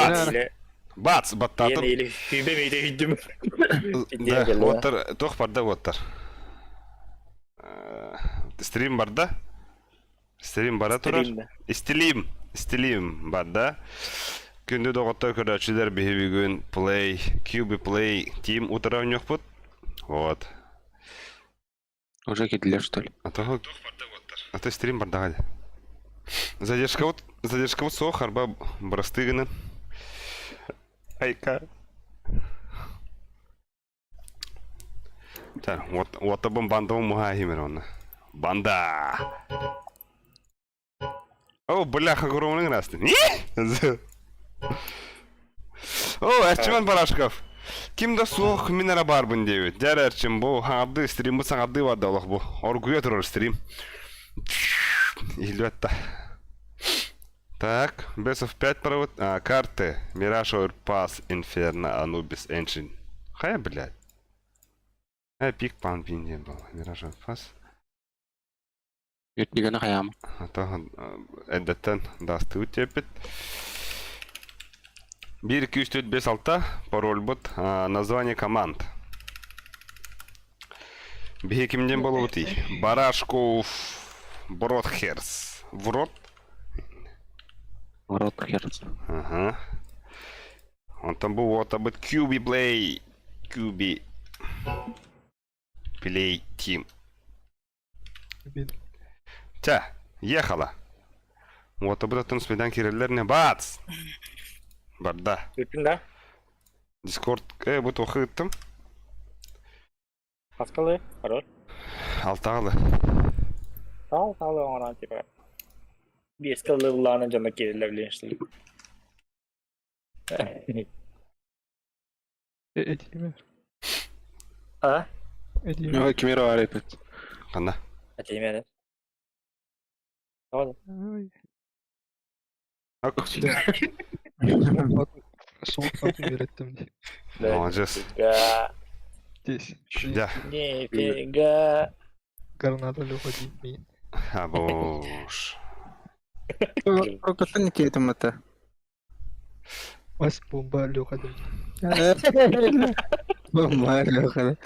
Бац. Ile Бац, баттатып. ile hübe meyde hüddüm. Да, оттар, тох барда оттар. Стрим барда. Стрим бара турар. Стилим барда. Күнді доғыттар көрәтшілер бейі бүгін Play, QB Play Team утырау нөк бұд. Вот. Уже кетілер, что ли? А то стрим барда ғады. Задержка вот соқ арба бұрастығының. Айка. Так, вот обым бандовым мұға химер оны. Банда! О, бляха, ғұрымының расты. Не? О, Әрчіман Барашков. Кімді соқ минера барбын дейбет. Дәр Әрчім, бұл хаңады стрим, бұл саңады барды олық бұл. Оргуя тұрар стрим. Илбетта. Так, Best of 5 провод. Карты. Mirage Overpass, Inferno, Anubis, Ancient. Хая, блядь. Пик пан бинден бұл. Mirage Overpass. Ертігіні қаямы. Атаған әдеттен дасты өтепет. 1-2-3-4-5-6 пароль бұд. Название команд. Бігі кімден болу өтей? Барашков Бродхерс. Врот? Бродхерс. Ага. Он там был вот об QB Play Team. Тя, ехала. Вот об этом смедан кириллерне бац. Барда. Hüttün da. Discord bu toxu ettim. Kaskalı. Parol. Altağlı. Sağ ol ona tipe. Bir eskalı yıllarının canına gelirler bilinçli. Edeyim Ha? Edeyim. Yok, kimere var epet. Qanda. Atayım yani. Ne oldu? Ak. Soğuk atı öğrettim diye. Молодец. Здесь. Да. Нифига. Гранатали уходить мне. Абош. Прокатан не кетім это. Вас бомба лёха. Бомба, Леха.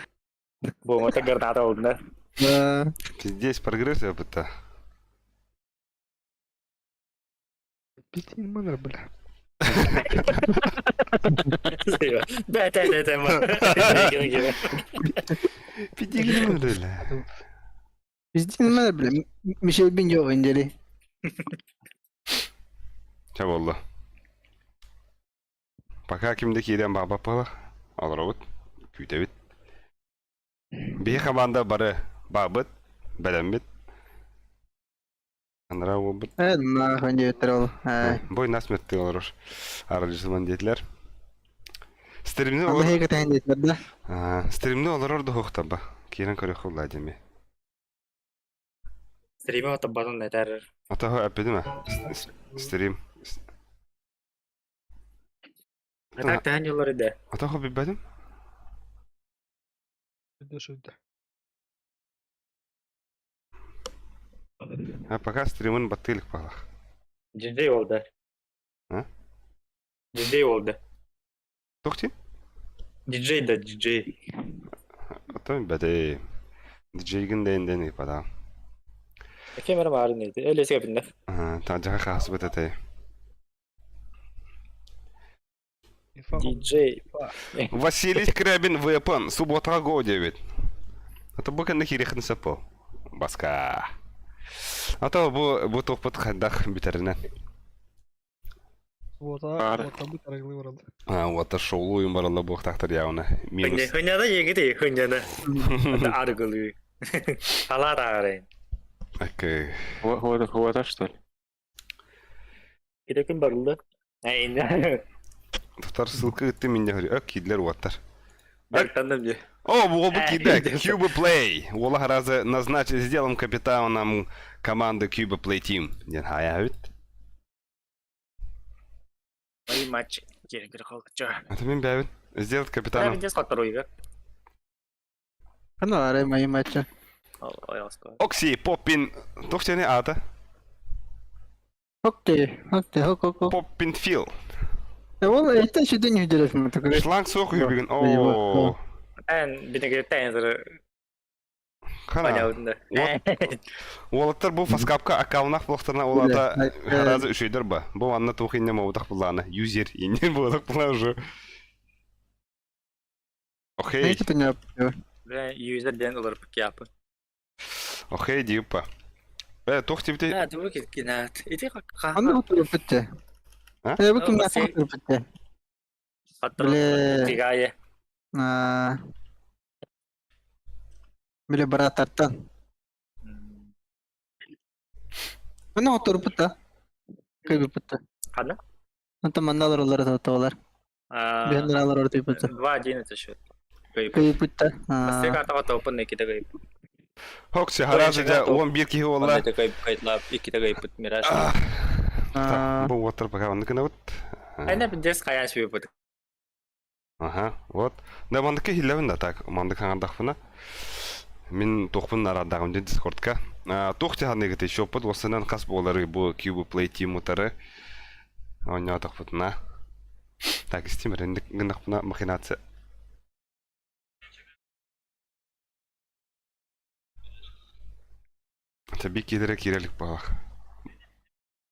Bu mata granata oldu da. Да. Здесь прогресс я пыта. Пятин манер, бля. Да. Пидигин öyle. Bizde ne bile? Michel Binyo oyuncuları. Çab oldu. Пока kimdeki eden baba pala. Alır ovut. Kütevit. Bir komanda barı babıt. Belenbit. Anlara ovut. Evet, ne oyuncular oldu. Boy nasıl metti olur. Aracısından dediler. Stream'de Allah olur. hakikaten yeterli. Stream'de olur orada hoqtaba. Kiran körü xulla demi. Stream'e atıp basın yeter. Ata ho appedi mi? Stream. Tak tahan yolları da. Ata ho bibedim. Şurada. Пока стримын баттылык бала. DJ oldu. Ha? DJ oldu. Toxtin? DJ da DJ. Ata bade. DJ'gin de endeni pada. Kamera var neydi? Öyleyse yapın da. Tacaha khas betete. DJ. Василий Скрябин Weapon. Суббота годевит. Ата bu kan хирихн сапо. Баска. Ата bu топот хадах битеринен. Вот bu taraylı vuraldı. Вот шоулу юмбаралла bu тахтар яуна. Минус. Hınyada yegidi hınyada. Argılıyor. Hala da arayın. Окей. Хвата, что ли? Gidekin barıldı. Aynen. Tutar ссылка ettim ince hadi. Kidler ваттар. Berktandım diyor. О, bu кида. Cube Play. Ола раза назначить сделаем капитаном команды Cube Play Team. Ден хаявит. Ay maç. Geri kalkacak. Это мен бәвит. Сделать капитаном. Ben de saklar oyunu. Ano, aray may matcha. Ayasko. Окси, Поппин. Тохтяне ата. Okey, hok. Поппин Фил. والله يحتاج الدنيا يجري في المنطقة. Шланг соқ үйбеген. أيوة. О. Бинеге тайнзыры Қана. ойнаудында. Олаттар бұл фаскапка аккаунақ болықтарына олата харазы үшейдер ба. Бұл анна тоқинне маудақ бұланы. Юзер инен болдық бұла уже. Окей. Это не Юзерден олар пикапы. Окей, дейіппа. Тоқ тепте... Думаю, кинат. Иди أنا أطلب بته. ها؟ أنا بكون بس هيك. أطلب بته. Хатыр тигае. بلي برات ترتان. أنا أطلب بته. كيف بته؟ Хана? أنت من نظر الله رتولر. بين نظر رتي بته. 2-11 счет. كيف بته؟ Басты карта топын неките гайып. Хокси харазы жа 11 ки олла. Онда гайып кайтлап, иките гайып мираж. Бұл оттар пока онды кіна бұд. Айна біндес қаян шөй бұд. Ага, вот. Да мандыкі хилләвін да так, мандык хаңардақ бұна. Мен тоқпын арадағым ден дискордка. Тоқ те ханы гіте шопыд, осынан қас болары бұл Cube Play Team ұтары. Оня атақ бұдына. Так, істейм, рендік гіндақ бұна махинация. Таби кедері керелік бағақ.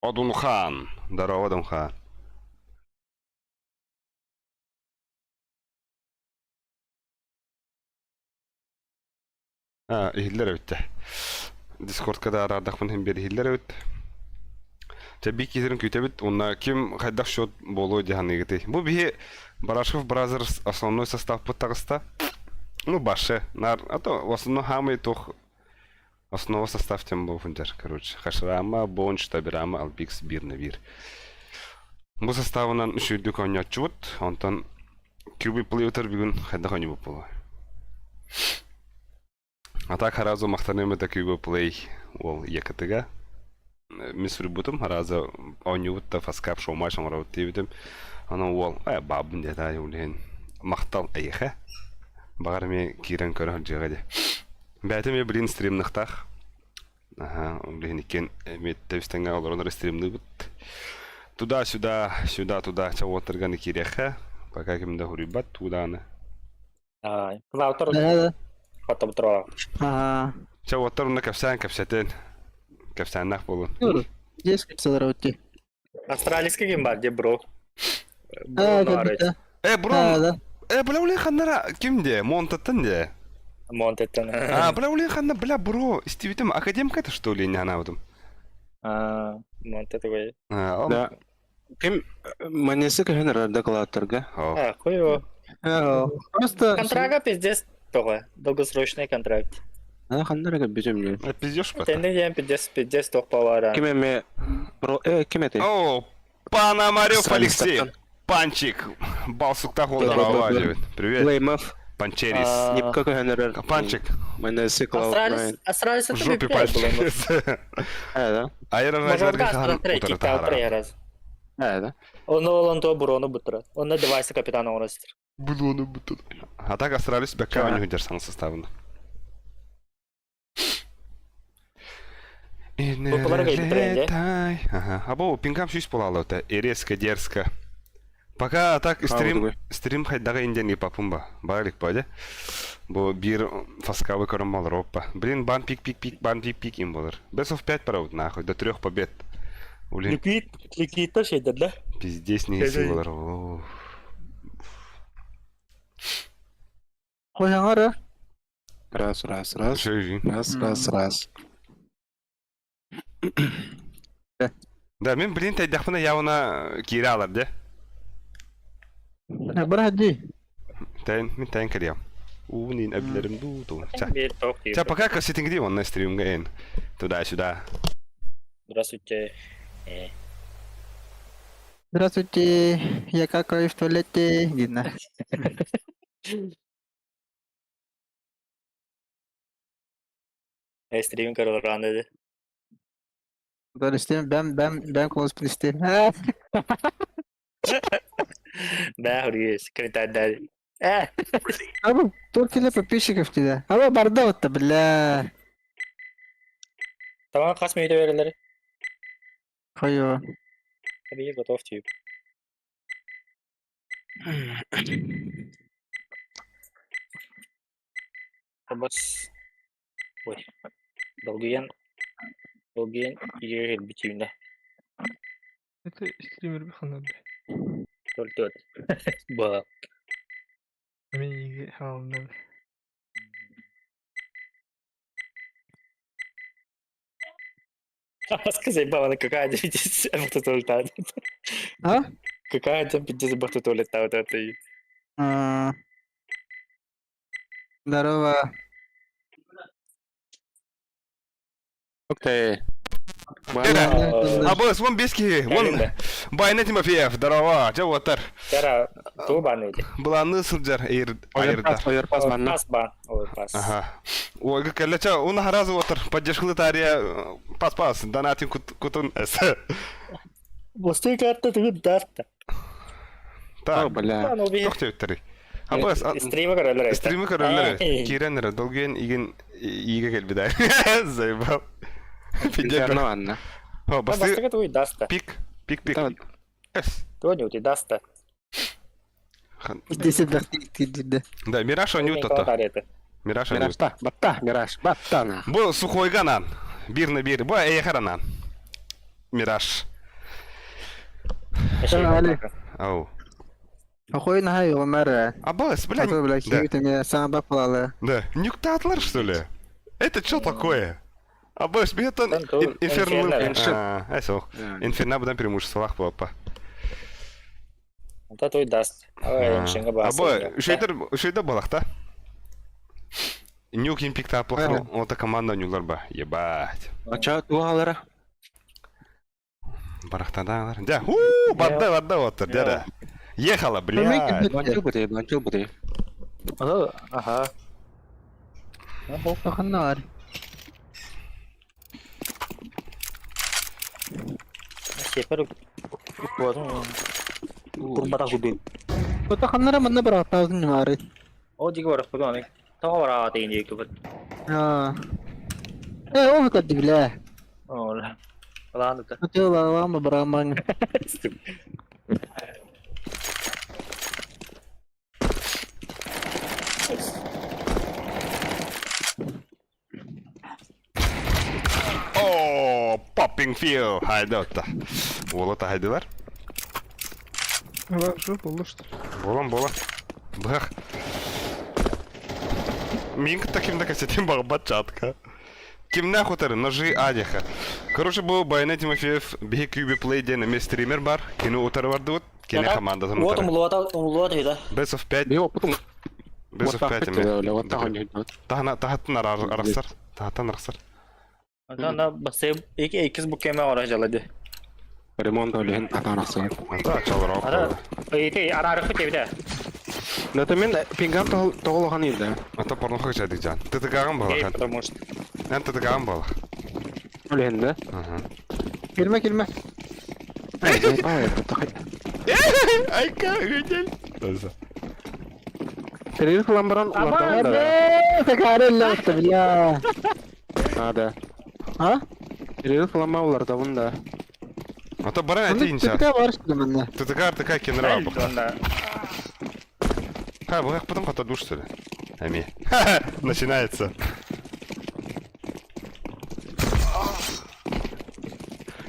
Одунхан. Здорово, Одунхан. Ihiller ötte. Discord'ka da aradaqmın hem beri ihiller ötte. Tabii ki izlerin kütebit. Ona kim haydaq şot bolu dihan egeti. Bu bir Barashov Brothers основной состав пытағыста. Ну, башы. А то в основном хамы тох основа состав тем был фундер. Короче, Хашрама, Бонч, Табирама, Албикс, бир на бир. Bu составынан үшүлдүк ойнотчубут. Онтон Cube Play өтөр бүгүн хайдақ ойны боп болу. А так харазу мақтанемі да Cube Play ол екітіға. Мен сүрбутым, харазу ойнуутта фаскап шоумай шоңырауыт дейбідім. Ана ол, бабын деді ай олейін. Мақтал әйіқі. Бағар мен кейрен көрі жиға де. Бәті мен білін стримнықтақ. Олейін екен меттебістенге оларыныр стримні бұд. Туда-сюда, сюда-туда, чау отырғаны кереқі. Пока кімді хүрибат, туданы. Клаутор هذا. қатып тұрға. Чау отырына кәпсән, кәпсәннақ болын. يورو. جيس كسر روتي. Австралийский гейм бар, де бро. هذا. Бро, هذا. біля олен қаннара кімде? Монтаттын де? Монтеттен. Біля олен қанна, біля бро, істебетім академкайты, что ли, не анавдым? Монтетті қой. Да. Ким манесі кәхін рарда калаттырға? Қой о. Просто. Контрага пиздец тоғы. Долгосрочный контракт. Қандарға бізім не? Пиздешь па? Тенде ем пиздец тоқ павара. Ким әме... Ким әте? О, Пономарев Алексей, Панчик, Балсуктах Олдара. Привет, Леймов. Панчерис. Нипка кәхін рар. Панчик. Манесі Cloud9. Австралийс В жопе Панчик. Да. Айрон Мажорга Райзерге хан Австралия утыры киттал тағара. трейраз. Да. Оны то буроны бұттыры. Оны девайсы капитан оңырастыр. Бұлоны бұтыр. А так Астралис бәкка ойны хүдерсаң составында. Летай. А бұл пингам шүйс болалы өті. Ерескі, дерзкі. Пока так стрим хайдағы инден епапым ба. Бағалик ба, де? Бұл бір фаскавы көрім болыр, оппа. Блин, бан пик им болыр. Best of 5 парауд, нахуй, до 3 побед. Ликвидтер şeydir de. Пиздец негесі болыр. Қойыңары. Раз. Шөй. Раз. Да, мен блин тайдақпына яуына кері алар, де? برا هدي. Мен тайын кірем. Нин әбілерім ду. Bir тоқ Ча, пока кассетингде, он на стримге ен. Туда-сюда. Здравствуйте. Здравствуйте. Я какаю в туалете. Видно. Stream kararı dedi. Böyle isteyeyim. Ben konuşmak isteyeyim. Ben hırıyız. Kriterler. Abi Türkiye'de подписчиков тебе. Ama barda otta billa. Tamam kaç mühide verirler? Koyu. Tabii готов tüyüp. Bas. Ой. Долгиян иге битүүнэ. Это стример bir xanada. Толтот. Ба. Мен иге халында. Сказай, бабана, какая дивитесь, бахтатолтат. А? Какая там пиздец бахтатолтат вот это и. А. Здорово. Окей. А бос, вон бески, вон Калинда. Байна Тимофеев, здорово, жа отыр. Тара тубан эти. Буланы сылжар айырдар. Ойырпас банна. Пас ба. Ой, пас. Ага. Ой, калача, он харазы отыр. Поддержкылы тария пас-пас, донатин кутун эс. Бостой карта тут даста. Так, Бля. Ну, би. тоқтеп өттірі. А бос, Стрима көрөлөр. стримі көрілері, кейренері, долген иген иге келбідай. Зайбал. Пидерно банна. О, Басты басты тут даста. пик. Та- Эс. Тони у даста. Здесь бахтит. Да, Мираш он ютата. Мираш он ют. Мираж батта, мираж баттана. Бұл сухойганан. Бирна бир. Бұл эйхаранан. Мираш. Али. Ау. Охуенно хай Умар. А бос, А то, блядь. блядь, Да. ты мне сам бапала. Да. Нюктатлар, что ли? Это что такое? А бос, бетон Там то инфернал. инферно. Эсо. Инферна будан преимущество лах папа. Та той даст. Ой, шенга А бас. бо, шейдер балахта. Нюкин пикта плохо. Вот эта команда нюлар ба. Ебать. Ача туалара. Барахтадалар. Да. Бадда отыр, да. Ехала, блядь. Банчыл бутый. Ага. Охуенно. Сепер. Куатын. Турбата кудин. Кото ханнара манна баратаудын маары. О, диги барас кудин. Тава бара тейин дейк кубат. А. О, кот дигля. О, ладно та. Кото лама бараман. О, popping feel. Haydi otta. Олата хайдылар. Что было что? Болам. Бах. Минк таким накосетим бағбат чатка. Кимне хотары, ножи адиха. Короче, бұл Байна Тимофеев бігі кюбі плей ден еме стример бар. Кені отары барды от. Кені командатын Вот отары. умлуата да. Best of 5. Био потом. Best of 5 еме. Вот так он. Тахатын арақсар. Тахатын арақсар. Анда басе ikis bu keme ora jaladı. Ремонт олен атанасы. Ата чалыр Ara ауқы. ite ara fıtı bir de. Ната мен пингам тоголган илде. Ата порнуха жадик жан. Тытыгағын Ey, балақан. потому что. Ән тытыгағын бала. Оленде. Келме. Айка, гүдел. Таза. Терил фламбран улардан да. Такая ляхта, бля. Ада. А? Терил флама улардан да. Ата бара Ты әтейін жан. такая варшка манна. Тытыгар тыка кенера бұқ. Onda. Ха, вы потом хата душ, что ли? Ами. Начинается.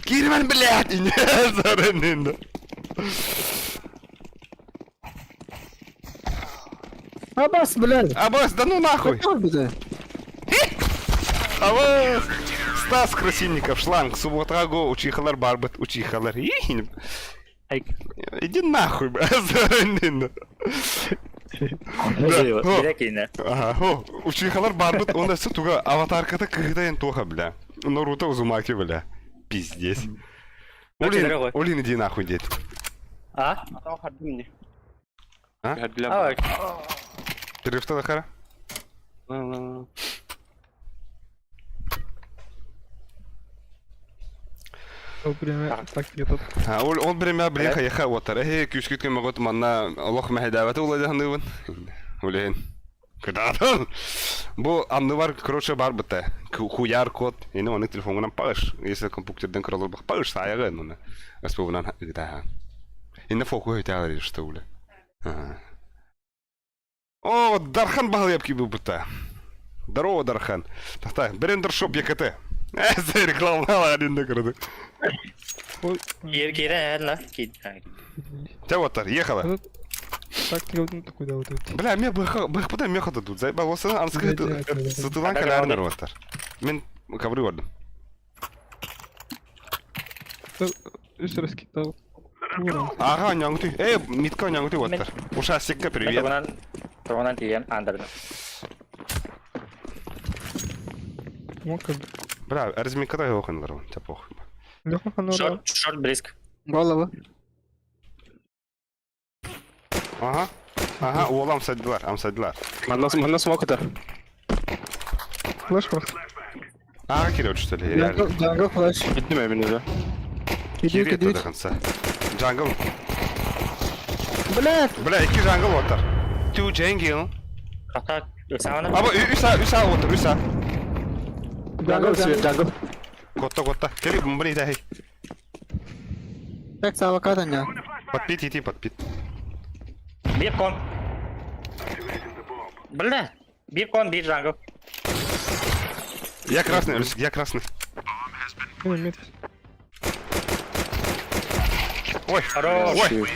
Кирман, блядь! И не заранен. Абас, блядь. А босс, да ну нахуй! Что это? А босс! Стас Красильников, шланг, Суботраго, учихалар барбет, учихалар. Иди нахуй, блядь, заранен. Direkt yine. Ага, о, учихалар барбет, он эсэ туга аватарката кыгдаен тоха, бля. Наруто Узумаки, бля. Пиздец. Улин, иди нахуй, дед. А? Для. Перевта Дахара? Время так этот. Он время блиха яха отыр. Күшкүт кем гот манна Аллах мәһдәвәте улады ханыбын. Улен. Кыдатын. Бу анны бар, короче, бар бите. QR код. Эне оны телефонунан паш. Если компьютерден кралыр бак паш саягы нуны. Аспобунан гыта. Инде фоку өтәләр что уле. Ага. О, Дархан бағалап кебі бұта. Здорово, Дархан. Тақта, брендер шоп ЕКТ. Сәй рекламалар әденді кірді. Кире ла. Тя оттар, ехала. Так, я вот такой, да, вот эти. Бля, мен бұқ бұда меқата тут. Заебал, осы анскы сытылан кәрәрінер оттар. Мен кабры көрдім. Еще раз кидал. Ура. Аға, оңаңты. Митка оңаңты оттар. Уша секка привет. Тонан тиен андырды. Ну, как... Бля, әрізмекада оқынлар он, тя похуй. Лёха Ханора. Шорт близко. Голову. Ага. Ага, ол амсайдылар. Манна смок это. Флэш просто. Аға кереуч, что ли? Джангл флеш. Gittim evine de. Gidiyor Керет gidiyor. до конца. Джангл. Блядь. Бля, iki jungle otar. Two jungle. Hatta sağına. Ama üsa otur, üsa. Jungle sweet jungle. Kotta. Keli bunu ida hey. Tek sağa bakardın ya. Подпит, иди, подпит. Bir kon. Бля. Bir kon bir jungle. Я красный, я красный. Ну, нет. Ой, Хорош. ой.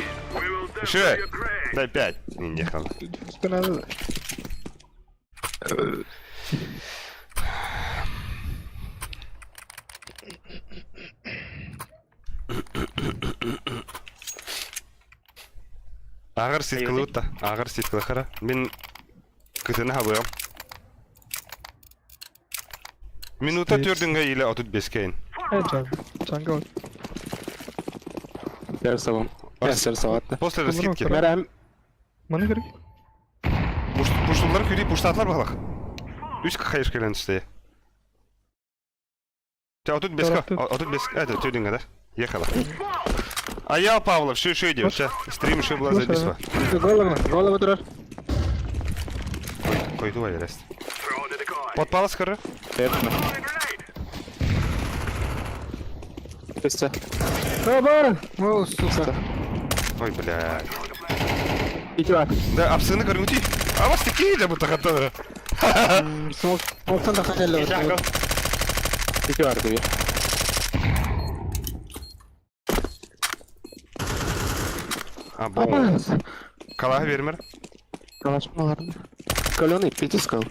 Еще. Дай 5. Не ехал. Спина надо. Ағыр сеткілі ұтта. Ағыр сеткілі қара. Мен күтіні хабыям. Минута түрдіңгі елі 35 кейін. Джангл. Tersa вам. Tersa attı. После раскидки. Merhem. Mana gerek? Пуштулар күрей, пуштатлар бағлақ. Үш қайыш келен істе. Те, отут бесқа. Отут бесқа. Әді, түрдіңгі да. Ехала. Аял Павлов, şu diyor. Стрим şu была записва. Голову durar. Koydu var rest. Подпала скоро. Etme. Tersa. Baba. О, сука. Ой, блядь. İki var. Да, апсыны көріңті. А вас такие де бұта қаттады. Смоктан да хотели. Bir jungle. İki var diyor. А, бом. Қалағы бермір. Kalaşma var mı? Kalonu ipiti skal.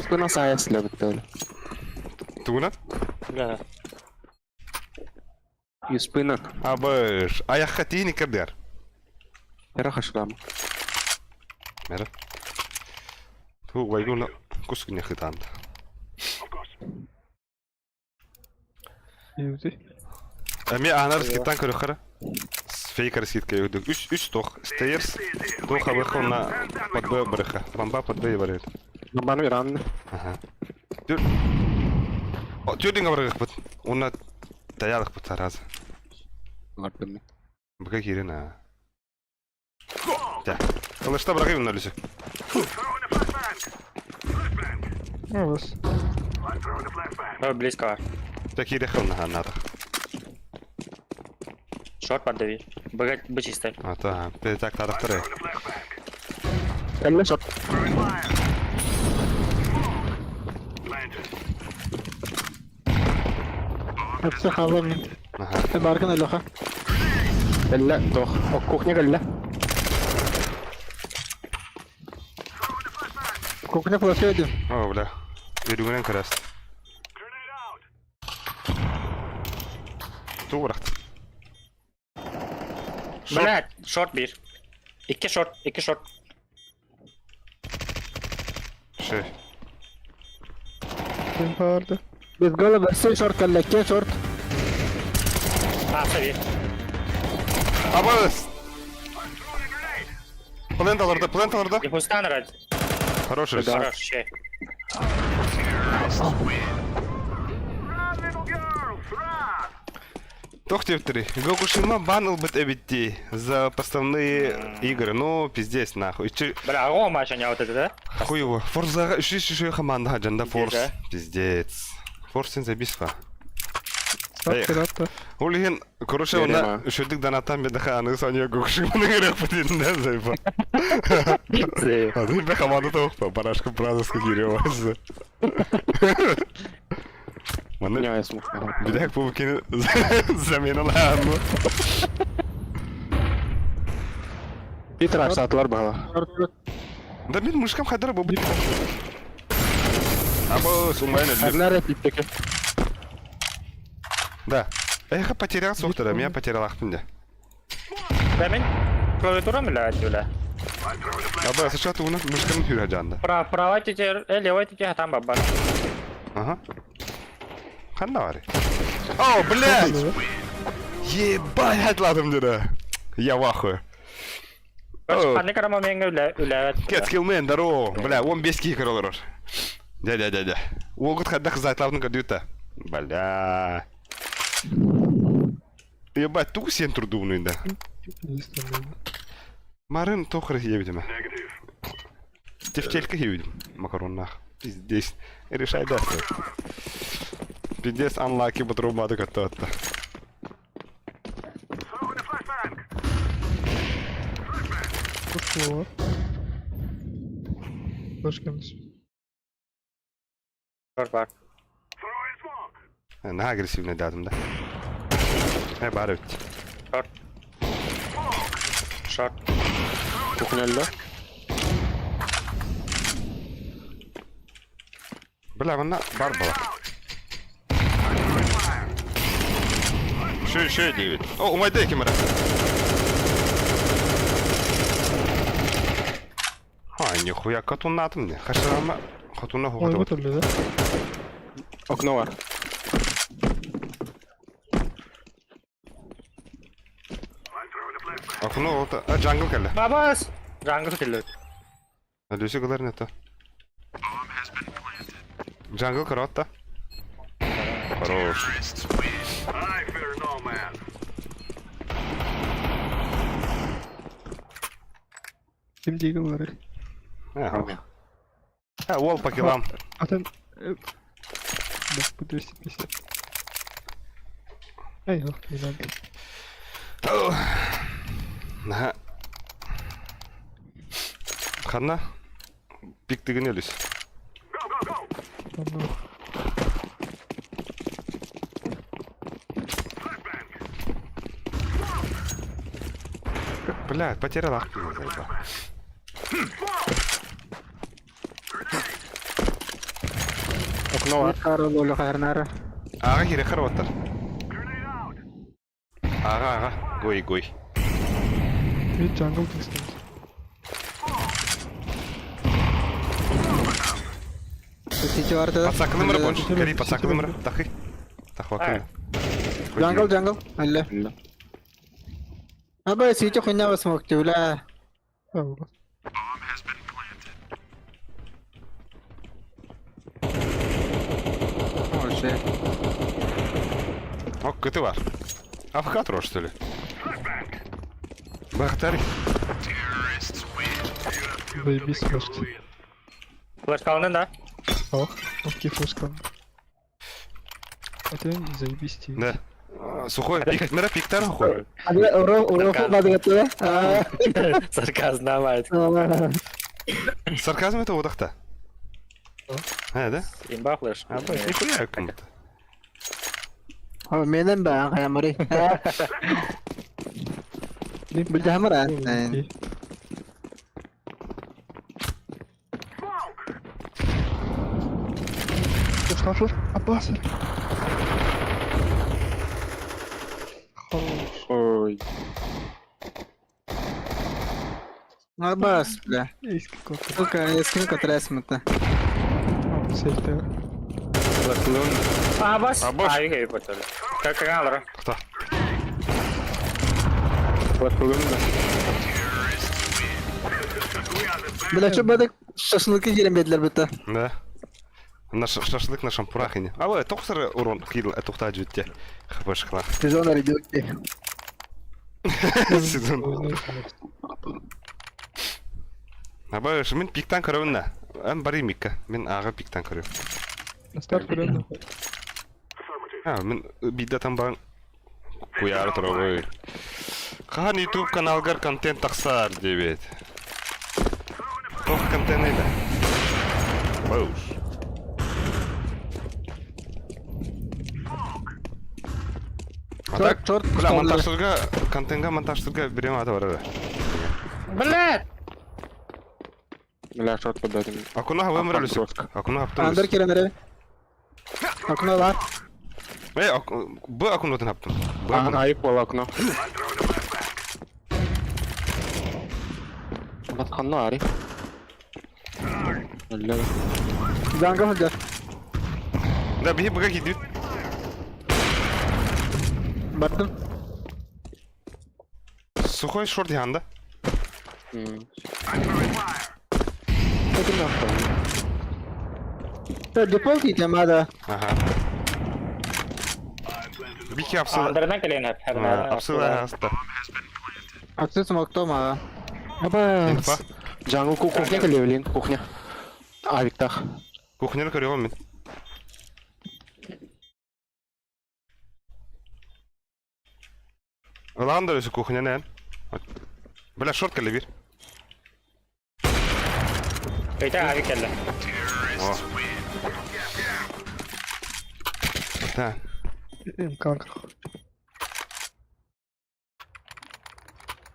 Spina sayesinde bitti öyle. Туғынан? Бля. Spina. Абыш. Аяққа тейін кірдер. Yara haşlama. Мәрі. Ту, вайгуна. Кускіне қитанды. Юзи. Мен ана раскиттан көрі қыры. Фейк раскитка өйдік. Үш тоқ. Стейрс. Тоқ абырқы онна подбой біріқі. Бамба подбой барайды. Bana bir anne. Ага. Түр. Түрдің абырғық бұд. Онна таялық бұд таразы. Vardı mı? Бұға керен, а. Тя. Қылышта бірақи ұнна үлісі. Ну, вас. Близко var. Тя кере қылна анадық. Short var da bir. Bu çiste. А, та. Петак тарықтыры. Elle shot. Hepsi havlu. Ага. Barkın Eloha. Elle toh. O kuchnia elle. Kukuna flash ödüm. О, бля. Үйрігінен кірәсті. Ту бұрақты. Bля. Short bir. İki short. Şey. Kim vardı? Biz galiba sen short kallekken short. Pasta bir. Абыз! Плент алырды. Bir pustan araç. Хороший. Хорош şey. Тох тевтори. Гокушима банил бит эбитти за поставные игры. Ну, пиздец, нахуй. Bля o maç oynuyor ortada da. Хуево. Форзаға үші команда хаджанда Форс. Пиздец, Пиздец. Форсен забисва. Эх. Старт пират да. Ол еген, короче, Берем, она шөдік данатан беді қаны саня көкші мұны керек бітінден зайпа. Азы бе қамады тоқ па, барашқы бразовсқа кере базы. Маны Не, я смог. бидек бұл кені замена лағаны. Bir taraf saatler bağlı. Да мен мышкам қадыр бұл біт. Або, сумайын әлі. Her replikteki. Да. Эха потерял софтера, меня потерял ахтында. Ben клавиатура mı lagati öyle? Або, сначала уна мышкам хюра жанды. Права тече, левой тече там баба. Ага. Қанда бар? О, блядь! Ебать, атладым деді. Я в ахуе. Hadi karama menga öyle. Кетскилмен, здорово. Бля, 15 кикер олар. Да. Олгут хадда кыз айтлабын көрдүта. Бля. Ебать, тук сен турдуны инде. Марын тохыр ебидим. Тефтелька ебидим. Макароннах. Пиздец. Решай да. Пиздец, анлаки батрумады кататта. Пошло. Hoş geldiniz. Bak. Ne agresivne dadım da. Ne bari öt. Shot. Kukunello. Bля, вона барбала. Şey değil. O, umayda kamera. Ha, нихуя katun atım ne? Kaşarama katuna Ой, hukutu. вот öyle de. Okno var. Akuna olta. A jungle kelle. Babas. Jungle kill. Adüsü kadar ne to? Jungle karotta. Хорош. Kim Deagle var. Ha, wall по килам. Zaten... Bak bu 250. Eyvah, güzel. Ha. Kanna. Piktigin ölüs. Tamam. Блядь, потерял ахту, заебал. Okno var. Karol olu kayrnara. Ağa gire kırvattır. Ağa. Goy. Bir jungle distance. Сити vardı. Пацак номер больше. Гори, пацак номер. Тахи. Тахвакын. Jungle. Öyle. Ello. Abi siti kuyna basmak öyle. Tamam. O şey. О, ты var. АФК трош, что ли? Бахтарь. Заебись, флешки. Flash kaldı da. О, окей, флеш там. Это заебись, Тим. Да. Сухой пик. Мера пиктар сухой. Abi Orofu kadı gatı. Sarkaz namait. Сарказм это водахта. Да? Imba flash. А, бать, нихуя кому-то. Abi benim ben kayamari. Bir daha mı lan? Окей. Флеш. Опасно. Хорош. Oy. Abbas bile. Eski kotu. Только eskini katresmete. Safety. Kulakılığın. Babas. Babas. Ayo kayak betul. Kakak alır. Кто? Kulakılığın da. Bile şu badık şaşılıkı girin bedler bitti. Да. Наш шашлык на шампурахине. А вы только урон кидал, это кто ajütte. Хпшкла. Sezon arıyor ki. Сезон. Аба, мен пиктан көрөмүн да. Ам бari микка. Мен ага пиктан көрөм. Старт вариант. Мен бидde тамбан куяр турабы. Хан YouTube каналгар контент таксар дебет. Тох контент нейда. Боуш. Чорт, Бля, монтажсызга берем ата барады. Блядь! Бля, шот подадим. Акуна хавым рөлүсү. Акуна хаптым. Андыр керенере. Акуна бар. Бу акунатын хаптым. Айып бола окно. Батқанна ари. Бля. Жанга хожа. Да, бихи буга кидит. Баттым. Сухой шорт янда. Default итем ада. Ага. Бихи апсыл. Андырына келен хәп. Апсыл аста. Аксес смокто мага. Аба. Инфа. Жаңыл кухня келевлин, кухня. Авиктах. Кухняны көрөм мен. Аланда өсү кухнянан. Бля, шорт келе бир. Өйте ави келді. Да. Как?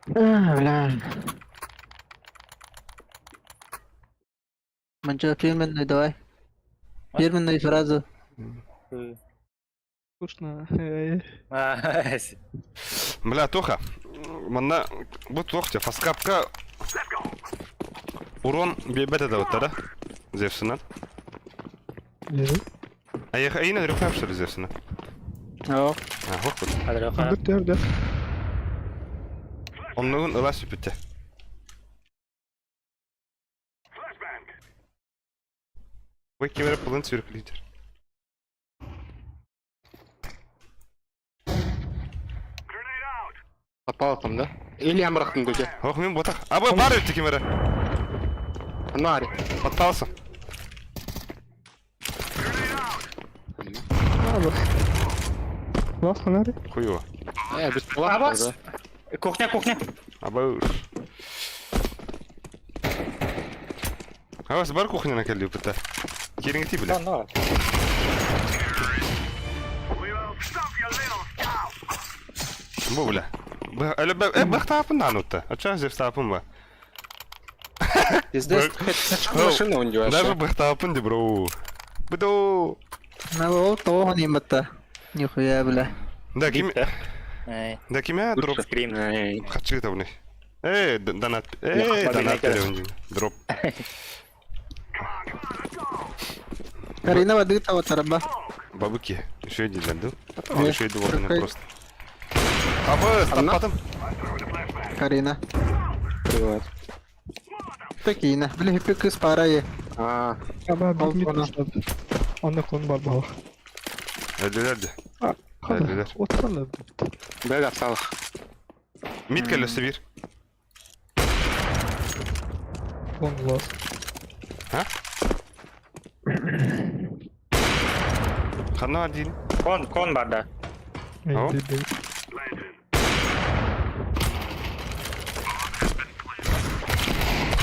Бля. Манча фирменный давай. Фирменный сразу. Скучно. Бля, Тоха. Мына бу тохте фаскапка урон бебет это вот да? Зевсынан. А я айна рюкап что ли Зевсынан? О. Вот. Андыр. Он нужен лас пите. Вы камера полон цирклитер. Попалкам, да? Или амрахтын көже. Ох, мен ботак. Аба бар өтті камера. Анна ари. Подпался. Классно, надо. Хуево. Без палатки, да? Кухня. Аба. Авас бар кухня накелди пыта. Кереңти биле. Бу бля. Әлі бақтапын анутта. Ача зевстапын ба. Здесь машина он девается. Даже бақтапын де бро. Бдо. На ол того не мата. Нихуя бля. Да ким. Эй. Да кимя дроп. Скрин. Хачы тавны. Донат. Донат берем. Дроп. Карина воды того тараба. Бабуки. Еще один лянду. Еще иду вот просто. Абы, Анна? стаппатым. Карина. Привет. Такина. Бля, хиппи кыз парае. Аба bilmit başladı. Anne konu var baba. Әлділерді. Hadi Elliler. oturalım. Бәлі апсалық. Мид кәлесі бір. Он глаз. Қанна бар дейін? Кон бар да. Ау. Değil.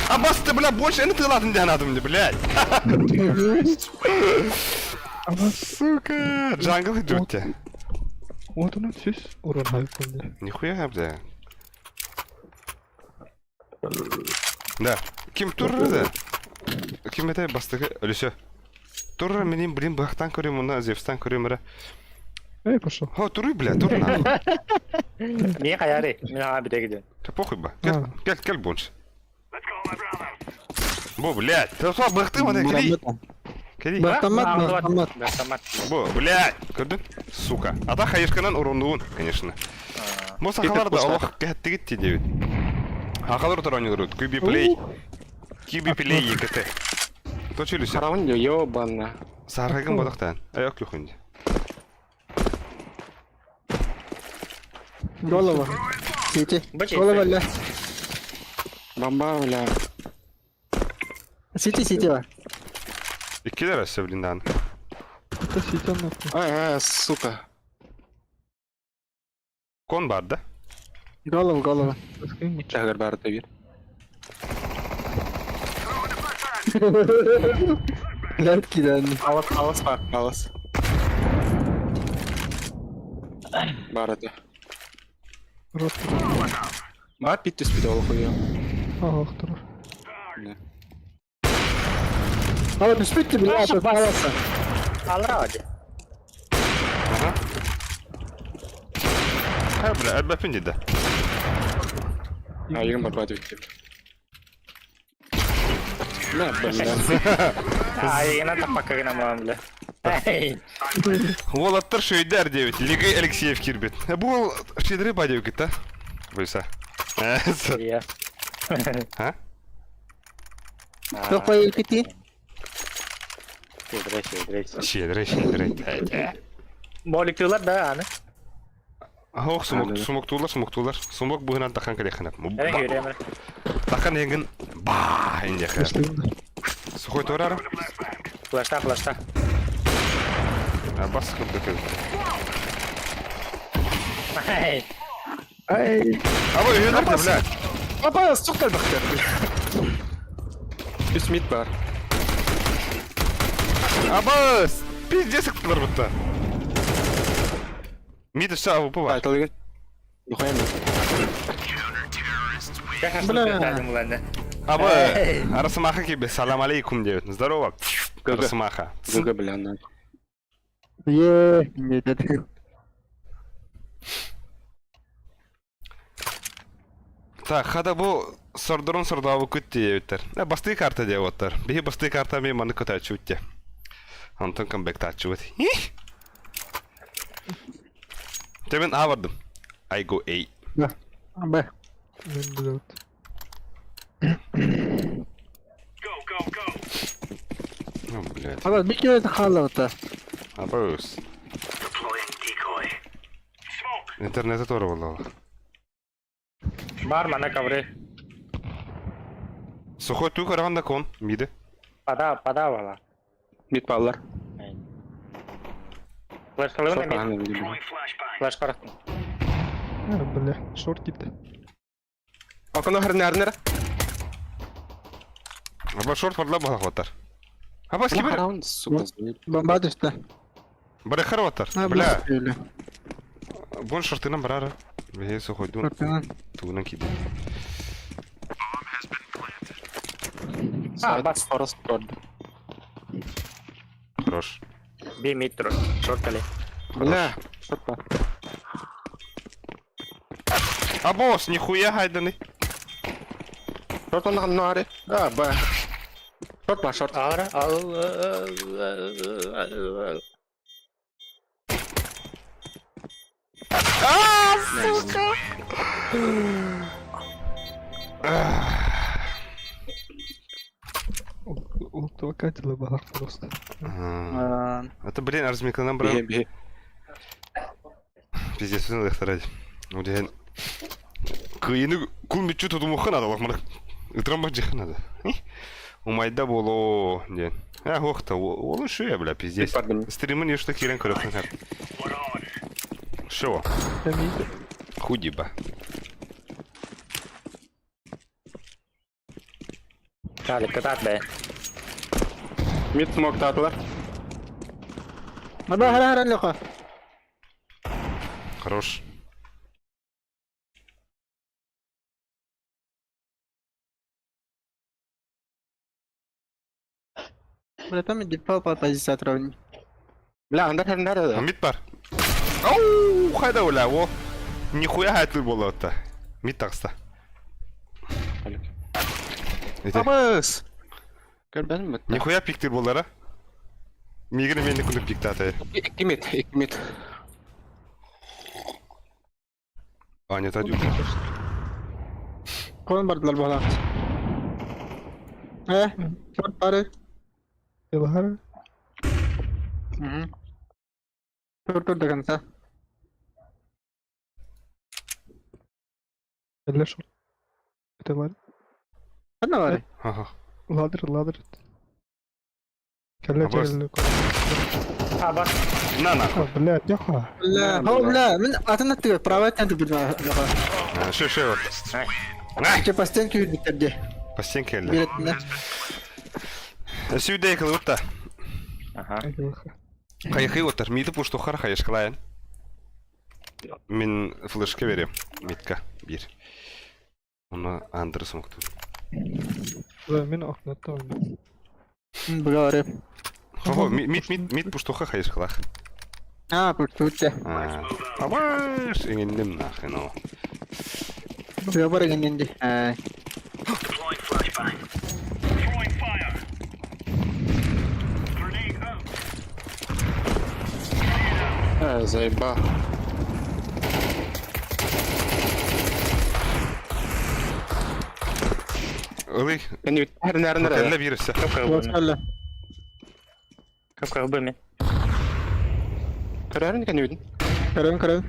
А басты, бля, больше не тыладың дән адымды, блядь. Ama Сука. Джангл идётте. вот она süs oran hayfında. Нихуя, бля. Да. Ким турры да? Ким это бастығы өлісі? Турры менен білем бақтан көрем, мұна зевстан көрем ұры. Эй, пошел. О, турры, бля, турры на. Не қаяри. Мен аға біте кеден. Да похуй ба. Кел бонш. Бо, блядь, ты что, бахты мана, кери. Кери. Бахтамат. Бо, блядь, көрдің? Сука. Ата хайышқанан ұрындуын, конечно. Бұл сақаларды Аллах кәтті кетті дебет. Ақалыр тұран елірді. QB Play екеті. Точы үлісі? Қарауын де, ебанна. Сарғайғын бодақтан. Аяқ жоқ өнде. Голова. Сити. Бачи. Голова ля. Бамба, бля. Сити бар. Иккелер әсі білінді аны. Short'ta CT anlattı. Сука. Kon barda. Голова. Baskayım mı? Жагар бар да бир. Лят кидан. Алыс бар, алыс. Бар да. Rot. Бар бит түспейді ол қойы. Ах, тұрар. Ала түспетті біле атып аласа. Alır hadi. Aha. Ha bile elbette de. Егін бар бады өткен. Мә, білмем. Ayına tapakka gına muamele. Hey. Ол аттар шөйдер девит. Лига Алексеев кирбет. Бұл шедірі бадеу кет, а? Бұйса. Iya. Ha? Тоқпай елкеті. Шедірі. Moleküller da yani. Ох, сумоктулар. Сумок бұғынан таққан кәдеқінап. Ben göreyim. Таққан еңгін ба инде қар. Baskayım da. Сухой торары? Flash'ta. Бас қылды көз. Hey. Ай. Аба үйенерді, бля. Апа, соқтал бақтар. Үс мид бар. Аба, пиздец қылар бұтта. Миді ша авупы бар. Айтыл еген. Юқайын ба. Бля. Аба, Арасымаха кебе, салам алейкум девет. Здорово. Арасымаха. Гүгі білі аннан. Не деді. Так, хада бұл сордырын сордауы күтті еуттер. Басты карта деп оттар. Бейі басты карта мен маны көт ачу үтте. Антон камбекті ачу өт. Темен А бардым. I go A. Б. Ben de evet. Ну, блядь. Ала bir kere de хала ота. Абыз. Интернеті торы болуы. Var mana kavre. Сухой туй қарағанда кон, миді. Pada wala. Мид баллар. Flash kalıyor Шорт mu? бағаны білді. Flash karak. Ha, bля. Short gitti. Акын охыр нәрінер. Аба шорт форла балақ оттар. Аба скибір. Қарауын, сука, звонит. Бомба düştü. Бірі қыр оттар. Ha, Бля, böyle. бұн шортынан бірары. Бе, сухой дун. Шортынан. Туынан кейді. Bas. Форест көрді. Хорош. Bir mid dur. Short kali. Бля, шорт бар. А босс, нихуя хайданы. Шорт онда қанын аре. Ба. Шорт бар, шорт. Ağır. Ultra катила бахар просто. Это, блин, размеканам брал. Бе. Пиздец, өсін ұлықтарады. Одан күйіні күлмітші тұтымы қынады олақ ұтыран бақ жықынады. Умайда болу ден. Оқта, олың шу я, бля, пиздец. Стримы не что керен көріқтен әп. Шо? Камейді. Худи ба. Kali ketat be. Мид смок татылар. Ала хара лоқа. Хорош. Бля, там дефал по позиции отравни. Бля, анда тәріндер Мид бар. Ау, қайда оля, о. Нихуя хайтыл болу отта. Мид тақыста. Абыз! Көрбәнім бітті. Нихуя пиктер болара. Мигрі мені күні пикті атайы. Екі мид. А, не тадю. Кон бардылар бала. Шорт бары. Yılhar. Шорт durduğunsa. Eller short. Det var. Ne var? Ага. Ladder. Kelle Abbas. kelle. Ha bak. Na. Блядь, яха. لا هو لا من أتنا تبي براوات أنت بدنا Şu orada. Ay. Ay. Pastın ki bitirdi. Pasien kelle. Biletine. Süde yıkılı utta. Aha. Kayıkı otur. Midi puştuqar kayışkılayan. Min flashka vereyim. Midka. Bir. Onu Andrı smoktun. Мен окнатта ойнайм. Бгаваре. Ho, mid puştuqa kayışkılaq. Ha purtute. Ama indim naxin o. Bgavare ganindi. Ha. Заеба. Ылый. Kan ju här nära Kelle nära. birisi. Vasalla. Kapı bölme. Kararın kan ju. Karam karam.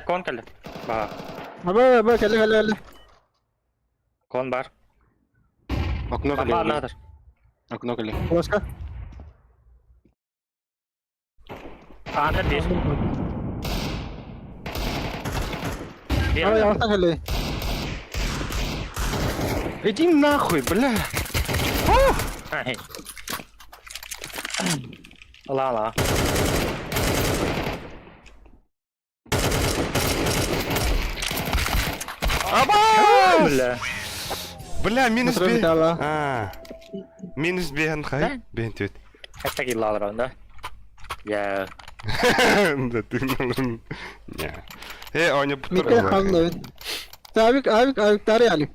Kon kalle. Bak. Aba kelle kelle. Kon bar. Okno Kapı kali. anahtar. Okno kali. Vaska. Anahtar bir. Bir. Aba yavaştan kelle. Иди нахуй, бля. Ay. Allah. Bile. Bля, minus Nasıl bir bir. tala? Minus bir han kay. Ne? Ben tüt. Hatta kill alır onda. Ya. Da tinggalın. Ya. He oyna Mikro putar. kaldı oyun. Abi tari ali.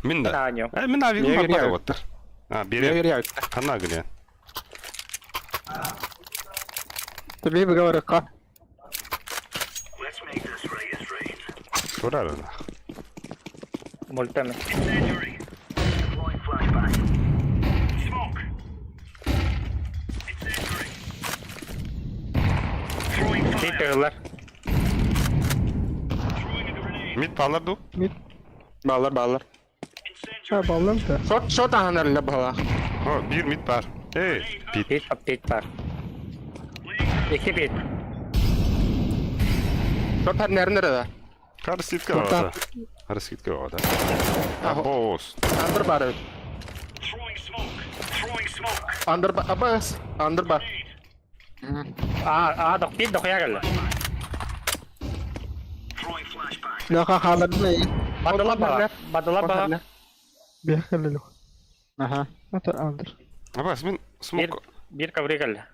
Min Ne da. anyo? Min abi Niye mi giriyor? bana otur. Ha Jag biri. gör jag. Kana gülüyor. Tabii bgavare ka. Sorar ona. Multa mı? Bir tığlar. Mid parlar du. Ballar. Ha bağlam da. Short han nära bala. Ha bir mid par. Hey, pit. Pit var. İki pit. Short här nära da. Karı sitka orada. Karı sitka orada. Ha boss. Under bar. Under bar. Abbas. Under bar. Dok pit dok ya geldi. Laka kaladı ne? Badıla bak. Bir kelle lo. Aha. Atar andır. Abbas min smoke. Bir kavri geldi.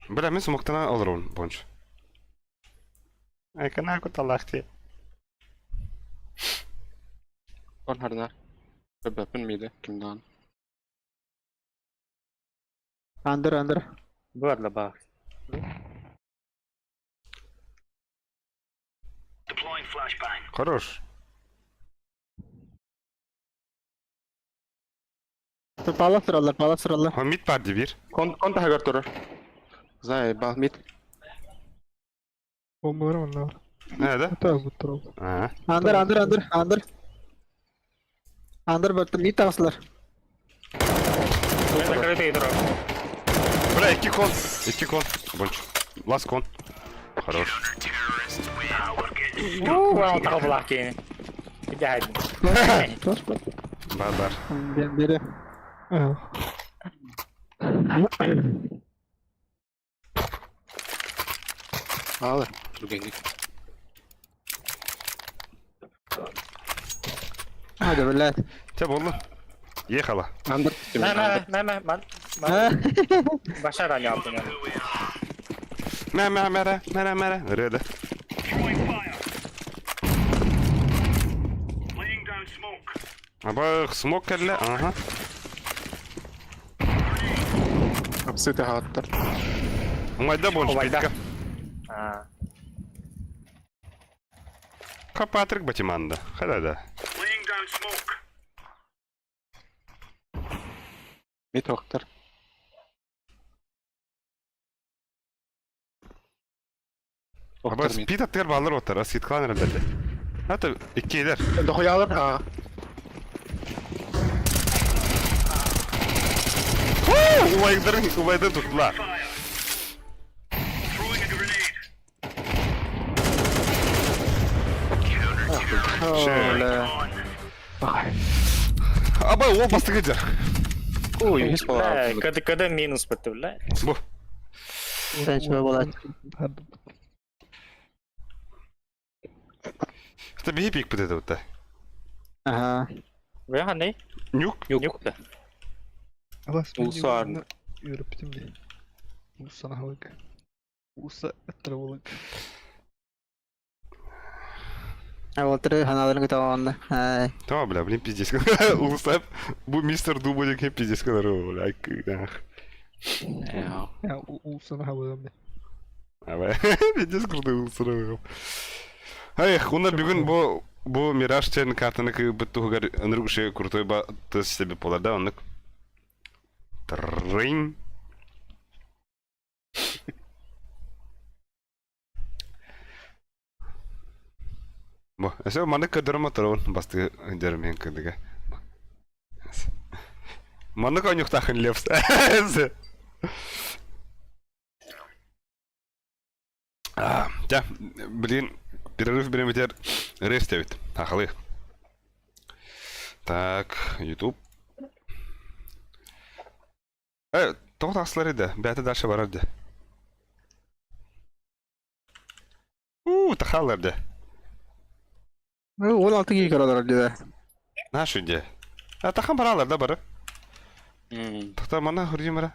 Bля, min smoke'tan alırım bonç. Ay kana ko talakti. Kon här nära. Öppen mide. Kimdan? Andır. Bu arada bak. Хорош. Pala sırallar. Ha mid pardi bir. Kon här gör tur. Заеба. Mid. Bombaları onlar. Nerede? Hatta bu tarafı. Ha. Andır. Andır baktım iyi tavsılar. Ben de kırıtı yedirim. Bля, iki kon. Bonç. Last kon. Хорош. Ben o takı bulak yeni. Bir daha edin. Bar. Ben biri. Ha. Alır. Других. Hadi billahi. Te bollu. Ye hala. Under. Ben Ha. başarıdan yaptım yani. Mera. Nerede? Bak smoke kelle. Aha. Absite hatar. Umayda bonç Umayda. pitka. Ha. Kapatırık batimanda. Hadi da. Mid hatar. Abbas pit atıyor bağlar otar. Asit kalan herhalde. Hatta iki eder. Doku alır. Ha. Ubaydır tuttular. Şöyle. Aba o bastı gece. Ой, hiç Бля, var. когда минус бітті, бля. Bu. Sen şöyle bolat. İşte bir hep dedi bu da. Aha. Ve hani? Nük. Yok da. Alas Uluslar. Yürüptüm diye. Ulusana havalık. Ulusa etravalık. Ha otur hanaların tamamında. Hay. Tamam bля, блин, пиздец. Улусап, bu Mr. Дубодик hep pиздец kadar o. Like, Ya ulusana havalık. Ama pиздец kırdı ulusunu. Hayır, onlar bir gün bu Mirage Chen kartını ki bu tuğgar anırık şey kurtoy ba tız sebep olar da onluk. Tring. Bu, ese mana kadar tron bastı dermen kıdıga. Mana kanyuk takın lefs. Ja, блин, перерыв берем теперь рестовит. Ахалы. Так, YouTube. Тоғыз асылар еді. Бәті дальше барарды. Тахаларды. 16 giga kadar dedi. На шүнде. Тахан бараларда бары. Тахта мана хұржим бара.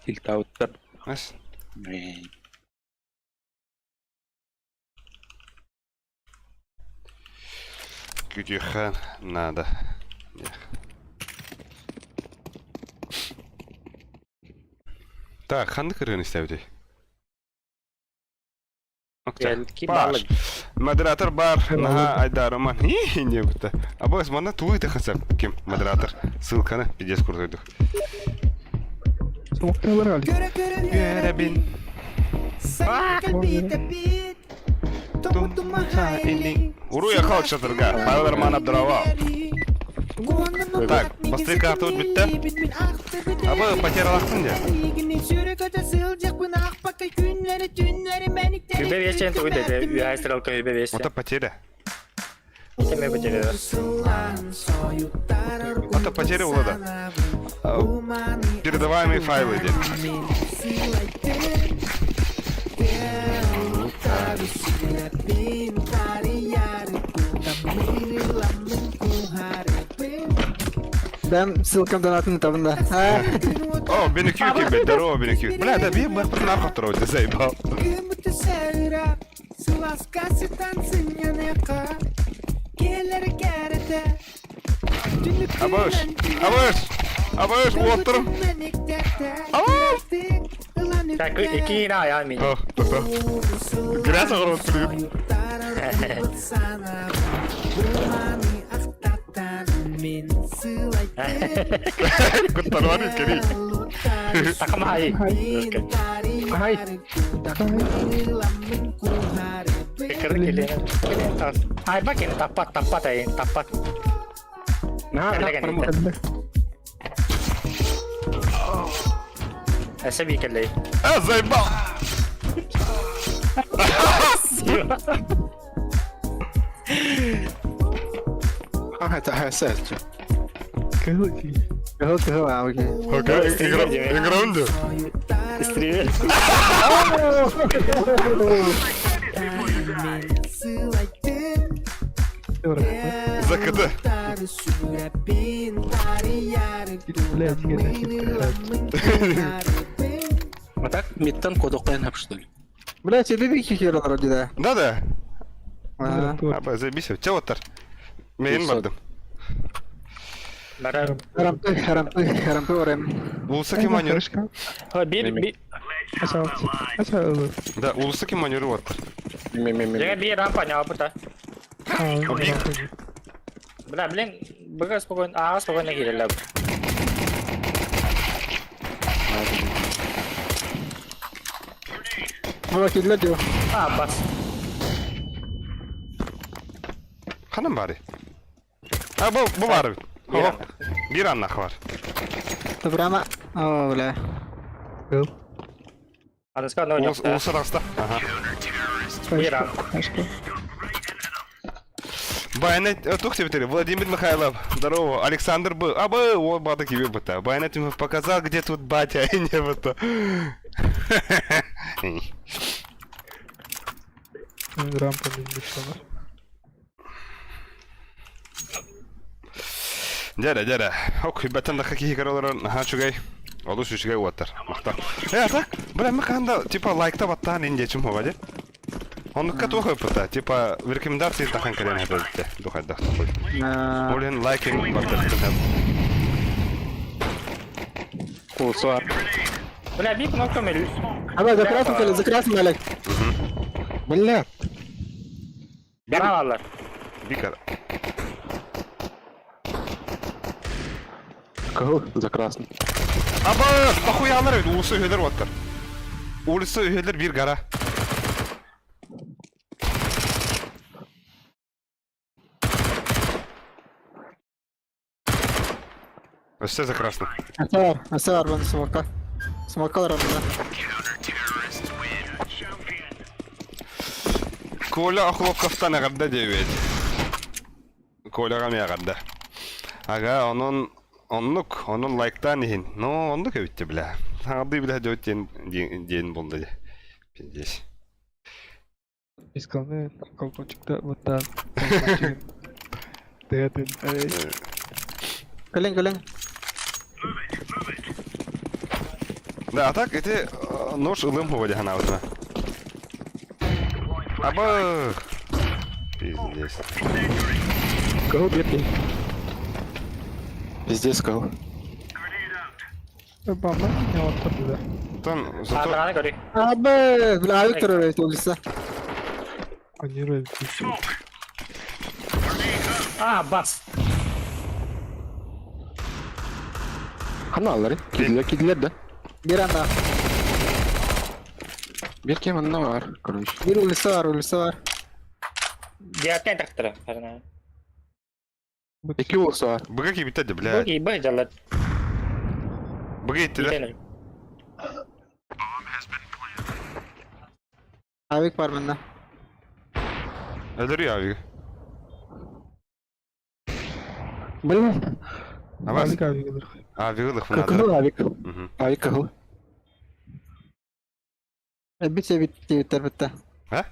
Tiltautter. Нас. Kütüchen, nada. Так, ханды кыргын истебди. Gelki Бар. balık. Модератор бар. Наха Айдаруман. Не бутта. А бос мана туйты хасап ким модератор. Ссылканы пиздец курдойдук. Soğuktalar hali. Görebin. Уруя кал чатырга. Байлар мана дрова. Так, быстрее карта вот битті. Абы потерялақтың де. Hübe geçen toy dedi. Üyestiralıkta hübe geçen. Ота потеря. Kime beceredi? Ота потеря улада. Передаваемые файлы де. Ben Silkam donatın tabında. Ha. О, бені күйік ебе, здорово, бені күйік. Бля, да бей бақ бір нарқы тұрау, де заебал. Абыш, абыш, абыш, отырым. Tak iki yine ayağım iyi. Oh, tuh. Gras ağır oturuyor. Kurtarman ülkeni. Takım hayır. Hay. Kırık geliyor. Hayır bak yine tapat ayın tapat. Gel gel. Ese bir kere. А, заебал. Ah, это HSS. Kılıcı. Kıhıl abi. Окей, игра önde. İstiriyor. Закаты. Блядь, Вот так миттан кодоклайнап, что ли? Бля, тебе bir iki kere olur dedi. Да. Ha. Абы, заебись. Че отыр? Мен бардым. Haramtı orayım. Улысаки манер. Bir Aşağı olur. Да, улысаки манері отыр. Jangan bir rampa nyawa putar. Benar, bilang bekas pokoknya gila lah. Ama kediler diyor. Bas. Hanım bari. Ha bu var. Bir Hop. Bir annak var. Тобрама. О, бля. Был. Аныска но нет. Улысы рasta. Aha. Иран. Ашка. Байнет тух тебе Владимир Михайлов. Здорово. Александр Б. А Б, вот бата киви бута. Байнет ему показал, где тут батя, и не вот то. Рампа не дешево. Jere. Okey, beten dakika hikar olarak ha çugay. Olur şu çugay water. Makta. Ya tak. Bırak mı kanda tipa like'ta battan ineceğim havaca. Он как твой опыт, типа в рекомендации тахан кален это духать да. Олен лайкинг баттер. Кулсы var. Бля, бик кнопка мели. Aba zakrasın Melek. Бля. Бана алар. Бикар. Кого за красный? Аба, похуй алар öyle ulusu öheler water. Ulusu öheler bir gara. Все за красным. Асар бana smoka. Smokalar onda. Коля Охлопковтан агадда девет. Коля гам ягадда. Ага, onun like'tan ihin. No, onluk evitti bile. Sağdı bile dört diyen buldu. Pindis. Искалны колпачыкта вот там. Дедин. Көлең. Да, а так эти нож ылым ховали хана uzma. Аба. Пиздец. Кого бедный? Пиздец кого? Бamba не вот туда. Там зато Бана göre. Abi, bля ayık duruyor olursa. Они различны. Bas. Kanalları. Kediler de. Bir anda. Bir kim anda var. Короче. Bir ulisi var. Diğerten taktırı. Karına. İki ulsa var. bu какие bitadi Bu bля. iyi böyle jalat. Bu gitti de. Bitelim. Ayık var bende. Öldürüyor abi. Bля. Ama Алик авигадыр. abi ılık mı Кого авик? hı. Авик кого? Bitti. Ha?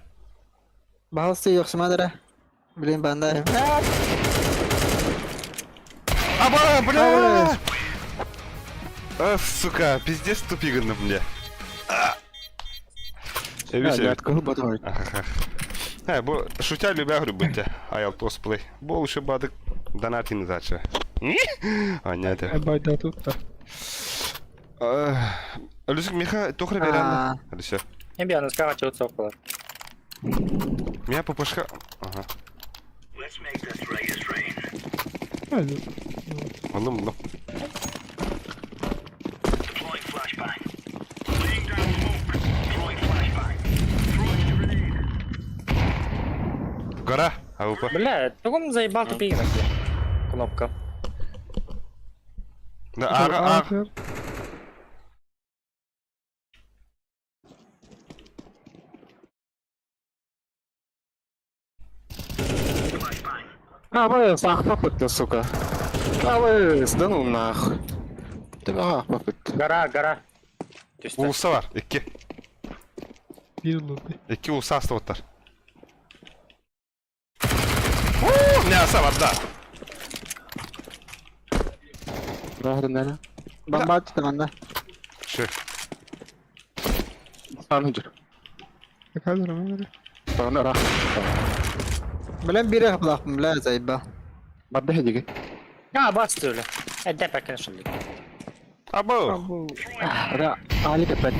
Bazısı yok şumadara. Bileyim bende. Аба, бля! А, сука, пиздец тупиганным, бля. Evet, kого batıyor. He, bu şutya любя грибити, Ayal Cosplay. Bu уши бадык донатин зача. Понятно. Байда тут. Лүсик меха тохры беренди. Hadi все. Hem bir anıska açılıp soktular. Меня пупышка... Ага. Hadi. Aldım. Гора, АВП. Бля, таком заебал тупик иногда. Кнопка. Да, ага. Вы попытка, сука. Вы сданул нахуй. Ты попытка. Gara. Düştü. Ulusa var, 2. Bir lobby. 2 ulusa hasta otar. Ne asa var da. Rahri nere? Bomba attı bende. Şu. Sanıcı. Kadar ama. Bana rah. Bilen biri yapılaktım bile zayıba. Badde hediye. Ya bastı öyle. Edep erken şimdi. Abo. Abu. Ra. Ali tepet.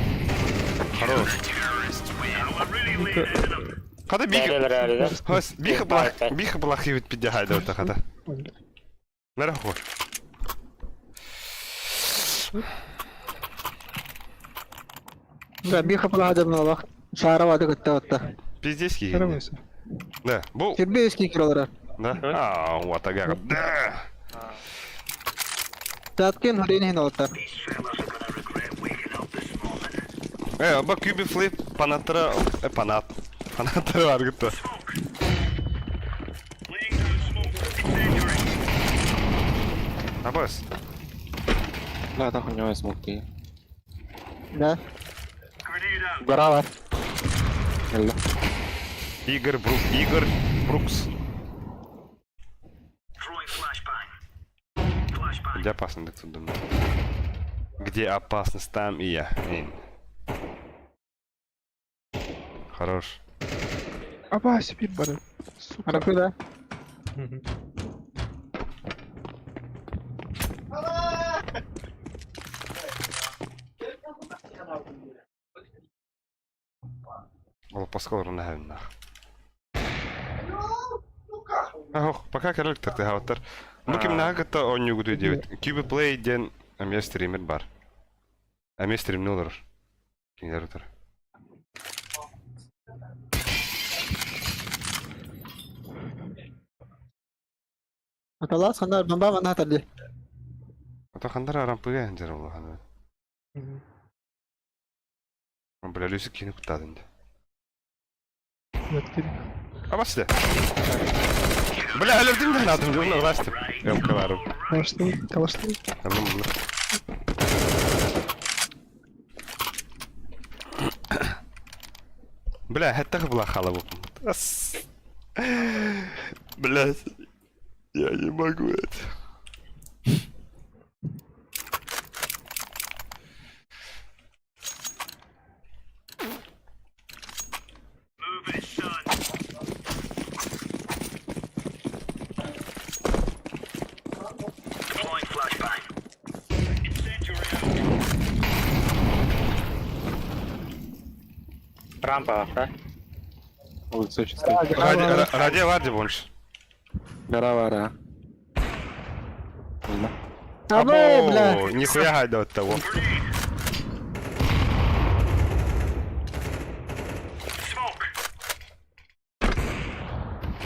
Хорош. Hadi Nereler herhalde? bir хыблах ебит пидде хайда ота хада. Нера хор. Bile bir kapıla hacımına bak. Şahara vardı kıtta otta. Пиздец ки. Karamıyorsa. Да, bu Kirbi eski kilolara. Да? А, вот ага. Да. Таткин хрен хиналта. Оба кюби флип панатра... Панатра var gitti. Абас. Да, так у него есть смоки. Да. Гора var. Geldi. Игорь Брукс. Где опасность тут думаю? Где опасность, там и я. Хорош. Aba spin bana. Сука. Аракуда. Ол паскалар на хавнах. Ох, пока королектор ты хавтар. Ну ким нагата он не гуду девит. Кюбе плей ден аме стример бар. Аме стрим нолар. Кинерутер. خلاص خلنا بنبا ما نهتدي. Ата хандар арам пыга жер ол хана. Бля люси кине кутадын. Yatkın. Абас де. Бля алердим де надым жона власти. Эм кавару. Талаштырып. Tamam bunu. Бля, حتى была халаву. Блядь. Я не могу это. Рампа, да? Улица чистая. Радио варди больше. Гора var ha. Geldi. Або, бля. Нихуя гайда от того.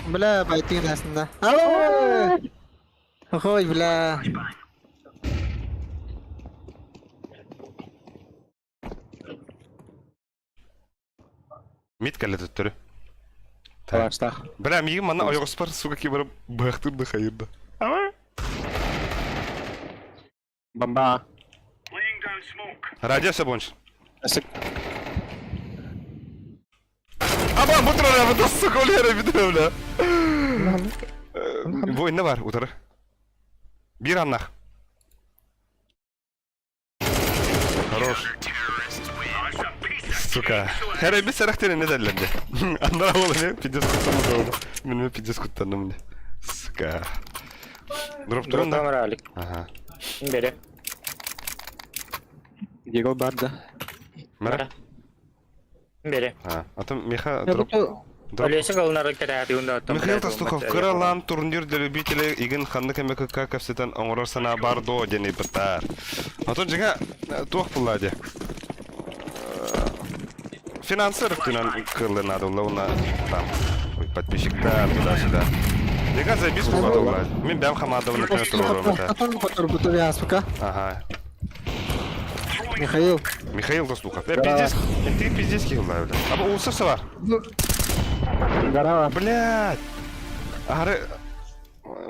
Бля, байтин aslında. Alo. Hoy bля. Мид кәлі түттірі. Талашта. Бля, миги мана аяғыс бар, сука кебірі бұяқтырды қайырды. Бомба. Радиосы больше. Esik. Aman bu tarafa bu da suka oluyor bir de öyle. Bu oyunda var utarı. Bir anlak. Хорош. Сука. Her bir seraktene ne derlerdi? Anlar oğlum ya. Piddes kutlanma da oldu. Benim piddes kutlandım ne. Сука. Drop durun Дроп da. Ралик. Aha. Бери. Diego barda. Mera. Бери. Ha. Atım Miha Я drop. буду Олеся Галнар керәти унда. Михаил Тостухов, Кралан турнир любителей игн ханны кемек кафсетан оңорор сана бардо жени битар. Ото жига туох пуллади. Финансер тунан кылы надулла уна там подписчиктар туда-сюда. Жига забис пулладулла. Мен бәм хамадовны пенетрором это. Потом который буду я сука. Ага. Михаил. Михаил Тостухов. Пиздец. Ты пиздецкий улла. Аба улсасы бар. Гора var. Блядь! Ары...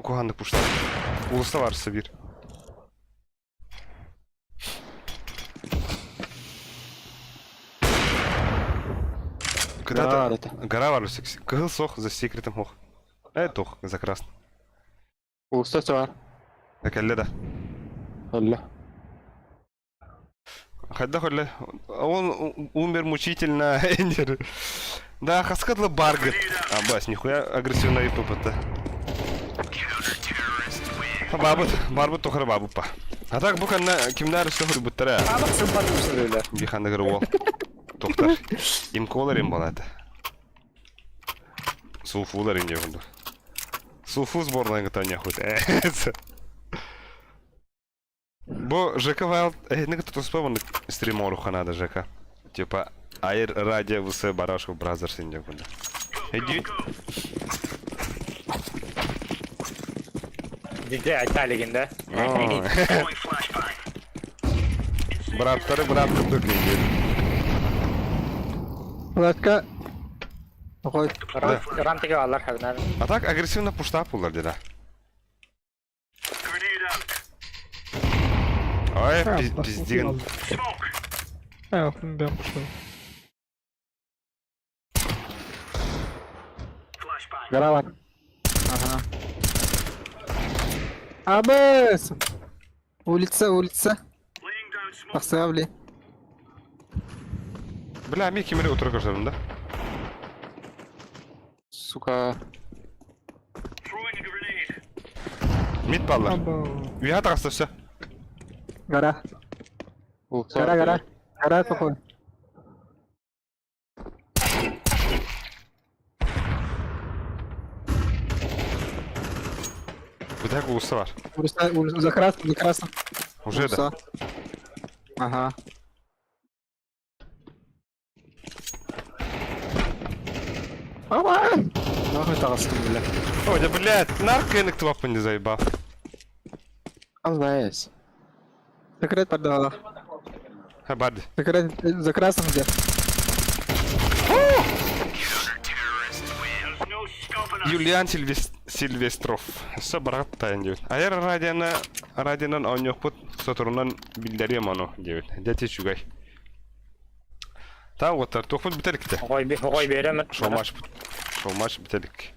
Куханды пуштар. Улыста var Сабир. Гора var это. Гора var секси. Кыгыл сох за секретом хох. Тох за красный. Улица var. Экелле да. Geldi. Хайда холле. Он умер мучительно. Эндер. Да, хаскадлы баргет. А, бас, нихуя агрессивно и пупата. Бабыт тохыр бабыпа. А так буханна кимдар сохыр буттара. Абак сымпатымсыз öyle. Биханды гырвол. Тохтар. Им колар им болады. Суфулар инде бунду. Суфу сборная тanya хут. Бо ЖК Вайлд, нека тут успевал стримору ханада ЖК. Типа Айр радио вс барашку бразерс инде бунду. Иди. Ciddi aytaliginde. Bırakları bıraktık diyor. Flaska. Koy. Rantiga allar hazır. Atak agresivno puштап булар dedi. Ay pizdin. Yok, ben kuşladım. Gara var. Ага. Абыс! Улица. Поставили. Бля, ми кимere oturak karşılarında. Сука. Mid ballar. Abo. Üye takastışı. Гора. Ултса. Гора. Гора такой. Bir tek usta var. Улица. За красным. Уже да. Улица. Ага. Нахуй тағыстым, бля. Ой, да блядь, нахуй твапы не заебал. Албайс. Закрыть поддала. Ha badi. Закрыть за красным где. Юлиан Silvestrov. Sabırat tayin diyor. Eğer radyanın on yok bu soturundan bildiriyorum onu diyor. Dete çugay. Tamam otur. Tokfut biterik de. Hoy berem. Şu maç biterik.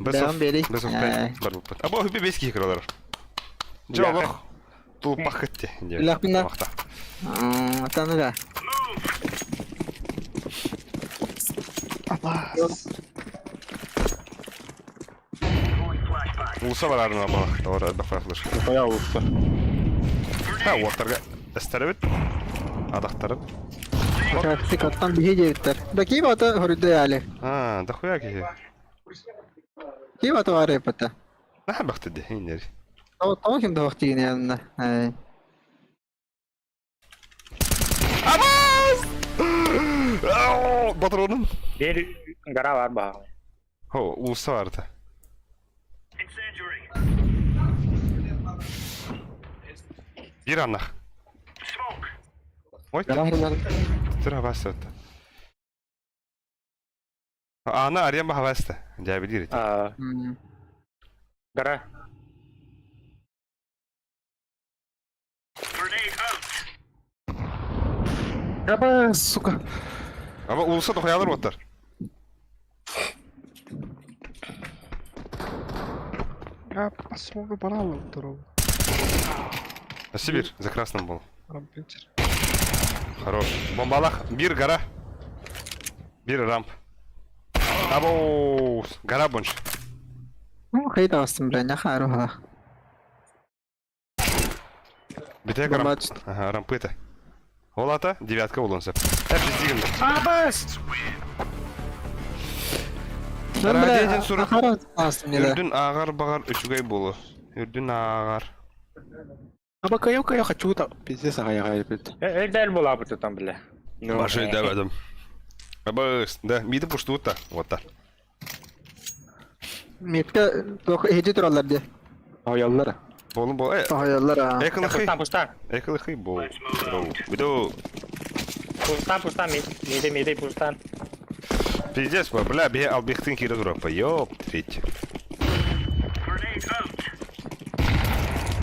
Devam beri. Без бар bu. Abo hübe beski kiralar. Jolok. Bu paketti diyor. Billah billah. Vakta. Tanı da. Ulusa var arına bak. Doğru da farklı. Koya ултса. Ha ortarga esтеребит. Adaktarın. Trafik attan bir hece biter. Da kim ata hırdı yani. Ha, da хуя ki. Kim ata var yapata. Ne baktı de inleri. Tamam kim de vakti yine yanına. Patronum. Bir gara var bağı. Ho, ulusa vardı. Bir anlak. Oy, Gara var. dur havası öttü. Ana arayan bu havası. Cabilir. Gara. Aba, сука. Ama ulusa da koyalım otur. Я смогу барала второго. Сибирь, за красным был. Рампетер. Хорош. Бомбалах. Bir gara. Bir ramp. Abo, gara bunch. Kayıt astım ben ya haruha. Bir tek Bomba ramp. açtı. Aha, rampı da. Olata, девятка уланса. Hep bizdigin. Абас! Ben Radiyacın bile suru. haram astım ya da. Үрдүн ағар бағар үчүгай болу. Үрдүн ағар. Аба, кая хочу та. Пиздец, ага, бит. Элдел була bu tutan bile. Башай дәвәдім. Аба, да, миді пұшты ұтта. Отта. Metka hece turallar diye. Ayallara. Болын бол. Hayallar ha. Экылы хый. Pustan. Экылы хый бол. Бидо. Pustan. Mide pustan. Пиздец, бля, бе албехтин кире дурапа. Ёп, треть.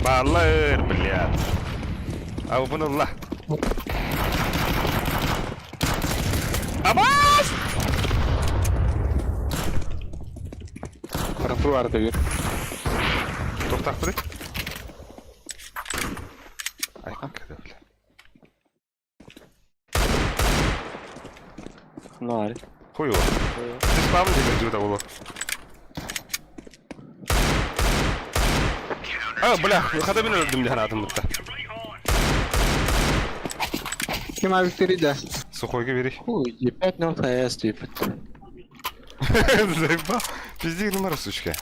Балыр, блядь. Ау, бұнылла. Абас! Rampı vardı bir. Тоқтақ бірі. Ай, кәді бля. Ne var? Қой ол. Сіз бамын деген жүгіда олы. Бля, қада мен өлдім де атым бұтта. Kim abi de. Сухойға берей. Хуй, ебать, ну ХС, ебать. Заеба. Пиздик номер сучка.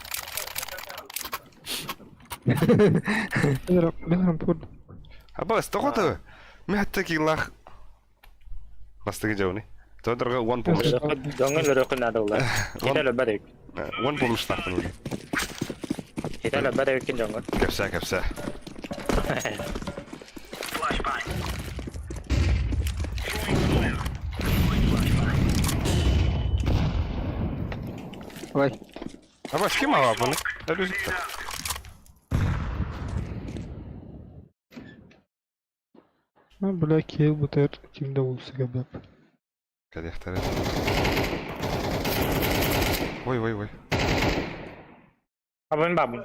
Ben rampur. Абас, тоқоты. Мен хатта килах. Бастығы жауны. Тодырға one помощь. Dongel rökün adı ular. Gide lo barik. One помощь нахтын өлі. Kita lah bada yakin jangan. Kapsa. Vay. Abbas kim hava bunu? Hadi üzüldüm. Ben Black Hill bu ter kimde olsa gibi. Kadehtar. Vay. Abang babun.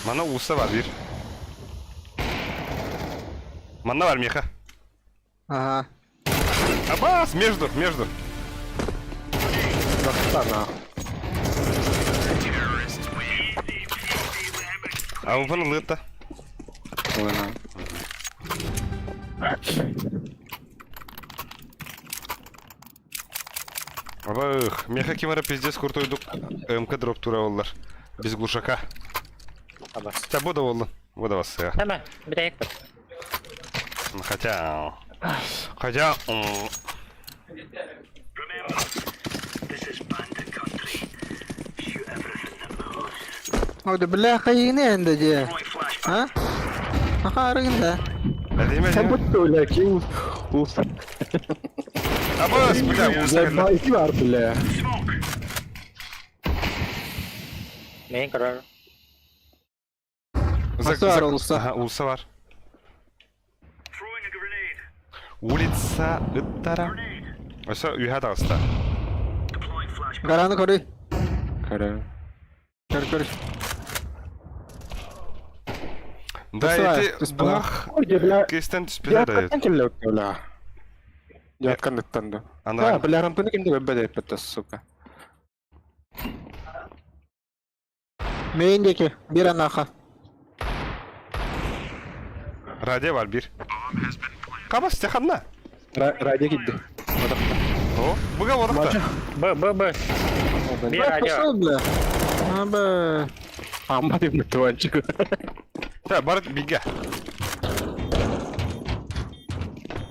Mana usta var bir. Mana var Меха. Ага. Abbas между. Baksana. А он лыта. Ulan. Абах, Меха Кимара пиздец крутой МК дроп тура олар. Без глушака. Abas. Да буду олла. Буду вас. Sama, beda yak. Хотя... Hadi bela kayını ende diye. Ha? Hakarın da. Hadi Sabut öyle ki uf. Abbas, bля, usta Zebba iki var bile. Neyin karar? Nasıl var Ulusa? Ага, Ulusa var. Улица Ыттара. Ose ühe dağısta. Karanlık orayı. Kare. Kır. Да, var? эти Üst бах. Orada bile Kesten tüspüle dayı. Jatkan kille öyle. Jatkan ıttandı. Ana Ha, bile rampını kimde bebbe de yapıttı suka. Main'deki bir anaka. radyo var bir. Kabas tekanna. Radya gitti. O, buga varakta. Be. Bir Bak aja. nasıl bile. Abi. Amma di mutuan çıkı. Да, Барт, бега.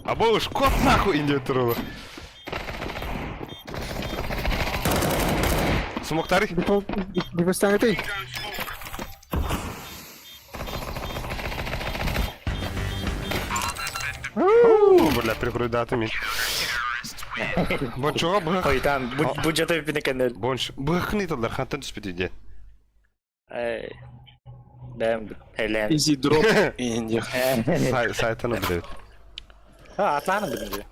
Абош, кот нахуй идет тролла. Смоктари. Bir postane değil. Бля, прикрой датами. Бончо, бах. Ой, там, bu jatuh pindah Бонч, бах не талар, хантан түспеди де. Damn, Thailand. Easy drop ince. Сайтаны біледі. Ha, Atlanta bu diyor.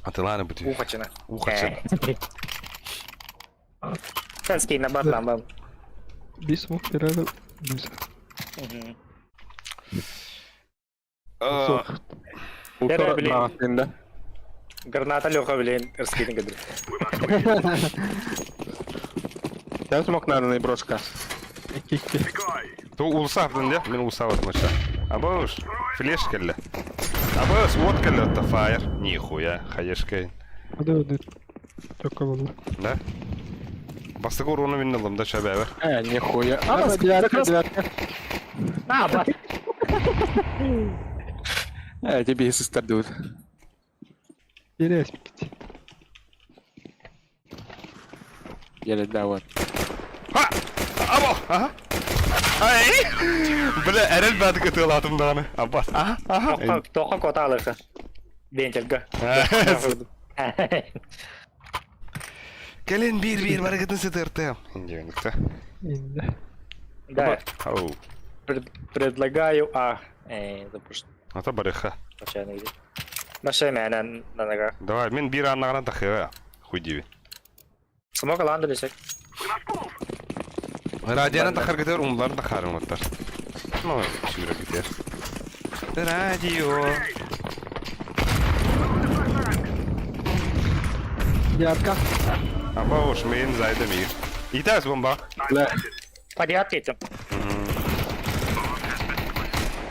Атыланы бүті. Uğaçına. Uğaçına. Sen skin'e bak lan ben. Bir smoke herhalde güzel. Utar bileyim. naatinde. Granata loka bilen skin'e gidiyor. Sen smoklarını broska. İki. То улса аптын де, мен улса атмаша. Абош, флеш келле. Абош, вот келле отта фаер. Нихуя, хаешкейн. Hadi. Çok havalı. Да? Бастыгы урону мен алам да шабабы. Нихуя. Ama diğer. Ha bak. Тебе сестер дует. Yere esmek için. Yere davet. Ha! Abo! Aha! Ay! Bля, Erel badı kıtığı latım dağını. Abbas. Aha! Toka kota alırsa. Dencelga. Gelin bir hareketin sıtırtı. İnce yönlükte. İndi. Да, Ау. предлагаю, допустим, Ата барыха. вообще не Машина на нога. Давай, мен bir anlağına takıyor. Хуй диби. Смог ланду лисек. Radyanın takar gider, umların takarım otlar. No, şuraya gider. Radyo. Bir arka. Aba hoş, men zayda mir. İtas bomba. Подъят этим.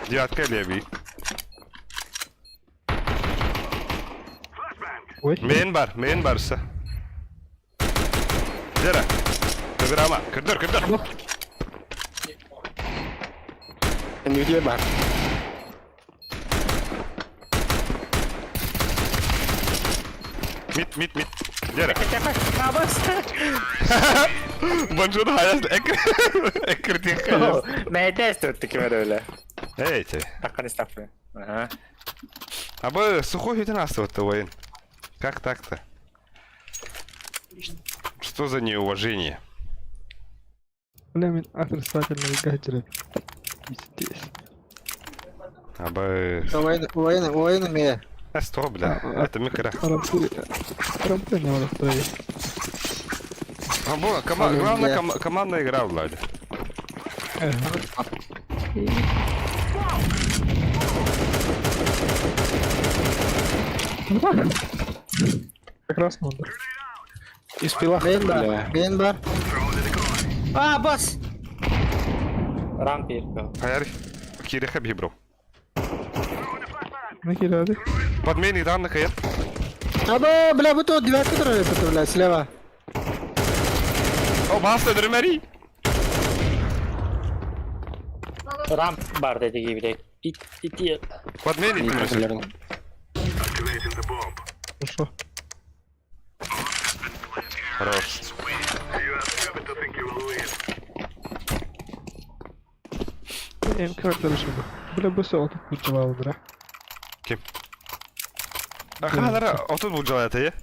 Diyatka lebi. Oy. Men barsa. Zera. Kıdırama, kırdır. Nüdiye bak. Mid. Где? Абас. Bonjour hayat. Ekir diye kayar. Medes dörttük var öyle. Эйти. Hakan istafı. Aha. Абы сухой ведь нас вот воин. Как так-то? Что за неуважение? ولا من آخر الساعة اللي قاعد Здесь. Абы... وين مية؟ Стоп, бля. Это микро. Рампы не надо строить. Главное, командная игра, Влади. Прекрасно, да. И спила. Main bar. Boss! Ramp bir. Hayır. Kiri хаб бро. Накидали. Подменник данных кает. Бля, вы тут девятку трогаете, блядь, слева. О, бastı dürmeri. Ramp var dediği gibi de. İt. Подменник. Ну что? Хорош. Как дальше? Бля, бы все тут путевал, бля. Kim? Kadar otur bu calata ya.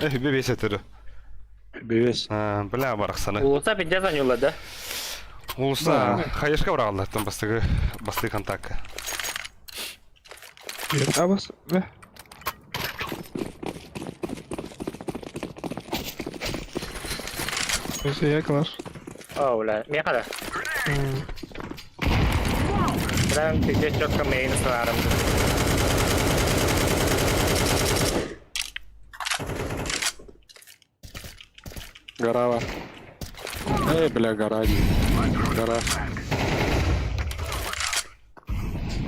Bebes etiri. Бевес. Bля barıqsana. Olsa bir cezan yolladı. Ulusa hayışka bırakırlar bastığı kontak. А вас, да? Şey var. Oh ulan. Ne kadar? Ben bir çok kameyin sararım. Гора var. Эй, бля, гора. Гора.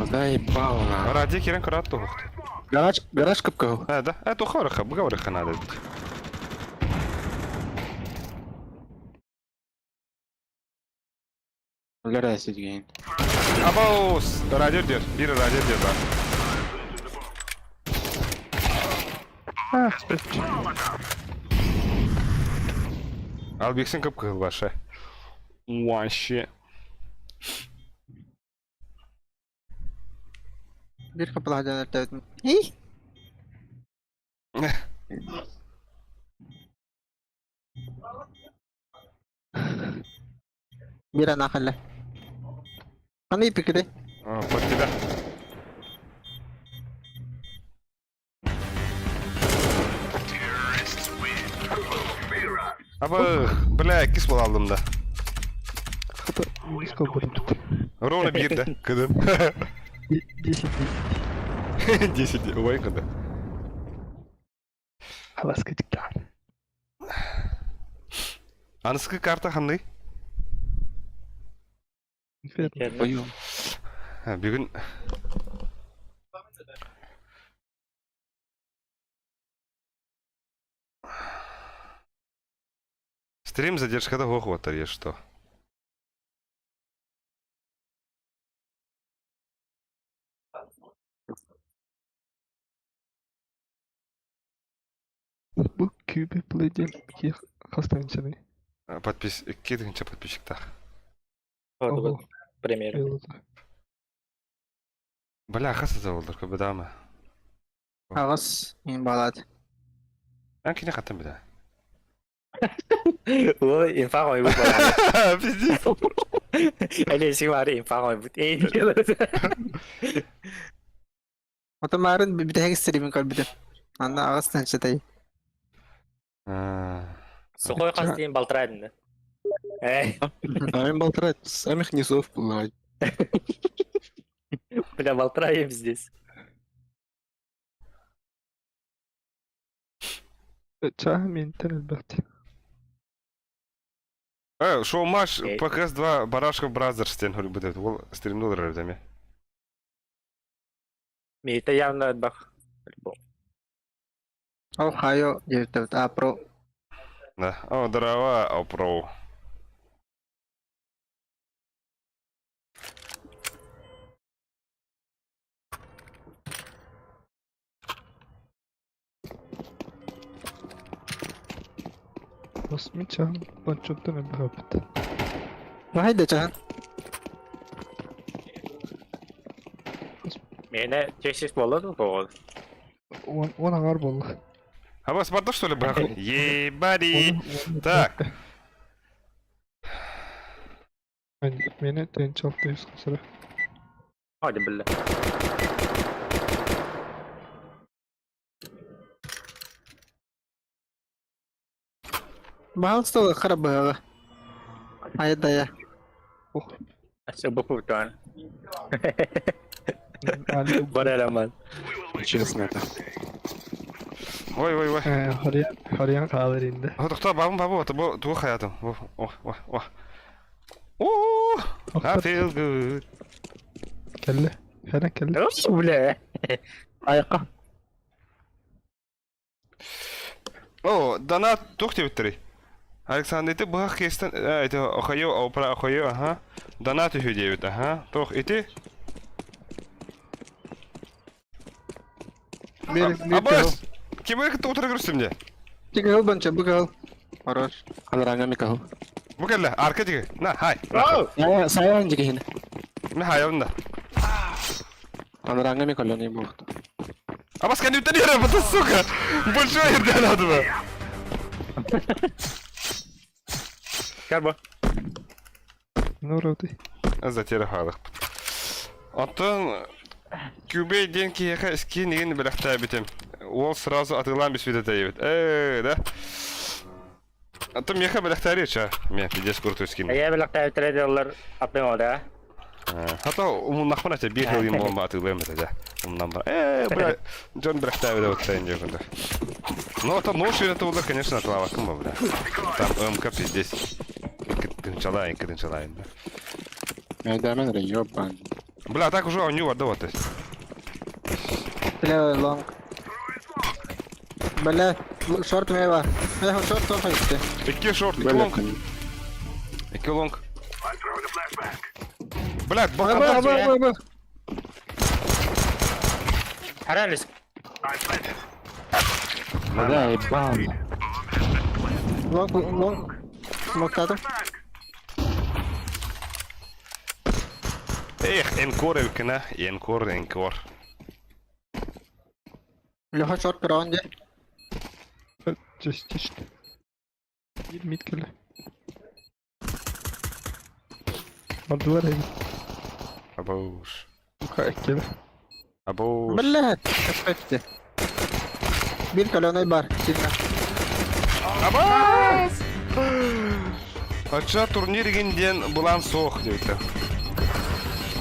Заебал, на. Ради Кирен Карат тухты. Гараж капкал. Да, это хорха, бгаворха надо быть. Гараж сидит. Абаус! Радио дер, бир радио дер, да. Албексин капкал ваша. Вообще. Bir kapılı hadi evet. Hii. Bir anak kala. Ano ipik ito? Покида. Абы, бля, кисло aldım da. Сколько тут? Ровно бир, да? Кыдым. 10. 10, ой, кыды. Хаваска тикта. Анысы карта қандай? Пою. Бүгін стрим задержкада оқып отыр, е что? Bu QB Play'den iki hastanın Кетігінші подписчиктар. Oldu premier. Бля, қасы заволдар, көбі дама. Ağız. Yung balat. Мен кене қаттым біда. O infak oy bu falan. Пиздец. Öyle şey var infak oy bu. Otomarin bir tek streaming kal bir de. Anda ağız tanıştı tayi. Сухой хастин балтрайдın da. Ами болтрать, самих низов плывать. Бля, болтраем здесь. Чаха мен интернет бахти. Шоу матч Окей. ПКС-2 Барашков Бразерстен буде. Ол стримнулар ревдеме. Мейте явно бak. Oh, hayo. Yurtta ta pro. Да. О, дрова, опроу. بس مين شان بنشوتنا بهبت واحد ده Mene çeşit boladı bol. وانا غارب والله А вас подо что ли баху? Ебари. Так. Beni de çaltıyız kusura. Hadi billah. بحاول خرب هذا هاي الضياع Sebab hutan. Ali Beralaman. Честно это. Ой, ой, ой. Hariyan kahvelerinde. هو تختار بابو تبو تو حياتهم. واه واه واه. اوه. I feel good. Kelle. Helen kelle. Nasıl bile? عايقة О, донат тухти битри. Александр, ты бах кестен, это охайо, а про охайо, ага. Донат их девять, ага. Тох, и ты? Абас! Кем вы тут регрусим мне? تيجي بنشا بقى خلاص Kan ranga mikahu. Bukan lah, arka juga. Nah, hai. saya yang jadi hina Nah, hai, onda. Kan ranga mikahu nih bu. Абас, kan ты не работа, сука! Большой донат был. Gel bu. Ne oldu? Затер халык. Антон Кубей деньги яка скин неген белахта битем. Ол сразу атылан без вида таевит. Да. Антон яка белахта реча. Мен пидес курту скин. Ya birlikte traderler apne oldu. Hatta umуннахман ата bir yıl yılma atılıyor mesela. Умнан бар. Бля, Джон белахта вида вот тайне гунда. Ну, там нож это было, конечно, отлава кому, бля. Там МК пиздец. Кынчалай, да. Ya da men yoban. Бля, так уже у него вот есть. تلاقي لونج بلا شورت ما يبقى هو شورت واحد Iki short, iki long. Iki long. Блядь, боком. Haralis. Да, ебан. لونج مكتاتو Эх, энкор ülkene, энкор. اللي هو شورت راوند دي Just. 20 kelle. Aldılar evi. Abouş. Bu kadar kelle. Abouş. بالله كفكت بير كلوني بار سينا Abouş. Açça turnirinden bulan soğuk diyordu.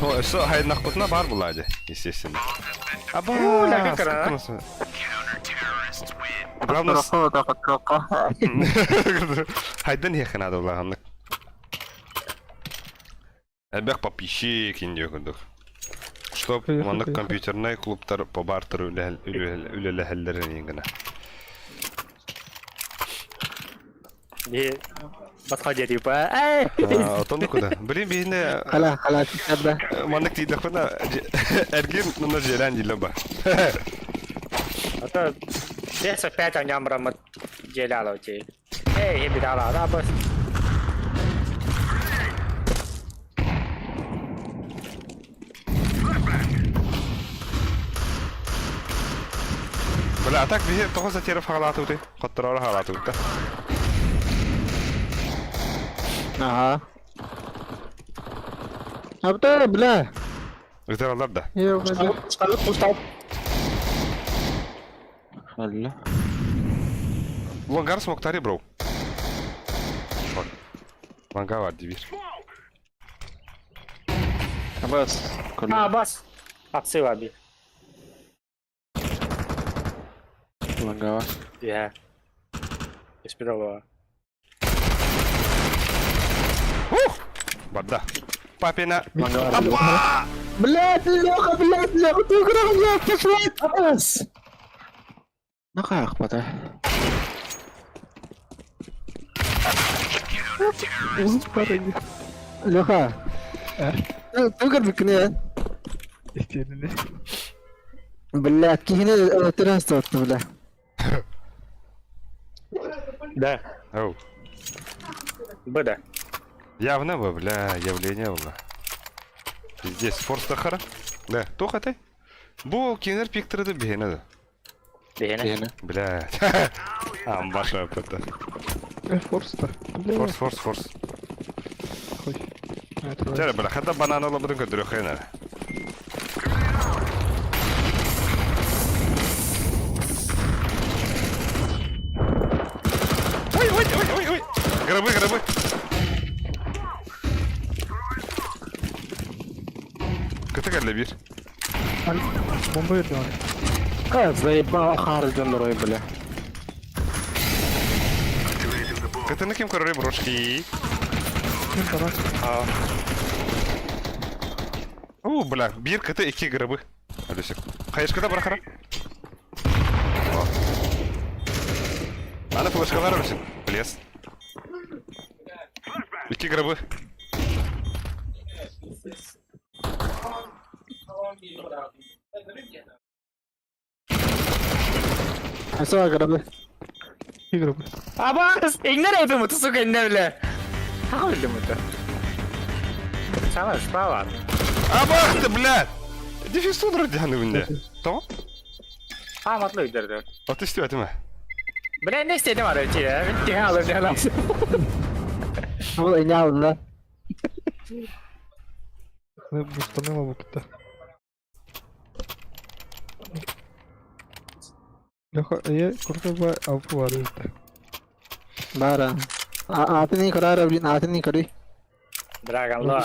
O, şu hayır nakbutuna bar buladı, естественно. Abouş. Laka kara. Главное, تروقه haydan yakın adı Allah'ınlık. Elbek papişi ikinci okuduk. Чтоб маннык компьютерный клубтар по бартеру үлеләһәлләрен иңгенә. Di басқа жери ба. Отонды куда? Блин, бейне خلاص تبدا маннык тиде кына эрген нуна желән диле ба. Ata desa peta nyamra mat jela lo ji. Bidala da bas. Бля, так бие того затера халату ты. Контроль халату ты. اه ابدا بلا Güzel da. يا Allah. Longar smoktari bro. Bak. Longa var bir. Abbas. Ha bas. Aksi var bir. Langawa. Ya. Espero var. Badda. Papena. بلاد لوخه بلاد لوخه تقرا يا كشوات بس Naka pada. لوخه تقرا بكنيه İhtiyarını. بالله كي هنا تراس صوت بالله Da. Oh. Б, Явно бы, бля, явление было. Здесь форс тахара. Да, тоха ты. Бу кинер пиктерды бихене да. Дегені. Дегені. Бля. Амбаша это. Форс-то. Форс. Хуй. Это Жаре, бля, хата банана лабрын көдөрөхена. Ой. Грабы. Кыты geldi bir. бомба верди он. Заебал Харджан Рой, бля. Кытыны ким көрөр брошки? Ким тарас? Бля, bir кыты iki грабы. Алюсик. Кайышкыда барахара. Аны флешкалар алюсик. Плес. İki грабы. Asa garabe. Игры бы. Абас! Игнор это муту, сука, не бля. Как это муту? Сама справа. Абах ты, блядь! Дефисут радианы винде. Tamam. Аmatlı öldürdü. Atış diyor değil mi? Bля, ne istedim var öyle ya. Bir tane alır ne lan. Ama ne aldın lan? Ne bustanıma bu kitle. Леха, я круто бы авуарил. Bara. Aati नहीं करा रहा aati नहीं करी. Dragan lo.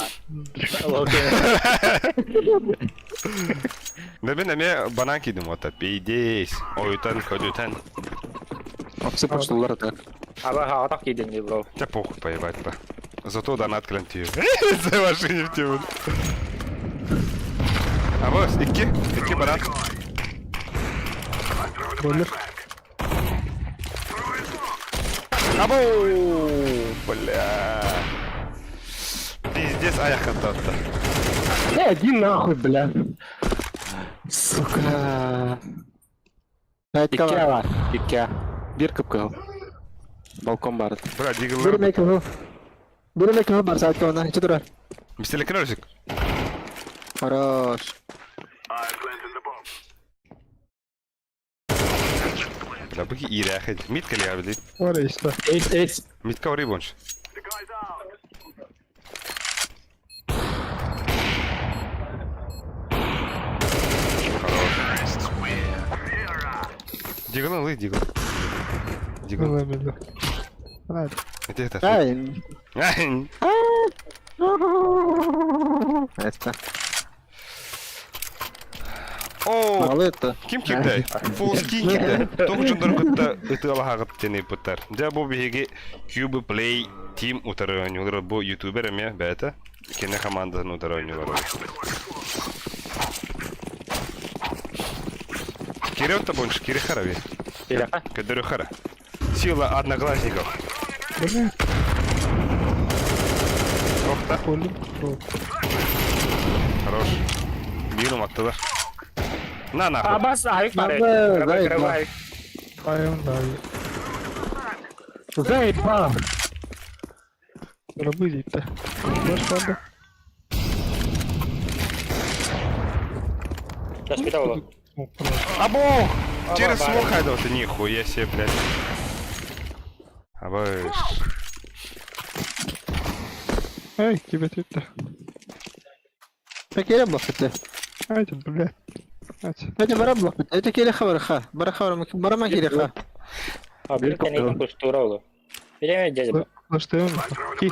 Okey. Ne ben eme banan kidim o tabi. Beydeyiz. Oyutan, ködüten. Все пошло так. Aba ha atak yedin diye bro. Да похуй, поебать бы. Зато донат клянтию. За машине в тему. А вот, iki банан. Бойлер. Абу! Бля. Пиздец, аяк отдата. Иди нахуй, бля. Сука. Айтка var. İki. Bir kıpkı. Balkon var. Бля, Bir дигылар. mekruh. Bir mekruh var saat ona. Hiç durar. Мистелек ролик. Хорош. Бля, быки ирахет. Митка ли абди? Var ya işte. Ace. Митка ори бонч. Дигл, лы, дигл. Дигл. Было медленно. Hadi. Это. Ay. Ай. Это. О, Мало это. ким кимде? Фулс кимде? Тогуч дөргөттө ыты алагат тени путар. Да бу биги Cube Play Team утарыгынылар бу ютубер эме бета. Кене командасын утарыгынылар. Кирёта больше кирихарави. Ilaha. Кадырыхара. Сила одноглазников. Бля, Охта. полим. Хорош. Минум аттылар. На нахуй. Абас ayık var. Abi, gayet Kırık var. ayık. Ayağım daha iyi. Заебал. Рабы здесь-то. Знаешь, правда? Сейчас bir de oğlum. О, пожалуйста. Або! Через Аба, смог бай. хайдал ты нихуя себе, блядь. Абой. Эй, тебе тут-то. Peki yere bakıttı. Hadi, блядь. Hadi. Hadi bara bakıttı. Öte kere xabar xa. Bara xabar bara ma kere xa. Abi bir tane yedin kustura oğlum. Bilemeyeceğiz bu. Başlayalım mı? Ки.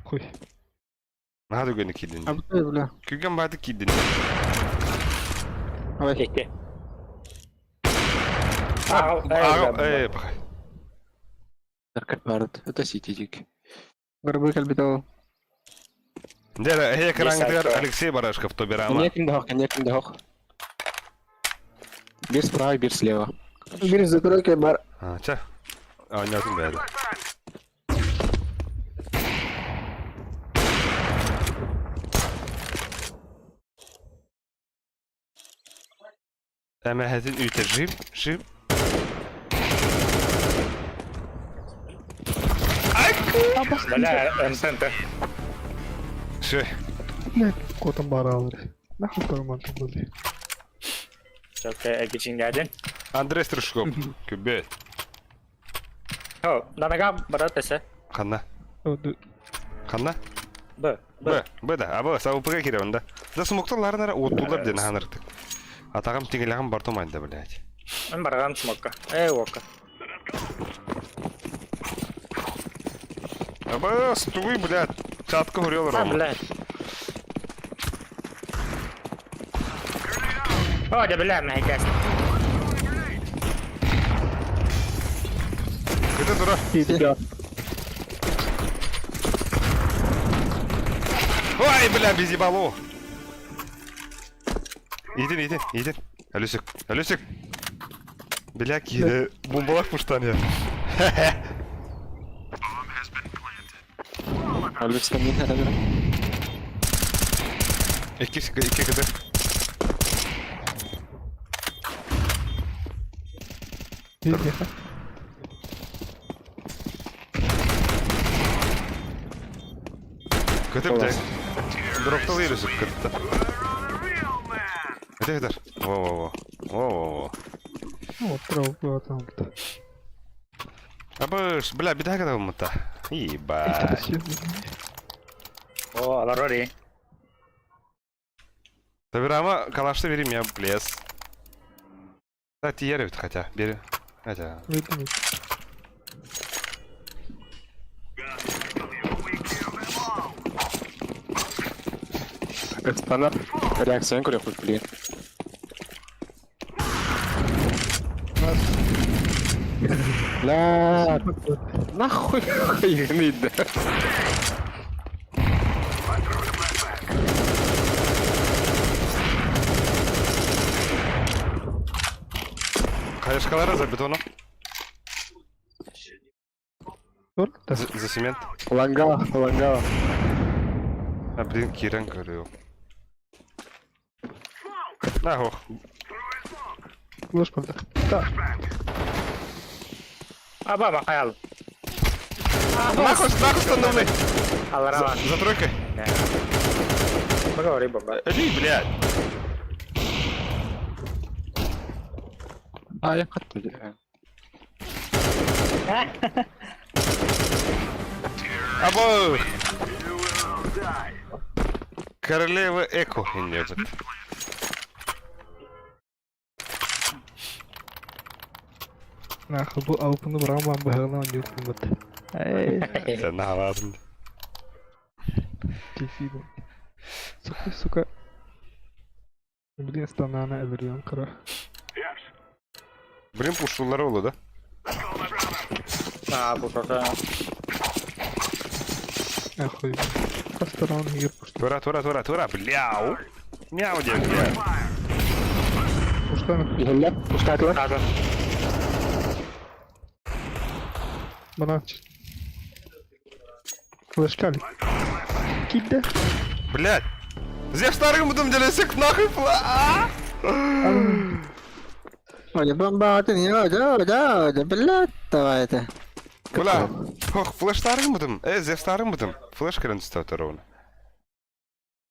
Хуй. Надо гыны кидин. Abi bula. Kügen badı kidin. Ay. Bekle. Aa, bak. Erkek vardı. Ötesi itecek. Garbu kalbito. Дера, я крангер Десятка. Алексей Барашков, то берама. Неким дохок. Bir справа, bir слева. Bir zikro ke bar. А, ча. А, не один бэда. Ama hazin üte jip. Бля, ente. Şey. Блядь, котом баралар. Нахуй кармантом были. Çok geçin geldin. Андрей Стружков. Kübbe. Ho, danaga barat ese. Kanna. Öldü. Kanna. Bu. Б да. Абы сауыпыға кире онда. Да смокталарын ара оттулар ден ханырды. Атағам теңелеген бар томайды, блядь. Ben baragam smokka. Oka. Абы стуй, блядь. Чатка горел Ha, Рома. блядь. О, да, бля, мягкая. Где дура? Тебя. Ой, бля, без ебало. Идин. Алюсик. Бля, кире. Бомбалак пуштан я. Alex ne kadar? İki kadar. Bir defa. Kötü bir tek. Drop'ta yürüsün kötü. Kadar. Во. Вот, траугла там-то. Абы, бля, bir daha kadar mı ta? Ебать. Красиво. O, alarori. Tabii ama kalaşta vereyim ya, please. Kстати, я ревит хотя. Бери. Хотя. Видно. Standart reaksiyon kuruyor kulüye. La nahуй yığınıydı. Каяшкалары за бетоном. Dur. Da. За цемент. Langa. А, блин, Кирен говорю. Нахуй. Flash burada. Da. Aba, makayal. Нахуй становный. Alara. За тройкой. Поговори, баба. Ли, блядь. Aya kattı ya. Або. Королева Эко небет. Nahı bu avukunu bırakın ben bu hırlan diyorsun burada. Hey. Sen ne havadın? Keyfi bu. Сука. Блин, станана эдрион кара. Блин, пушулары oldu da. Ha, bu kaka. Ахуй. Кастрон егер пушта. Тура, бляу. Мяу, девки. Пуштаны. Yılla ustaklar. Hadi. Bana aç. Flash kali. Kidde. Блядь. Зев старым будем делать нахуй. Oye, bomba atın ya. Hadi. Блядь, давай это. Бля. Хох, флеш старым будем. Зев старым будем. Флеш крен стоит ровно.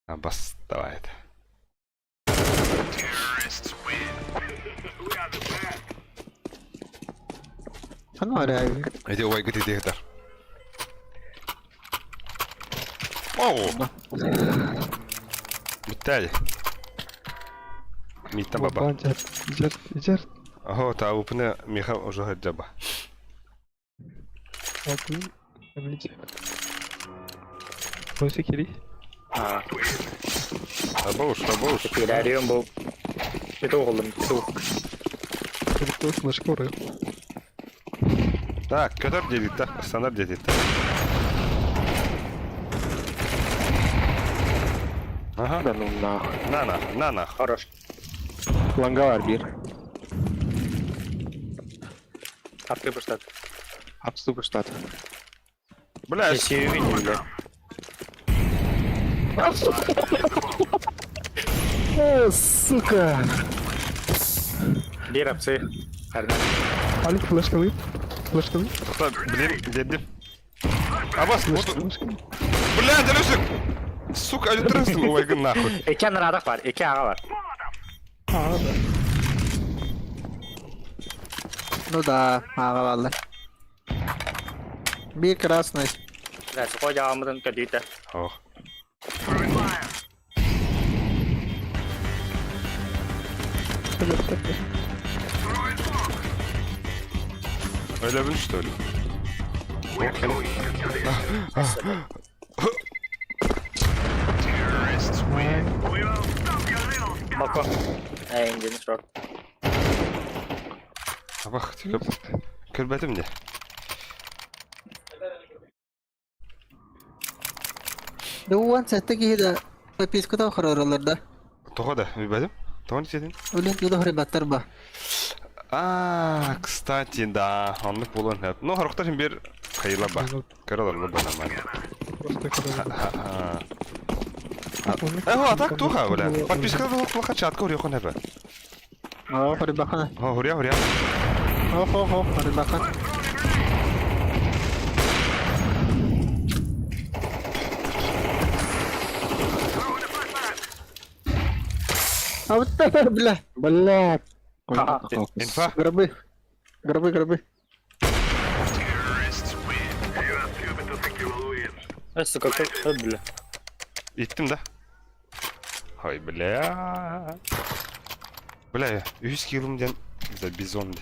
А бас, давай это. Sen var ya. Иди, ой, где ты это? Оу. Биттали. Митта баба. Банчар. Ижар. Ого, та упне миха уже хаджаба. Bakayım. Emice. Oysa kiri. Ha. Абоуш. Pilarium bu. Itu oğlum, itu. Çocuklar flash koruyor. Так, который делит, да? Стандарт делит. Ага. Ben onunla. На. Хорош. Langa var bir. Atlı başlat. Hapslı başlat. Бля, Kesiyi bilmiyorum. Сука. Bir hapsi. Hadi. Ali flash kalıyor. Flash kalıyor. блин, dedim. Абас, бля, дөрөсөк. Сука, öldürürsün o aygın nahut. İki naradak var. İki ağa var. Ну да, ağa vallahi. Bir красный. Neyse koyacağımızın kötüydü. Oh. Öyle bir işte öyle. Bak o. İngiliz short. Bak, körbetim de. Duvan sette ki de pepis kutu oralarda. Toğa da, bir Toğa ne dedin? Ulan yuda haribatlar ba. Kstati, da, anlık bulan hep. No, haruktar şimdi bir kayıla bak. Karalar burada hemen. Просто когда... Evo, tak toğa öyle. Подписка da kulaka çatka oraya kon hep. Oh, haribakan. Hurya. Oh, haribakan. Авто бля. Бля. Infa. Гробы. Suka öldü. İttim de. Hay bля. Bля, 100 kilomdan güzel bir zombi.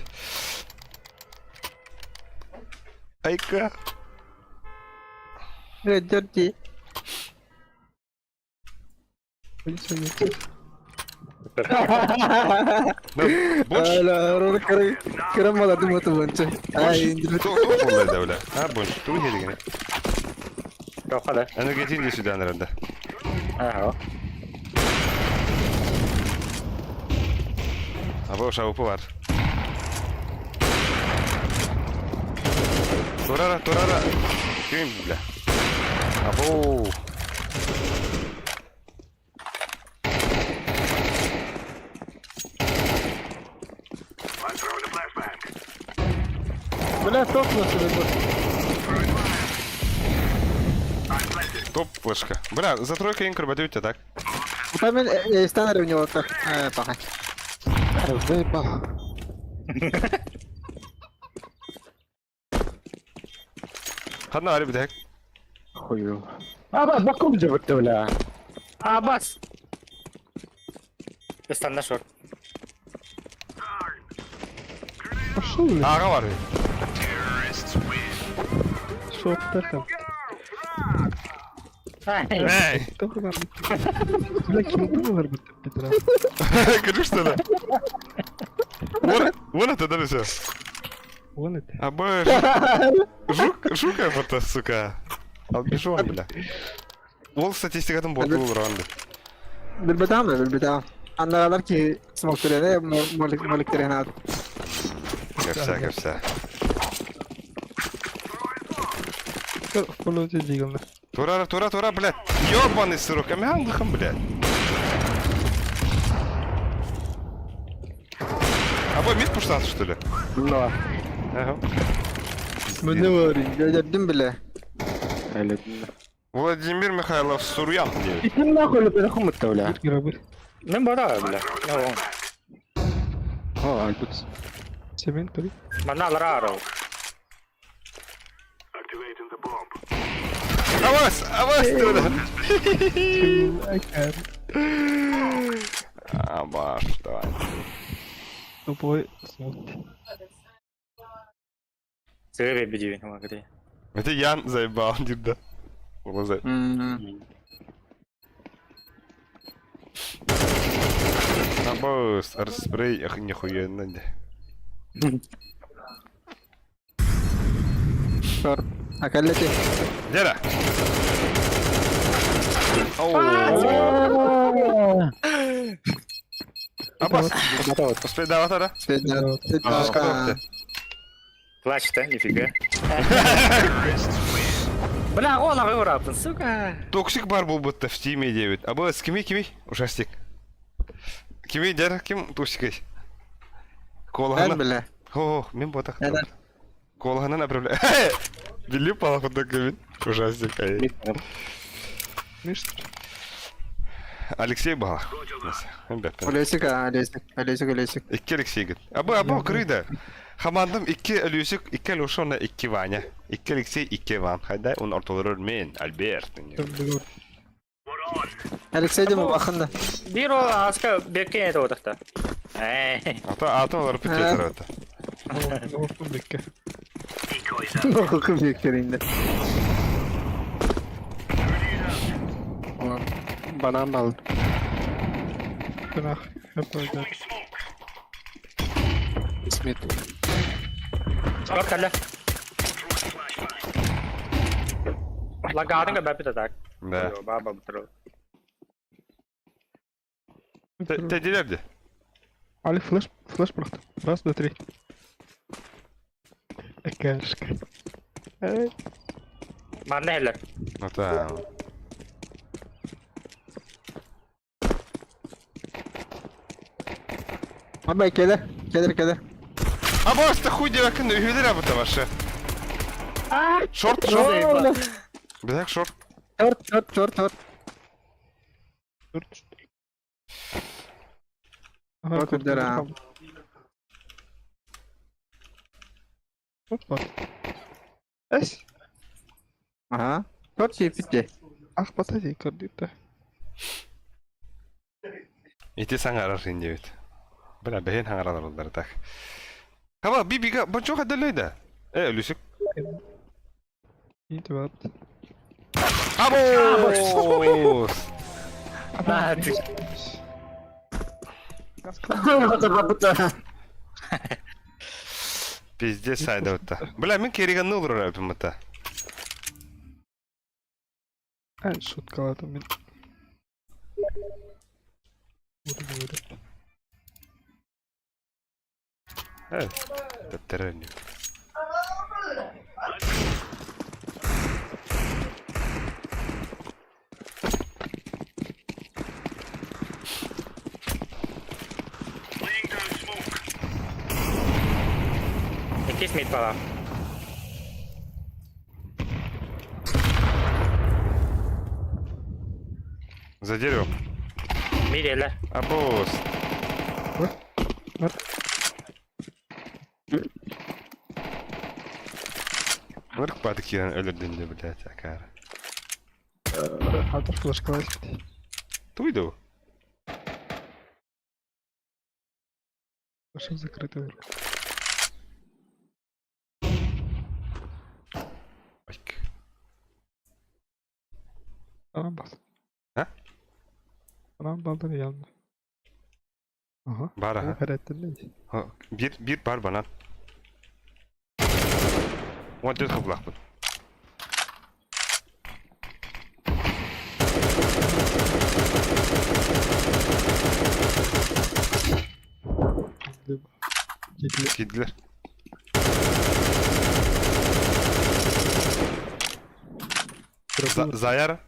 Ayka. Джорджи. Boş. Hala kıramadı değil mi otobançı? Ay indir. Çok olay da öyle. Ha boş. Dur hadi gene. Yok hadi. Ana getirdi sudan herhalde. Ha. Abo şavupu var. Torara. Kim bile? Abo. Бля, топ nasıl bu? Топ флешка. Бля, за тройкой инкр бадюте, так? Там станер у него так. Пока. Заебал. Hadi ari bir tek. Хуёво. Bakım cıvıttı öyle. Bas. Standart short. Пошел, блядь. Ağa var. Шорт там. Hey. Только нам... Бля, килограмм var bu Petra. Конечно, да. Вон это, да, все. Вон это. Або жука вот, сука. Албижон, бля. Ол статистикадан болду бұл ранды. Bilbedam. Anlarlar ki smoke'ları molikleri ne? Köfse. Полоте дигал. Тура, блядь. Ёбаный сырок, а меня андыхам, блядь. Або мид пуштат, что ли? No. Ага. Ne var? Gördüm bile. Öyle. Владимир Михайлов Сурьян diyor. İsim ne koyup beni kumutta öyle. Гробы. Ne bada bile. Ne o? Ha, Aykut. Семен, то ли? Bana raro. Авас, diyor. Акар. Абаш, давай. Тупой смотри. Söyle bir düğün ama gri. Это Ян заебал, дюда. Глаза. Абас, арспрей, ах, нихуя, надо. Short. Akalleti. Дера! Абас, успей давать, да? Сколько? Flash'ta nifika. Bля, ona vurapın suka. Токсик бар был будто в Steam 9. Абас, кими? Ужастик. Кими, дера, ким токсикой? Ben Колхана. bile. О, мен ботак. Neden? Колхана направляю. Били палаху так кими. Ужастик. Mid. Мистер. Алексей бала. Бәппен. Ölesik. İki Alexey git. Abo kırıydı. Hamandım iki Alexey, iki Alexey, iki Vanya. İki Alexey, iki Van. Hayda onun ortaları ölmeyin. Albert. Alexey de mi bakın da? Bir o aska bekleyin et odakta. Ata olarak bitiyor tarafta. Ortam bekle. Bakın büyüklerinde. Banan aldı. Günah. Hep öyle. Smith. Bak kalle. Lagadın ga ben bir tak. Ne? Baba butro. Tedilerdi. Ali flash bıraktı. Раз, два, три. Экашка. Эй. Marne heller. Ata. Ama gelir. Abo işte хуй девакın da ühüdür abi da başı. Short. Bir dakika short. Short. Dur. Bakın der ha. Hoppa. Es. Aha. Short şey bitti. Ах, подожди, кардита. İti sen arar şimdi evet. Bana beyin hangarlar onları tak. Ama bir biga bu çok adalıydı. Ölüsük. İyi de Abo! Hadi. Pizde sayda ota. Bula men keriganını olur abi mata. En şutkaladım ben. Vurdu. Evet. Teptereni. İki smith falan. За деревом. Mid heller. Абос. Вырк падкиен ölürdün de блядь, akara. Hadi flash kalась. Туйду. Flash'ın закрытый. Бак. Anam bas. Ha? Anam baldan yandı. Aha. Бар aha. Her ettin neydi? Bir бар банан. Вот это каблакпын. Gidiyor. Kediler.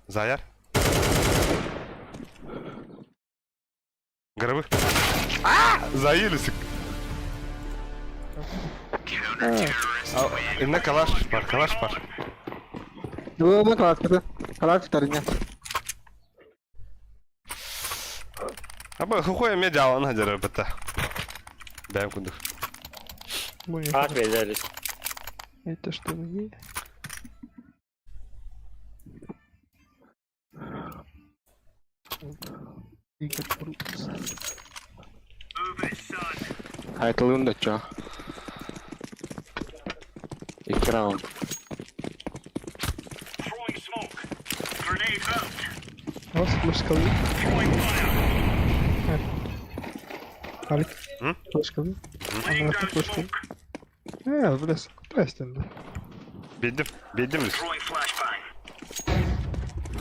Zayar. Garabı. Zayı ısık. Ne kalaş var. Dua kalar tutarın ya. Ama hukuya me jawan hajar bata. Дай куда. Bu ne? Ağaç bezeriz. Это что не? Игорь Крутс. Title'ını da çağ. 2 round. Раз флеш калды. Алик. Флеш калды. Ага, флеш калды. Блядь, здрасте. Bildim biz.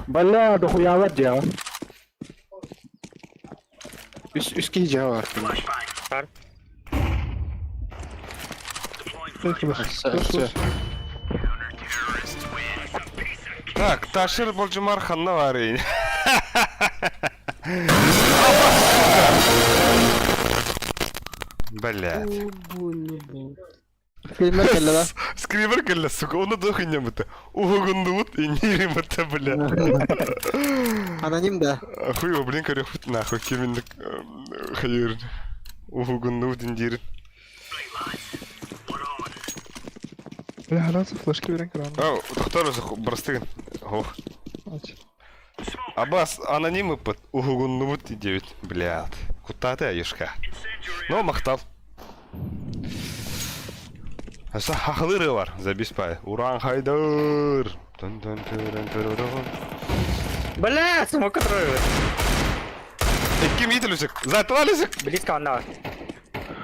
Balla da huyavat ya. Üst giyeceği var. Var. Flash. Так, Ташир Болджумар ханна var ya. Блядь. Filmer kelle lan. Скример кэлла, сука, onu da okuyacağım bıta. Uhugunduğut indirim bıta bile. Anonim de. Хуй его, блин, корёх быт нахуй, кеминlik hayır. Uhugunduğut indirim. Бля, nasıl flash'ı veren kıran. Ау, доктор өзі бірістігін. Ох. Aç. Абас, анонимы под угугуннубут идеют. Блядь. Куда ты, Аюшка? Ну, мақтал. Аса хақлыры бар, забиспай. Уран хайдар. Бля, смог отрывать. Ким етілісік? Затывалысік? Близко она.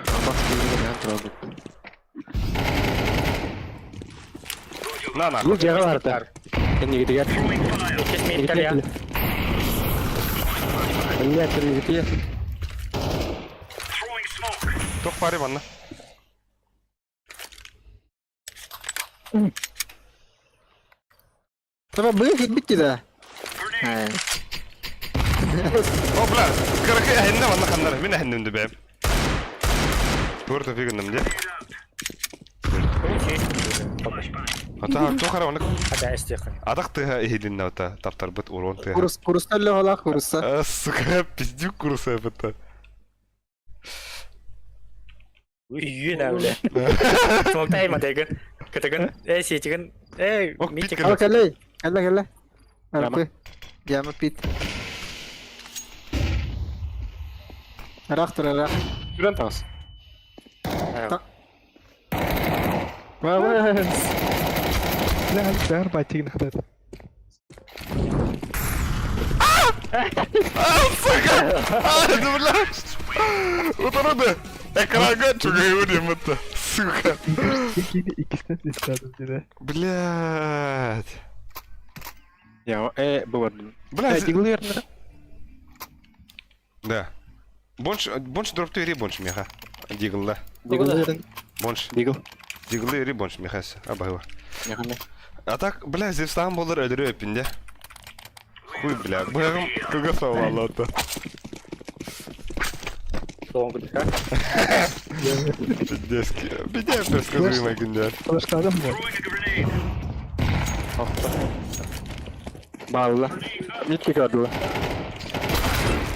Абас келген тұрады. На, на. Bu jaga var da. Kendi gidiyor. Kes mid ya. Kendi atıyor gidiyor. Тоқ пари банна. Tamam bu hit bitti de. He. О, бля, кырықы әхінне банна қандар. Мен әхіннімді бәйім. Көрді фигіндім де. Ата, тоқ қара банна. Ada istiqam. Адақ тыға ехедінна ота. Таптар бұт урон тыға. Kurusta öyle hala kurusta. Сука, пиздюк курса быта. Uyuyun öyle. Smog tay mı tekin? Ketekin. Si chicken. Ok, Mi pit chicken. Al kelle. Kelle. Arapı. Yama pit. Araktır arak. Жүрен тағыз. Vay. Bля, ben baytayım ne kadar. Dur lan. Oturdu. Ekrana çok iyi vuruyor mutlu. Сука. Yine ikisinden de istedim dedi. Блядь. Я, bu var. Блядь. Дигл yerine. Да. Бонш дропты ери бонш меха. Дигл. Diglerin. Бонш. Дигл. Дигл ери бонш мехасы. Абай var. Яғаны. А так, бля, Зевстан болар öldürüyor öpünde. Хуй, бля. Bu yakın kılga sağ Allah'ta. Doğum günü. Пиздецки. Пиздец, предсказуемый генерал. Flash'lardan mı var? Bağlı. Mid çıkardılar.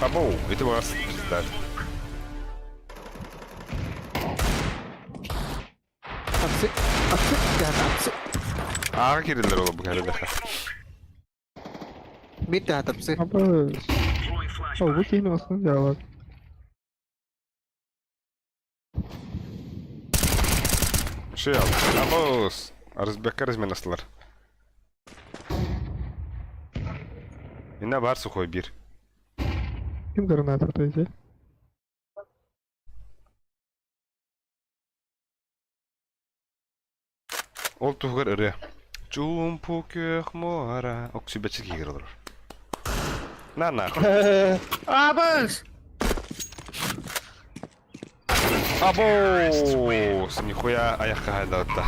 Abo, это вас. Да. Apsı. Apsı. Apsı. Ağa girirler oğlum bu herhalde. Bir daha apsı. Ama... O bu yine aslında cevap. Şey al. Abos. Arızbekka razmenastılar. Yine var sukoy bir. Kim granat atacak? Ол тугар ыры. Чумпу көх мора. Оксибечик игралар. На нахуй. Абас! Абос! Нихуя аяққа хайдатта.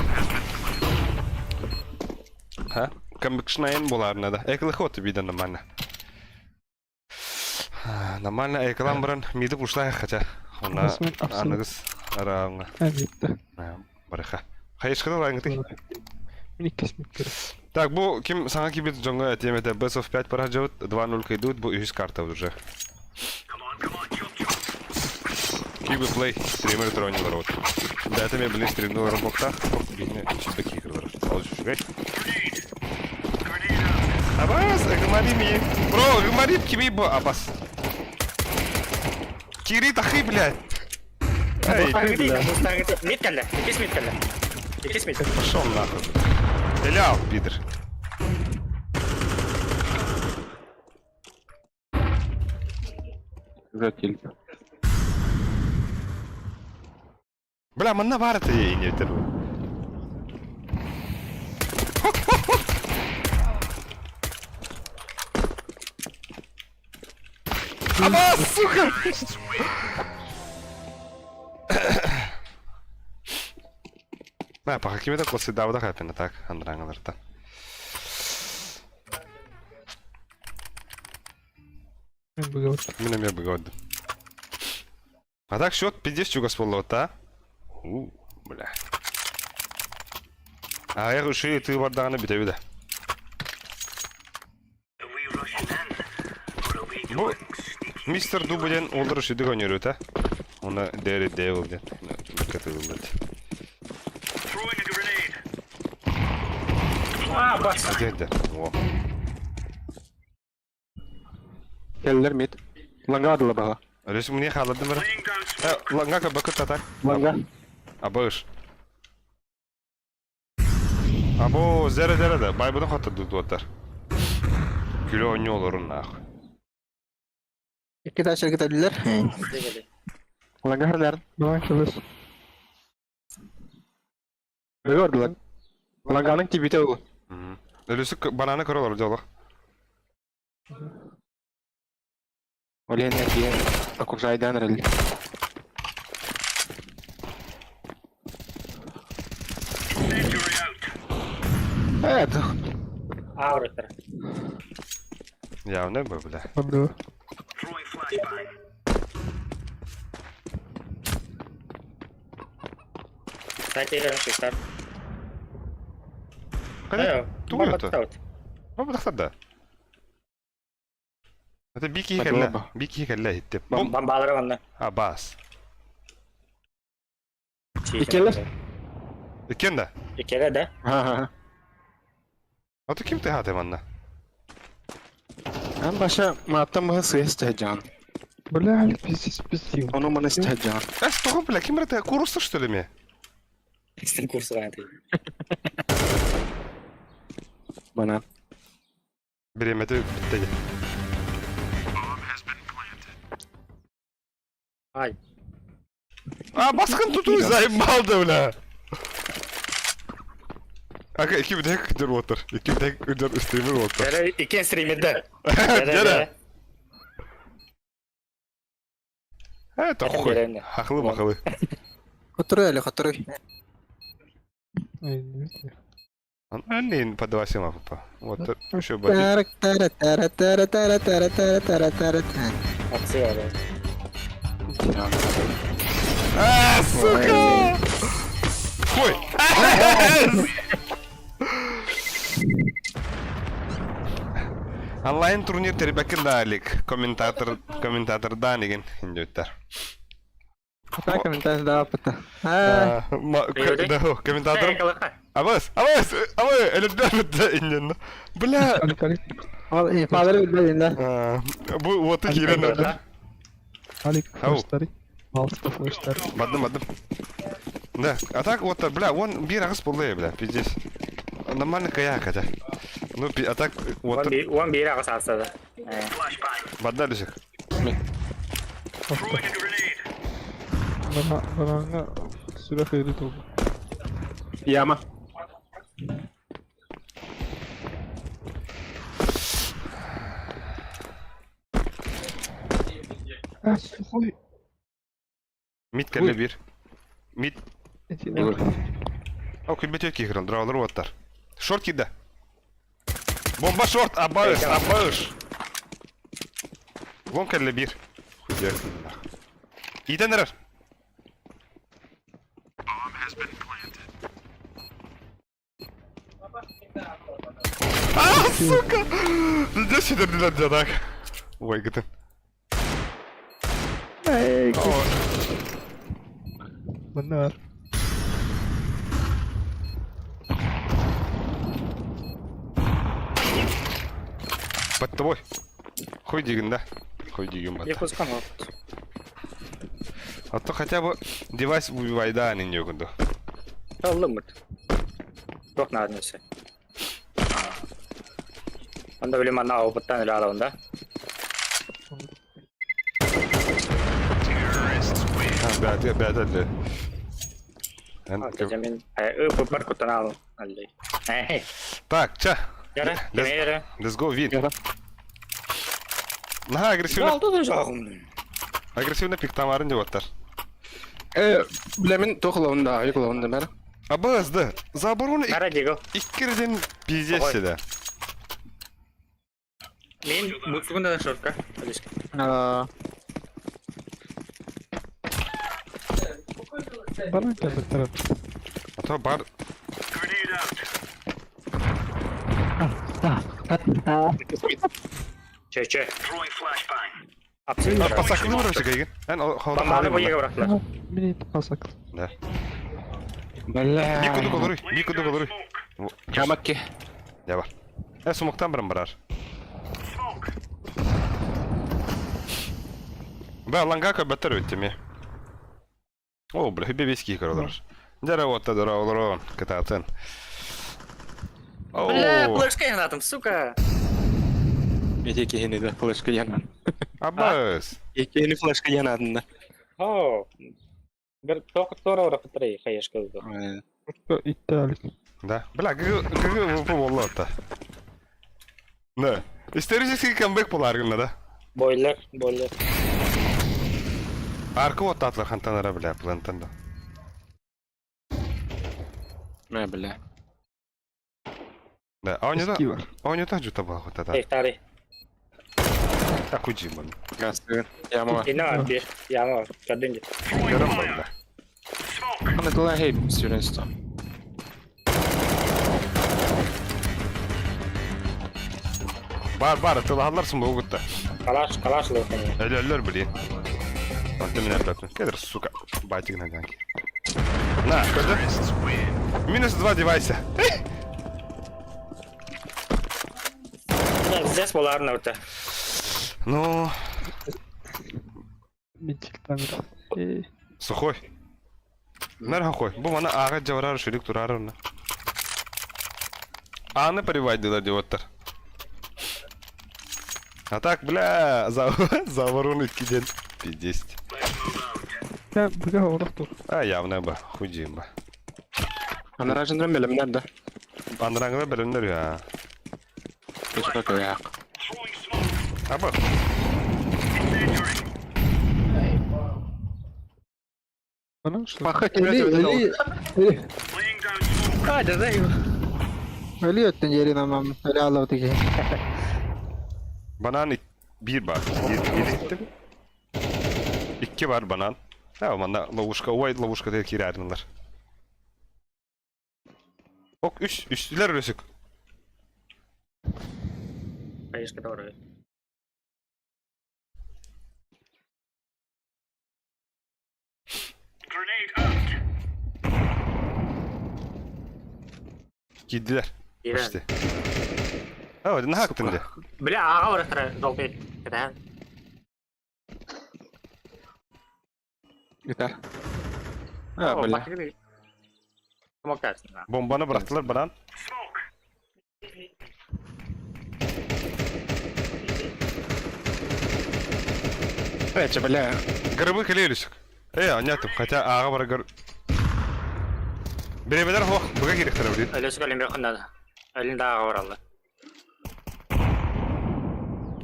Ха? Камбикшнайын боларына да. Экілі хоты биді нормально. Нормально экілан бұрын миді бұшлай қача. Она анығыз арауыңа. Elbette. Барыха. Хайышқыда лайыңғыты. Minik kesmek gerek. Так, bu kim sana gibi jonga темете Best of 5 пара жауд 2-0 идут, bu 100 карта уже. Киби плей, стример трони ворот. Да, это мне были стримнул ромбокта, бигне чипаки играли. Алжу шгай. Абас, гмари ми. Бро, гмари кими бо абас. Кири тахи, блядь. Эй, Mid kelle. İkisi mid kelle. İkisi mid. пошел нахуй. Стрелял, пидор. Жатель. Бля, манна варта ей не теру. Ама, сука! Mä pakki mitä kossi tauda kaipina tak andrangalarta. Ben bu gavut. Minä me bygod. А так счет 50 чугас полота. Бля. Ayak ışığı tığ bardağını bite bir de. Bu Mr. Dub'den olur ışığı oynuyor ta. Ona değeri devil. Dikkat edin. Aa bas. Hadi. Wow. Geldiler mid. Langa adıla bağa. Resim niye kaldırdın bana? Langa ka bakıt atak. Langa. Abağır. Abo zere de. Bay bunu hatta duduatlar. Kilo oynuyor olurun nah. İki taş hareket edilir. Langa herler. Bana kılıç. Ne gördü lan? Langanın tibite o. Ölüsü banana kır olur diyorlar. Öyle ne diye. Akuk saydan herhalde. Evet. Aa orada. Ya ne bu böyle? Hadi. Saya tidak susah. Hadi. Ayo, Tuğ bomba yatı. taut. Ama da da. Hadi bir kişi Hadi kelle. baba. Bir kişi kelle hitti. Bom. Bombaları bana. Ha bas. İkiler. İken de. İkere de. Ha. Atı kim te hate manna? Ben başa maatta mı sığ isteyeceğim. Böyle hal pis yok. Onu bana isteyeceğim. Es tohum bile kim rete kurusta что ли mi? İstim kursu nanti. Bana. Bir yemeti bitti. Ay. Aa baskın tutu zayıf baldı öyle. Aga iki bir de kıdır water. İki bir de kıdır streamer water. Jadi iki streaminde. Gene. Evet Bakın haklı. geleni. Haklı bakılı. Oturuyor öyle oturuyor. Aynen. Anneyin padavası mı papa? Water şu body. Tarak tarak tarak tarak tarak tarak tarak tarak tarak. Aksi ya. Aa suka! Koy. Online turnier terbakin dalik. Komentator Danigin hinjutar. Apa komentar dah apa tuh? Ah, Komentator. Kalau kan. Abas, elinde bitti injin. Bula. Kali. oh ini father udah indah. Bu water giren öyle. Kali Hau. firstari. Altı firstari. Badım. Da, atak water bula, one bir ağız buluyor bula. Pijis. Naman kaya kaca. No, atak water. Wan bira ka sasa. Badal düşük. Bana sudah kayak gitu. Yama. Suhoy. Mid kelle bir. Mid. Dur. O külbeti yok ki kral. Drawler water. Short kidde. Bomba short. Abağış. Long kelle bir. Güzel. İyi deneler. Ah suka! Dia sudah dilanjutkan. Woi gitu. Benar. Battı boy. Koy дигинда. Koy дигин Я battı. пускам. А то хотя бы девайс убивай, да, они не году. Limit. Çok nadnesi. Onda bile mana avuttan öyle alanda. Ha, бәді. Jamin pupar kutan al. Alli. Hey. Так, ча. Yara. Yara. Let's go, win. Yara. Nah, Ne agresivne. oldu da jahım? Agresivne piktamarın cevaplar. Bilemin toxulavında, ayıqlavında bana. Абы hızlı. Zaborunu Nara digo. ikirden pizesi de. Min mutsugunda da shortka. Alişka. Bana geldi taraf. Ata bar. Çö. Apsın. Pasaklı mı orası kayın? Ben o havada Bambağını kalayım bu mı? yere bıraktılar. Beni pasak. Ne? Bella. Bir kuduk olur. Bir kuduk olur. Yamak ki. Ya var. Sumuktan birim barar. Ben langa köbetter öttüm ya. O bile hübbe beski yıkar olur. Jara otta dura olur. Kıtatın. Бля, флешка янатым, сука. Ekini de flashka yanan. Abbas. Ekini flashka yanadın da. О. Bir doktora ora fıtrayı kayaş kıldı. İptal. Да. Бля, гы bu vallahi da. Ne? İstericisi comeback polar günde de. Boiler. Arka otta atlar kantanara bile plantan da. Ne bella. Да, а у него Eski var. а у него так жута была вот это. Tehtari. Так уйди, man. Gastı. Yama. İnan bir. Yağma var. Kadınca. Görüm böyle. Han är där hem students då. Бар, тылаларсың bu gutta. Kalaş lövkeni. Ölür bileyim. Bak demin yaptım. Gelir suka. Байтигна ganki. На, gördün? Минус 2 девайса. Здесь boların orta. Ну, Bitikten biraz. сухой. Nerede koy? Bu bana ağa cevrar şurik durar ona. Ağını приводила диоттар. А так, бля, заворон иткиден. Пиздец. Ben bugün orada dur. А явно бы, худим бы. Han är rajandran belim nerede? Andırangıda bölümler ya. Hiç bakıyor ya. Abi. Bana şu. Bak Eli Hadi da Eli öttün yeri namam. Eli ağladı ki. Banan bir var. Bir ettim. İki var banan. Ha bana lavuşka, white lavuşka diye kirarınlar. Ok üstüler rösük. kayaş doğru. Gittiler. İran. İşte. Ha ne hakkın de. Bля, ağa orta doldu. Kadar. Gitar. Ha bella. Bakır bir. Smoke dersin ha. Bombanı bıraktılar banan. Evet bella. Gırabı kele ölüsük. Anlattım. Hatta ağa bara gır. Birebeler ho. Buga gerektir abi. Öyle söyleyeyim bir kında. Elinde ağa var Allah.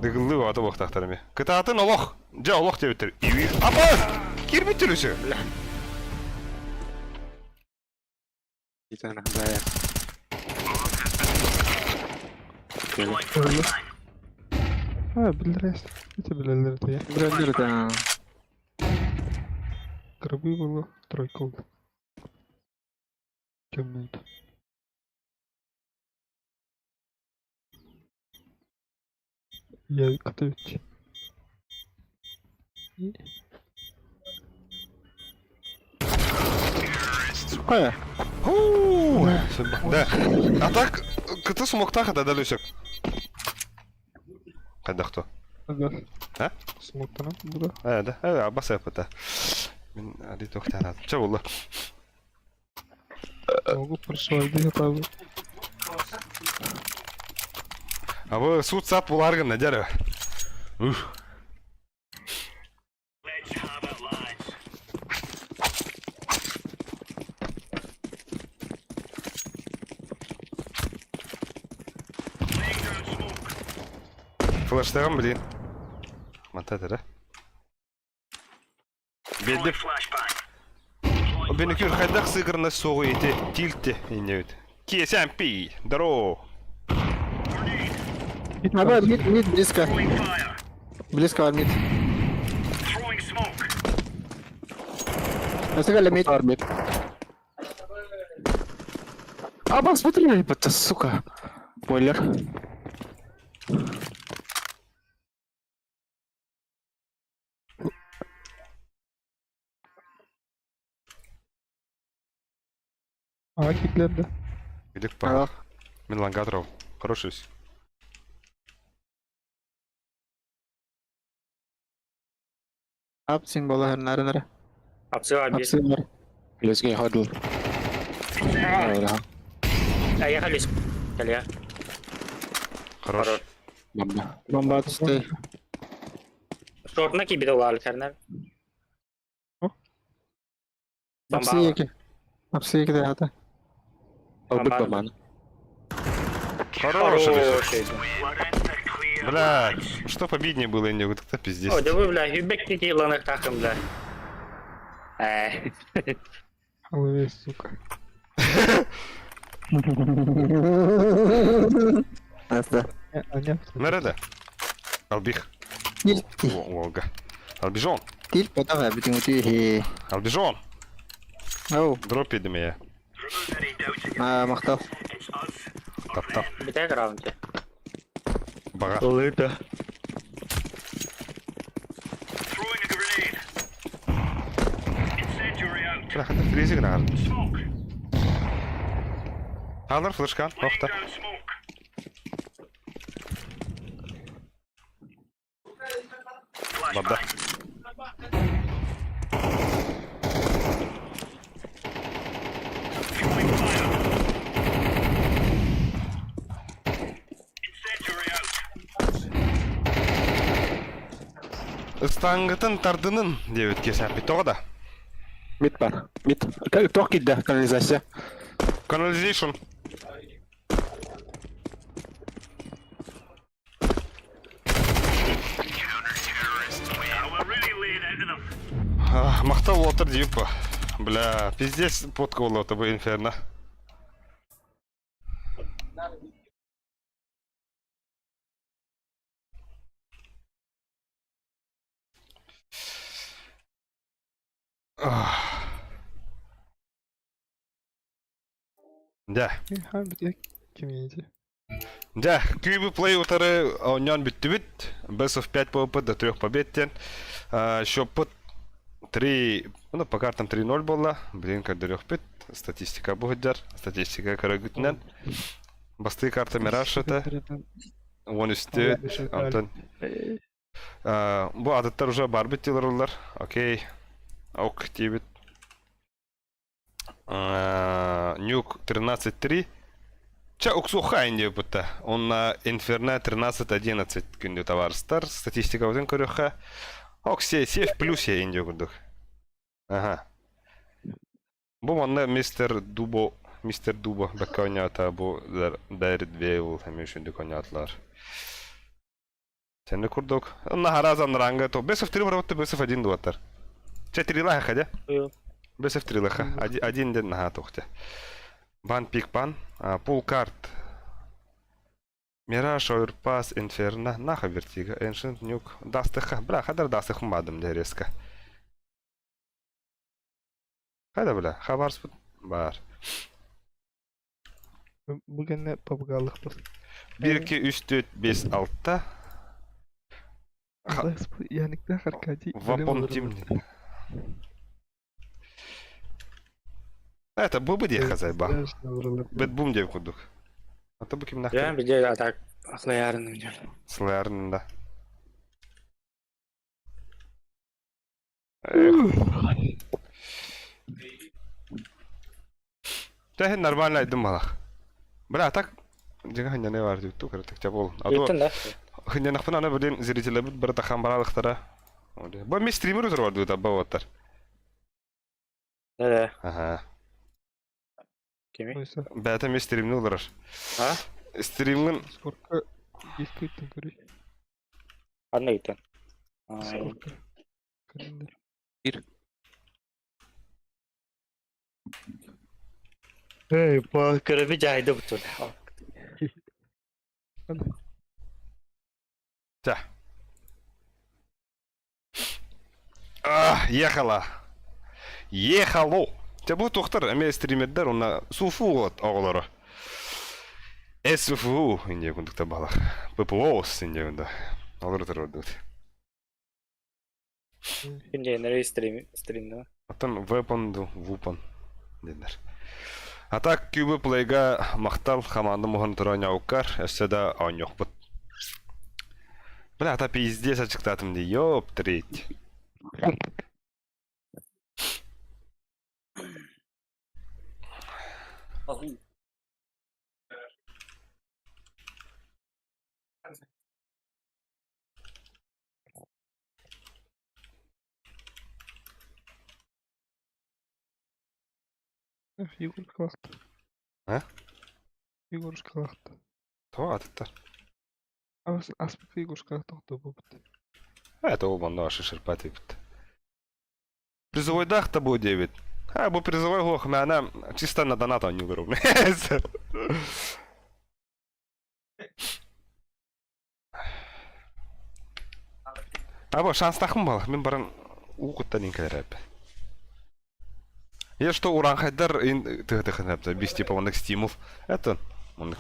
Dıgıllı o adı vaktaktarım ya. Kıtaatın olok. Ja olok diye bitir. İyi. Apa! Kir bitir ölüsü. Bir tane daha ya. Öyle. Ha biliriz. Bitti bilirler diye. Bilendir de. Гробы было, тройка oldu. Темнеет. Я готовить. Kaya. Huu. Да. Атак. Кыты смокта хада да ölüsük. Kayda кто? Ага. Ha? Смоктанам bu da. Evet, evet, Abbas yapıda. Ben Ali Toktan aldım. Çabuk la. Могу просвободить правда. Abi sut sap bulargın ne dere? Flash'tan bilin. Mata dere. Bildim. O beni kür haydak sığırına soğu eti. Tilti. İnevit. KSMP. Daro. Abi mid близко. Близко var mid. Nasıl mid? Armit. Aa bak смотри, это сука. Бойлер. Aa kilitlendi. Gidip bak. Men lan Gatrov. Хороший. Апсин бола нары. Apsi var bir. Апсин бар. Let's huddle. Ya halis. Gel ya. Хорош. Bamba. Бомба түсті. Short'una ki bir de var karnar. Апси екі. Апси екі де хата. Albert Bamba. Bamba. Хороший. Бля, что победнее было, не вот это пиздец. O da bu bla hübek ki yılanık takım bla. Алвес, сука. Аста. А не. Nerede? Albih. Тилт. Волга. Albijon. Тилт потом битин үти. Albijon. Оу. Дроп yedim ya. Мақтал. Tap. Bir tek round. Baga. Olur da. Bırak hadi freeze'i gına alın. Alır flashkan. Nokta. Badda. Istangıtın tardının diye ötkesen bir toğda. Mid var. Mid. Tok gitti kanalizasyon. Canalization. Мақтау отыр дейіп па. Бля, пиздец подка ол оты бұл инферно. Да. Ha bir tek kim yiyecek? Да, күйбі плей отары ойнан бітті-біт. Best of 5 попыт до 3 победтен. Шопыт 3, ну по картам 3-0 болды. Блин, кадырық бит. Статистика бұғыдар. Статистика көрігітінен. Басты карта Мираж это. Он үсті. Антон. Бұл адыттар уже бар біттелер олар. Окей. Ок, тибит. Нюк 13-3. Ча уксухайн деп бұтта. Онна Инферно 13-11 күнде таварыстар. Статистика өзін көріққа. Оксе, сев плюсе инде күрдік. Ага. Бұл манна мистер Дубо бәкка ойната бұл дәрі две ол әме үшінді ойнатылар. Сәнді күрдік. Онна харазан ранға то. Бесов 3 бар бұтты, бесов 1 дуаттар. 4 лаха қаде? Бесов 3 лаха. 1 ден наға тоқты. Бан пик бан. Пул карт. Мираж, Ойрпас, Инферно, наха Вертига, Эншент, Нюк, Дастыха. Бля, хадар Дастых мадым де резко. Хайда бля, хабарс бұд? Бар. Bugün ne papagallıq biz? 1, 2, 3, 4, 5, 6'ta. Allah bu yanıkta harkadi. Вапон тимни. Это бубы де хазай ба. Бет бум де кудук. Ата bu kim Ya nakta? bir de atak akla yarın diyor. Слэрнда. Тэхэ нормально айдым балах. Бля, так жига хanya не var дип тукар так чабол. Yutun da. Хanya нахпана ана биден зрителер бит бир тахан баралыктара. Бу ми стример үзөр бар дип баваттар. Evet. Ага. Kimi? Oysa Бәтә ми стримне улар. Ha? Стримнин sportka gizliydim görüş. Anne yutun. Sportka. Kalender. Hey, bu görevi cahide bu tür. Hadi. Та. Ехала. Ехало. Те бу тохтар эме стримердер, уна суфу от оглары. SFU inje kun tabala. PPOs inje kun da. Olur tarod. Ingeniery stream no. Atan weapon дендер. Атак кубы плейга мактал команда мохон туран яукар, эсседа онёк бут. Бля, ата пиздец ачыктатым ди, ёп, треть. Фигур классно. А? Фигур классно. То атыктар. Аспек фигур классно болот. Это оба наши шерпаты бит. Призовой дах-то будет 9. А, бу призовой глох, она чисто на донат не выруб. Або шанс тахым бал, мен барын уқыттан инкалереп. Я что уран хайдар ты ханапта без типа он стимов. Это он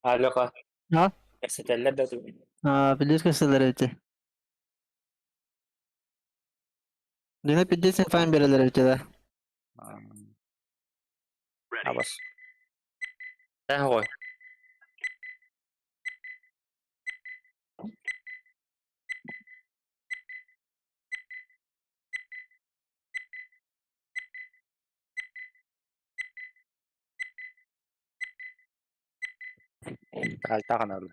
Алло. Ha? Кастеллер да ту. Пидес кастеллерите. Дина пидес файн берелерите да. Абас. Ой. Алтаган алыр.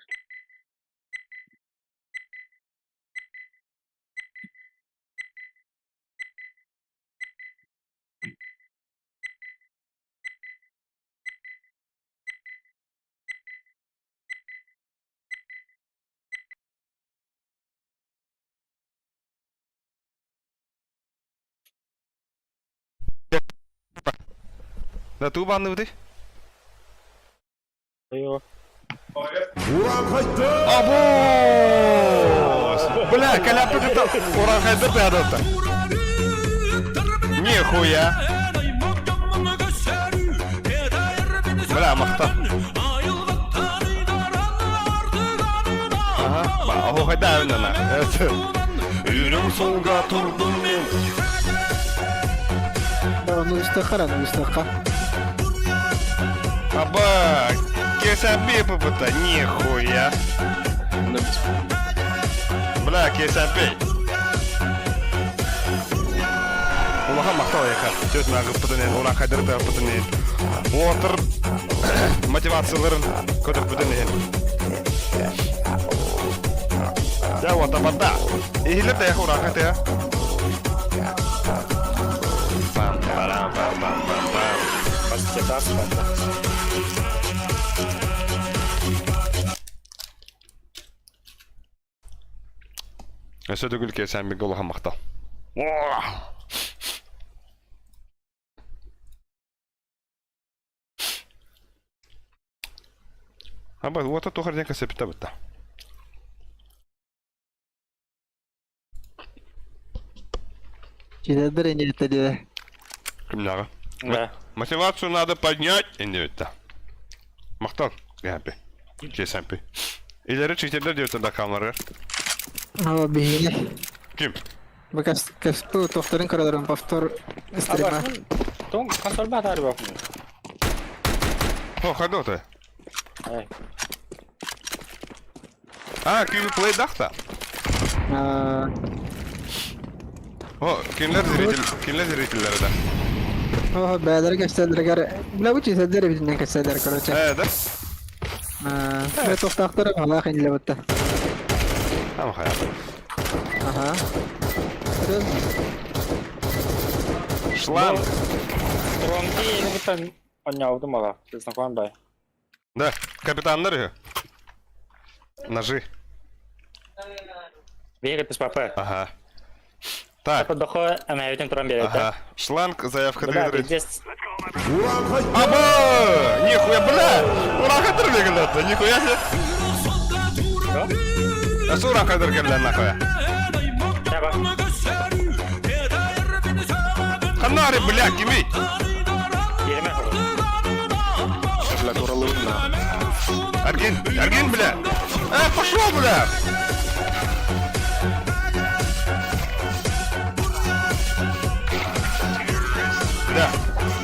Да ту банды бути. Ой. Або! Бля, коляпы это уран хайдар да. Нихуя. Бля, махта. Ага, о хайдар önüne. Evet. Yürüm solga turdum men. Ну истахара, ну истаха. Аба, кесамби попыта, нихуя. Бля, кесамби. Улаха мақтау яқар. Сөз мәғіп бұтынен, улаха қайдырды бұтынен. Отыр мотивацияларын көтіп бұтынен. Я вот абада. Ихилер де яқы улаха қайты я. Пам-парам-пам-пам-пам-пам. Пастетас. Өсі дүгіл кесамби улаха мақтау. Аба, вот это тухар ден касепита бітті. Чидер не это дело. Кімнага. Да. Мотивацию надо поднять. Индивидуально. Мақтан. Гәпі. Кесәмпі. Илері читердер диyor da kamera. Ama bihine. Kim? Bekas bu doktorun kararın повтор стрима. Абашын, том консоль батар бак. О, ходоты. Ай. А, QB Play дахта. О, kimler zirvetileri de. Oh, beyler gösterdiler gar. Bula bu çizdiler bizden gösterdiler korоче. Da. Ben doktor Allah khayla botta. Tamam hayatım. Aha. Terus Шланг. Тронги ini bukanonyaudu malah. Biz nakon bay. Да, капитанları. Ножи. Бегает без папы. Ага. Так, Это дохо, она этим трон берет. ага. Шланг, заявка Бля, двигателя. здесь Аба! Нихуя, бля! Ураха тырбегілді, нихуя себе! А что ураха тырбегілді, нахуя? Таба. Ханари, бля, кими! Yerime koy. Бля, туралığına. Аргин, бля! Пошел, бля!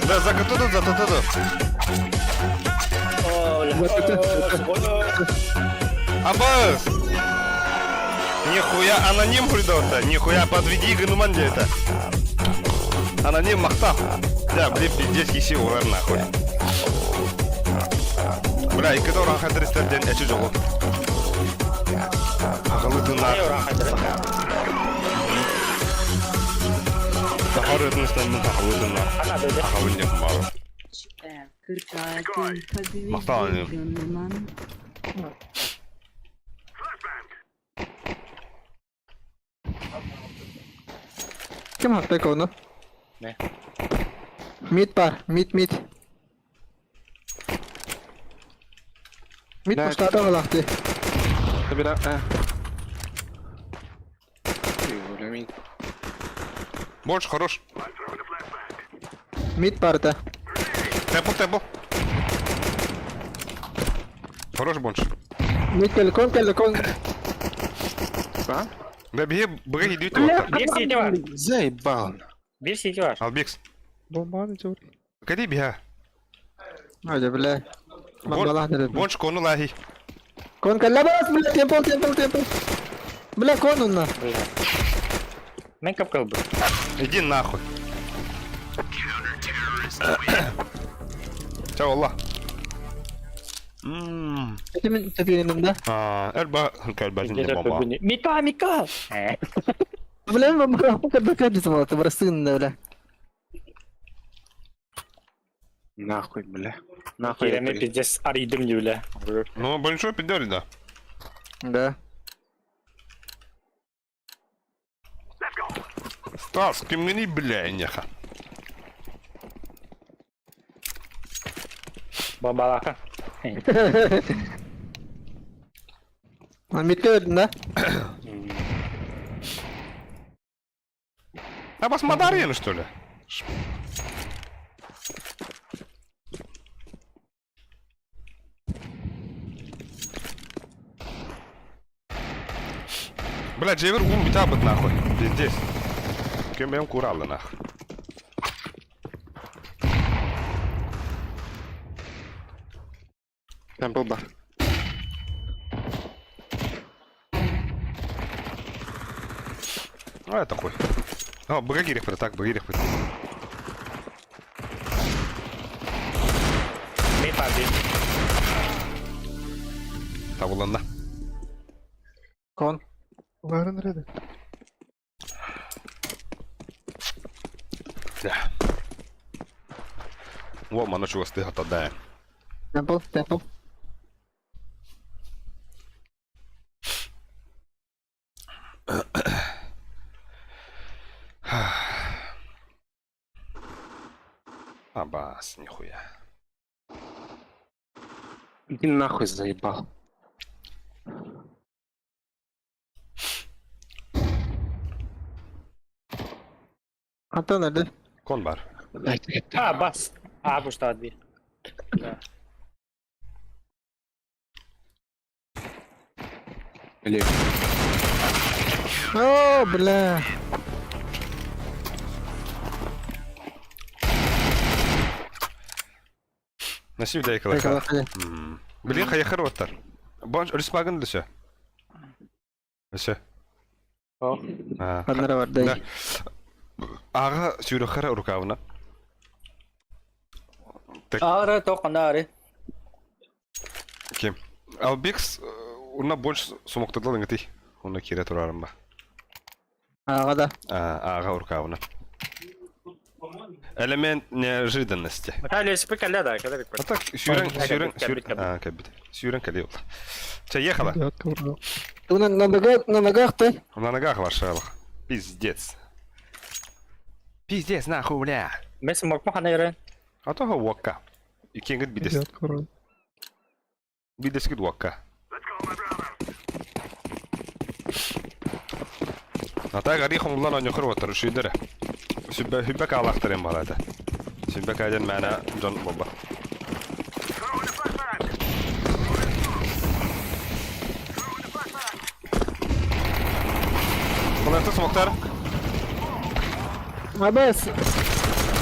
Да, закатуду. Абас! Нихуя аноним придется, нихуя подведи гануман где это. Аноним махтав. Да, блин, пиздец, киси улар нахуй. Бля, и который хадристерден эчи жолу. Ахалыдына. Ай, уран хадыр. Тахарытныстан тахалыдына. Ana dedi. Ахалынек мало. 46 tabii. Muhtemelen. kim hatta konu? Ne? Mid var, mid. Mid Ne? kuşlarda olaktı. Bir daha. Öyle Больше хорош. Mid vardı. Темпо. Хорош больше. Mid geldi kon. Ha? Да беги, иди ты вот. Bir siti var. Заебал. Bir siti var. Албекс. Bombanı çor. Погоди, бега. Hadi bile. Mambalah dedi. Больше кону лаги. Kon kalla bas bile tempo. Bile kon onunla. Ben kapkal bu. Иди нахуй. Чао, Allah. Kimin tepiğinde? Elba kalbacın Gece baba. kabini. Mika. Bile mambalah bu kadar bakar bizim orada burasında öyle. Нахуй, бля. Нахуй. Yerime это- pizdes arıydım diyor öyle. Ну, большой пидори, да. Да. Стас, кимни, бля, неха. Babalaka. Mid gördün А вас Мадарьяна, что ли? Бля, Джейвер ум битабыт нахуй. Пиздец. Кем я курала нахуй. Temple бар. А, это хуй. О, багирих так, багирих. Mid var bir. Тавуланна. Kon. Varın nerede? Да. Во, мана чего стыга тогда. Tempo. Абас, нихуя. Иди нахуй, заебал. Ata nerede? Kon var. Ha bas. Ha bu stad bir. Или... О, бля. Nasıl bir de yakala. Yakala, hadi. Bilin hayır otar. Bonç ölüs bagın düşe. Düşe. Oh. Ha. Banlara var dayı. Ağa sürükhara urkavına. Ağrı toqanda ağrı. Kim? Al Bix ona bonç somoqtada ngati. Ona kire turarım ba. Ağa da. Ağa urkavına. Элемент неожиданности. Махали спекаля да, когда А так, сюрен, Кабит. кабит. Сюрен калил. Че, ехала? Ты на ногах ты? На ногах лошала. Пиздец. Пиздец, нахуй, бля. Мес мок махана ярен. А то уокка. И кенгет бидес. Бидес кид уокка. А так, арих умлан он юхр ватар, шидере. Sübbek ağlaqtırayım bana da. Sübbek aydan mənə John Baba. Kulakta smoktar. Абас.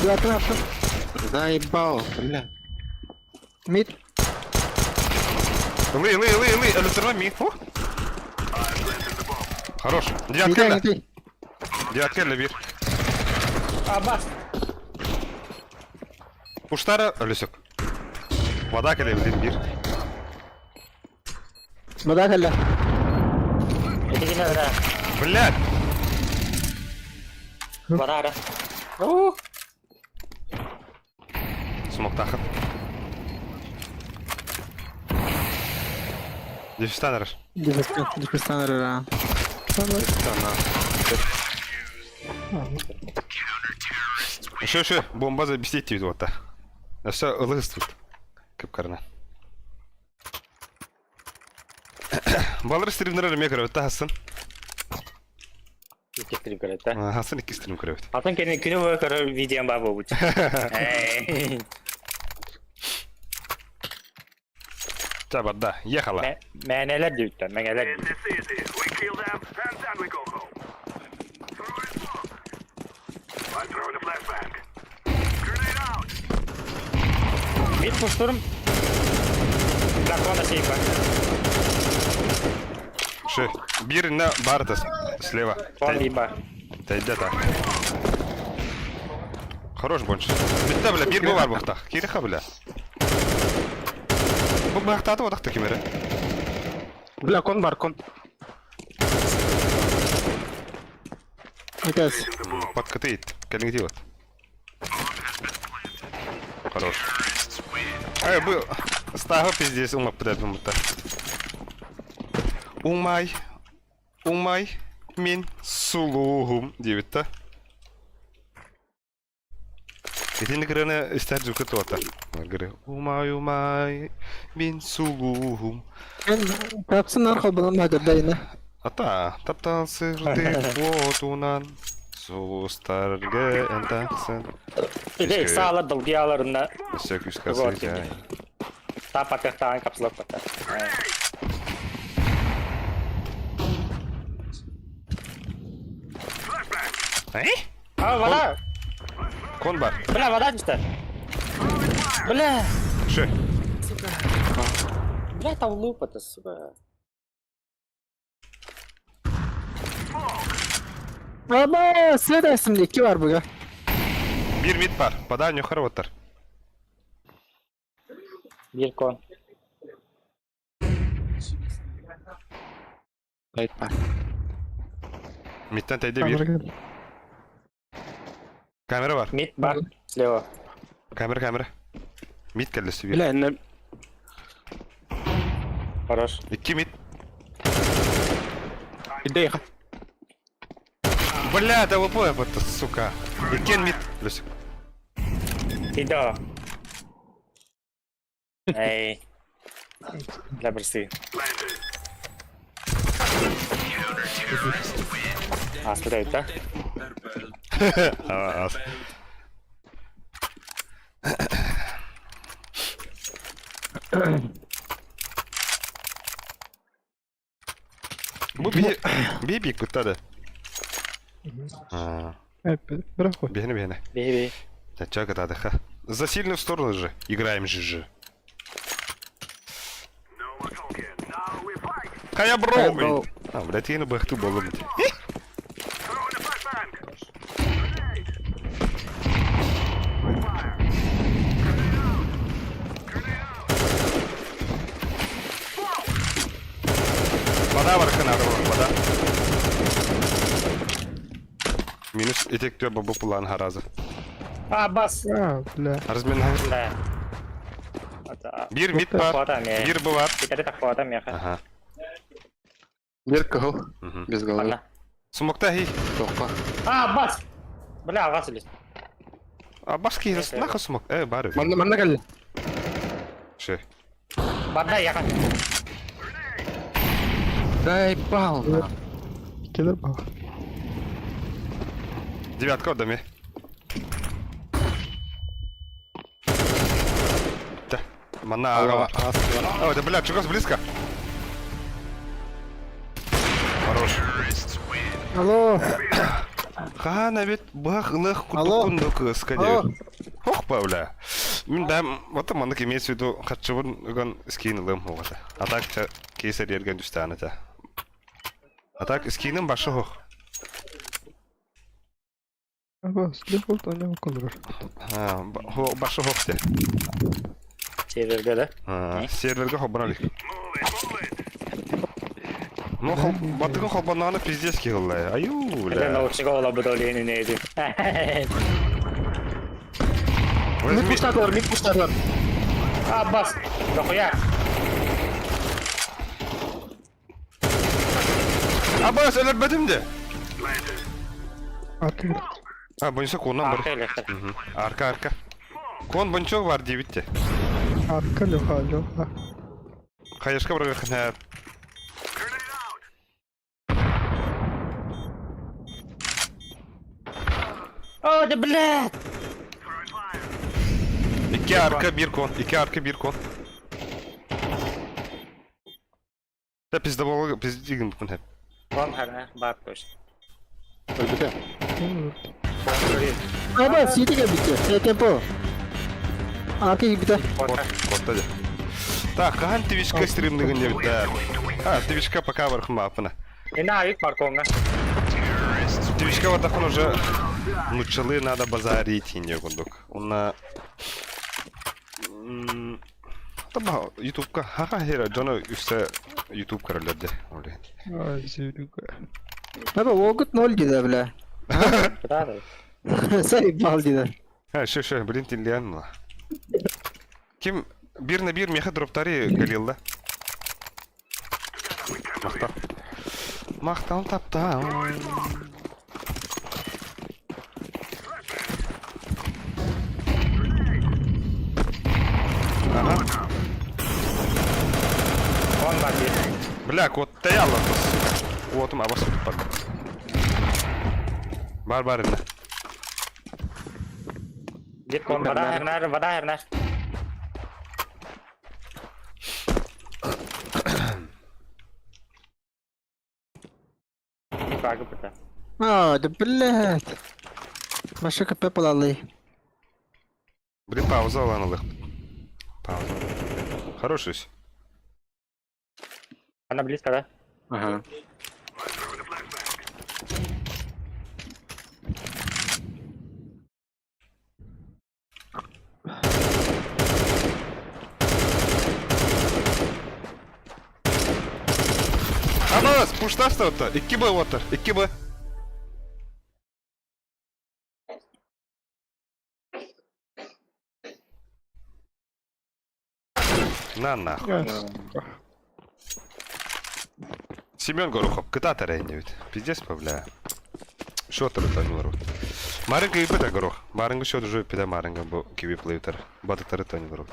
Я трапшу. Заебал, бля. Мид. Илы, иллюстрированный ми. Хорош. Мидай, Девяткелле. мидай. Девяткелле bir. А бас. Kuşlara ölüsük. Vada kelebildiğin bir. Вода халя. Эти не да. Блядь. Варара. Смок тахып. Дефистанер. Дефистанер, да. Şu bomba забестить тебе вот так. А все ылыстыт. Кыпкарна. Балыр стримдер эме көрөт та хасын. Кестрим көрөт да. Хасын 2 стрим көрөт. Атын кene күнү бою көрө видеом бар болбут. Табарда, ехала. Мәнелер дүйттен, мәнелер. Мид пуштурм. Дракона сейфа. Şu birine Bartas слева. Он либо. Тайда так. Хорош бонч. Bitti bile bir bu var bu tak. Kiriha bile. Bu bakta da odakta kimere. Бля, кон бар, кон. Акас. Подкатывает. Калинг делает. Хорош. Ай, был. Стага пиздец, ума подать будто. Умай. Min suluhum diye bitti. Geçen grana ister cüket otar. Gre. Umay min suluhum. Kapsın arka bana hadi dayına. Ata taptan sırdı fotunan sustarge entaksen. Bir de sağlar dalgalarında 800 kasayı. tapaktan kapsılak patar. А, вода! Kon var. Бля, вода чисто. Бля! Şu. Бля, там лупа-то, сука. Ama sıra dersimde 2 var bu ya. Bir mid var. Падаю yukarı otar. Bir кон. Лайт бар. Midden teyde bir. Kamera var. Мид бар. Слева. Kamera. Mid kellesi bir. Бля, на... Хорош. 2 mid. Иди, Бля, да ВП это, сука. И кен мид. Плюсик. Ты да. Эй. Для прости. Астрейт, да? Az. Bu bir büyük kutu da. Бирок қой. Бегни. Бей. Да чё это ха? За сильную сторону же. Играем же. Кая бро! А, блядь, я на бахту болом. Вода вархана, вода. Минус этектör бабу план харазы. Бас! Бля. Размен. Да. Bir mid var. Bir bu var. Kita ada takut am ya kan? Ага. Берка гол. Без головы. Mana? Смокта хи. Топа. Бас! Бля, бас лист. А башки нахуй смок. Бары. Манна гал. Ше. Бада ya kan? Дай пал. Келер бақ. Девятка отдаме. Да. Мана агава. Ой, да блядь, чего близко? Хорош. Алло. Хана ведь бахлых Алло. кутукундук скадер. Алло. Ох, бавля. Мен да, вот мана имеется в виду, хочу он скинул вот. А так кейсер ерген düştü та. А так скинем башы хох. Бас, дефолт ойнау қалдырар. Башы хох те. Çevirdi de. Серверге хоббанали. Ну, батыгын хоббананы пиздец килгылай. Аю, Bля, бля. научиga ola bu doleni neydi? Mid pushlar, mid pushlar. Бас! Дохуя! Abbas ölermedim de. Arka gir. Ha, bunca kondan var. Arka elektrik. Arka. Kon bunca var diye bitti. Arka loha. Kayışka bırakın her. Oh, de bled! İki arka bir kon. İki arka bir kon. Da pizde bol pizde digin bukun hep. Kom her ne? Bat koş. Öldü de. Abi CT gel bitti. Tempo. Arka bitti. Korkta de. Так, kahan Twitch'ka streamligin de bitti. Ha, Twitch'ka пока var хмапына. Ина ик парконга. Twitch'ka вот так уже начали надо базарить и не гундук. Он Таба YouTube'ka ха хера жана üstte YouTube karaladı. Öyle. Ай, зерюга. Abi Vogut 0 dedi bile. Kudar. Sayı bal dedi. Ha şu блин dinleyen mi? Kim bir na bir meha droptari galilda. Maqtan tapta. Ага. Он бади. Бля, кот стояла. Вот мы обос тут пока. Барбарина. Git kon vada herner. Kagı pıta. Да, блядь. Машика Пеппа лалы. Блин, пауза ланула. Пауза. Хороший. Она близко, да? Ага. Абас, пушташта отта. 2 б отта. 2 б. На нахуй. Семен Горохов, кыта тарайневит. Пиздец, бля. Шо ты рутанил? Маринга и пида горох. Маринга шо уже пида маринга, бо киви плейтер. Бата тарытанил горох.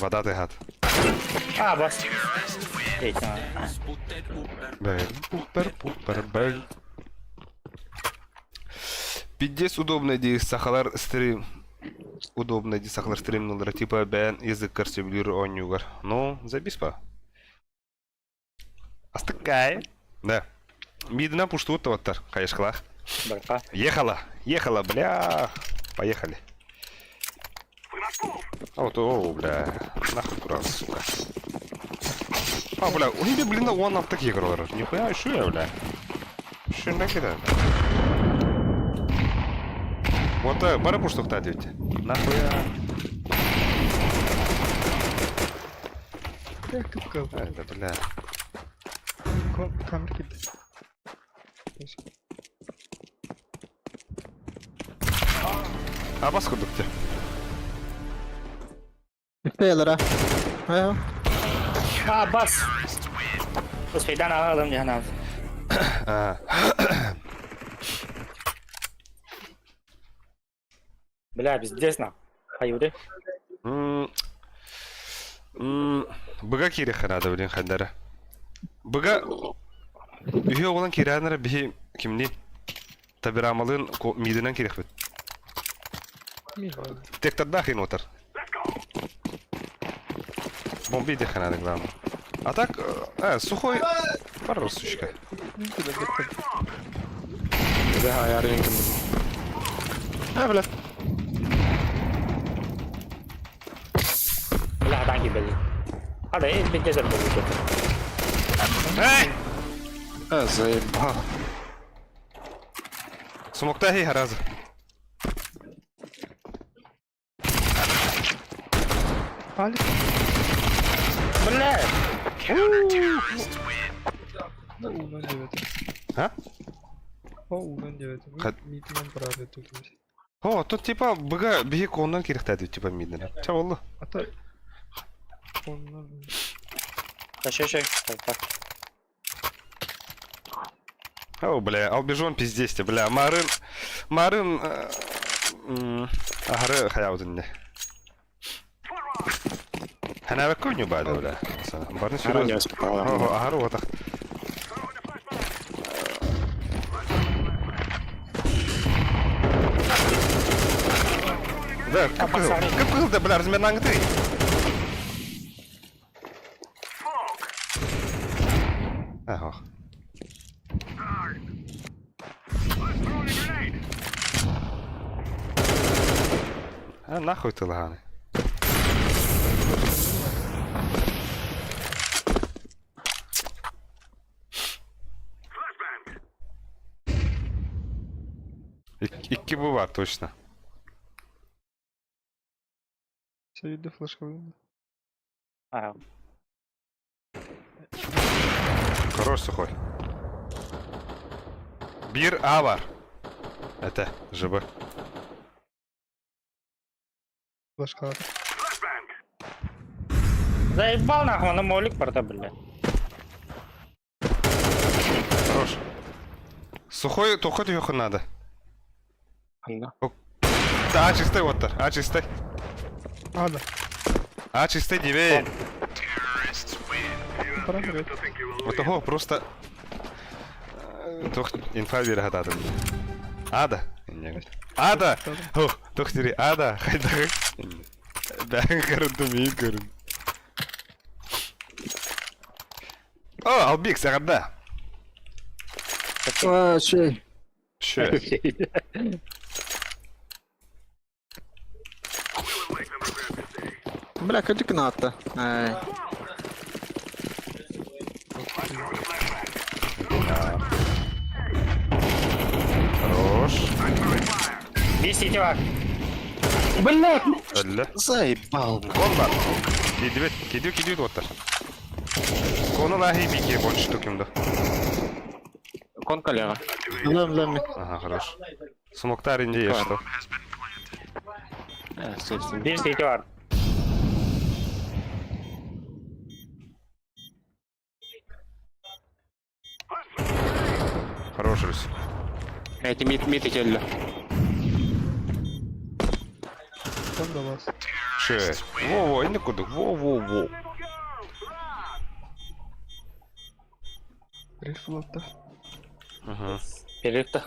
Вода тыгат. А, бас. Эй, tamam. Бэл. Пиздец удобно ди сахалар стрим. Удобно ди сахалар стримнулар. Типа бэн язык карсеблюр онюгар. Ну, забиспа. Астыкай. Да. Мидна пушту тоттар. Кайшклах. Браха. Ехала, бля. Поехали. А вот, о, бля. Нахуй курал, сука. А, бля, у тебя, блин, он на такие игры. Нихуя, что я, бля? Что накидает? Вот, бара пушту кто ответить. Нахуя? Як ти сказав? Это, бля. Камер кидай. А паскуду где? İşteyeler ha. А, бас. Бас фейдан alalım canım. Бля, пиздец на. Хаюды. Быга киреха надо, блин, хадара. Быга... Үйе олан киранара бихи кимни табирамалын мидинен кирек бит. Тек тадда хин отыр. Бомби де ханады главное. А так, сухой пару сучка. ده يا رينكم بلا Бля, танки били. А, да, и пиздец был. заебал. Сумокта хи хараза. Али. Бля. Ulan evet. А? O ulan evet. Midden beraber tutuyoruz. О, тут типа быга бихи кондан киректады, типа мидинен. Ча болду? Ata onlar Да, şey. Так. О, бля, албежон пиздесте, бля, марын, ахары хаявдынне. Хана векуню бада, бля. Барны Ара не сюрөз. успел. О, ахары отак. Да, кып да, бля, размерно аңгыты. Ага. А нахуй ты лаганы? İki bu var точно. Sevdi flash koyun. Ага. Хорош сухой. Bir A var. Это, ЖБ. Flash kaldı. Заебал нахуй, на молик порта, бля. Хорош. Сухой, только тебе надо. Да, А чистый вот так. А чистый. Hala. А чистый дивей. Beraber evet. Вот того просто... Тох инфа бері хатады. Ада. Ада. Ох, тох тири. Ада. Хайдағы. Бәң көрінді, мен көрін. О, Албек, сағанда. Şey. Шö. Bля, kaçı kına attı. Хорош. Bir city var. Bля, Öldü. Заебал. Кон бар. Кидет оттар. Кону лахи бике больше штукимді. Кон коллега. lan. Ага, хорош. Смоктар инде еш, что? Bir city var. Хорош, Рус. Эти мид келді. Tam da bas. Ше. Во-во, иди куда. Во-во-во. Рифлота. Ага. Перекті.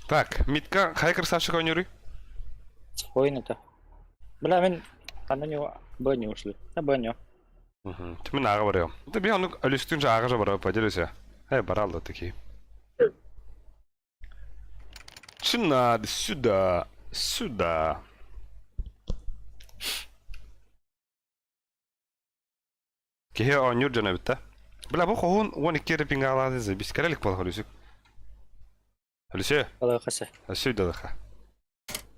Так, митка, қай красавчик ойныры? Ойны-то. Бля, мен ана не Б не ушли. А Б не. Мен аға барайым. Да би оны үлістің жағы жа барайым, поделися. Бара алды таки. Надо сюда, сюда. Кеге ойныр жана бітті. Бля, бұл қоғын 12 репинг аладыңыз, біз кәрелік бол Алюсик. Алюсе, Қалай қасы. сюда дыха.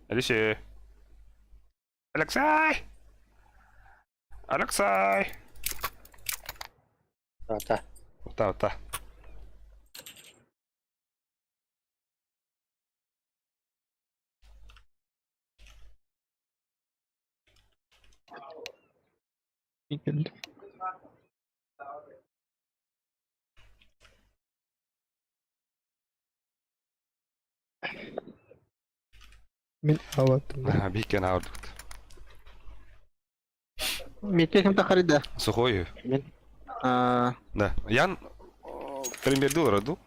Алюсе. Алексай! Алексай! Та. Та. İyi geldi. Min avattım. Бейкен ауырды. Митке кім тақар еді? Сухой. Да. Ян пример дыл роду.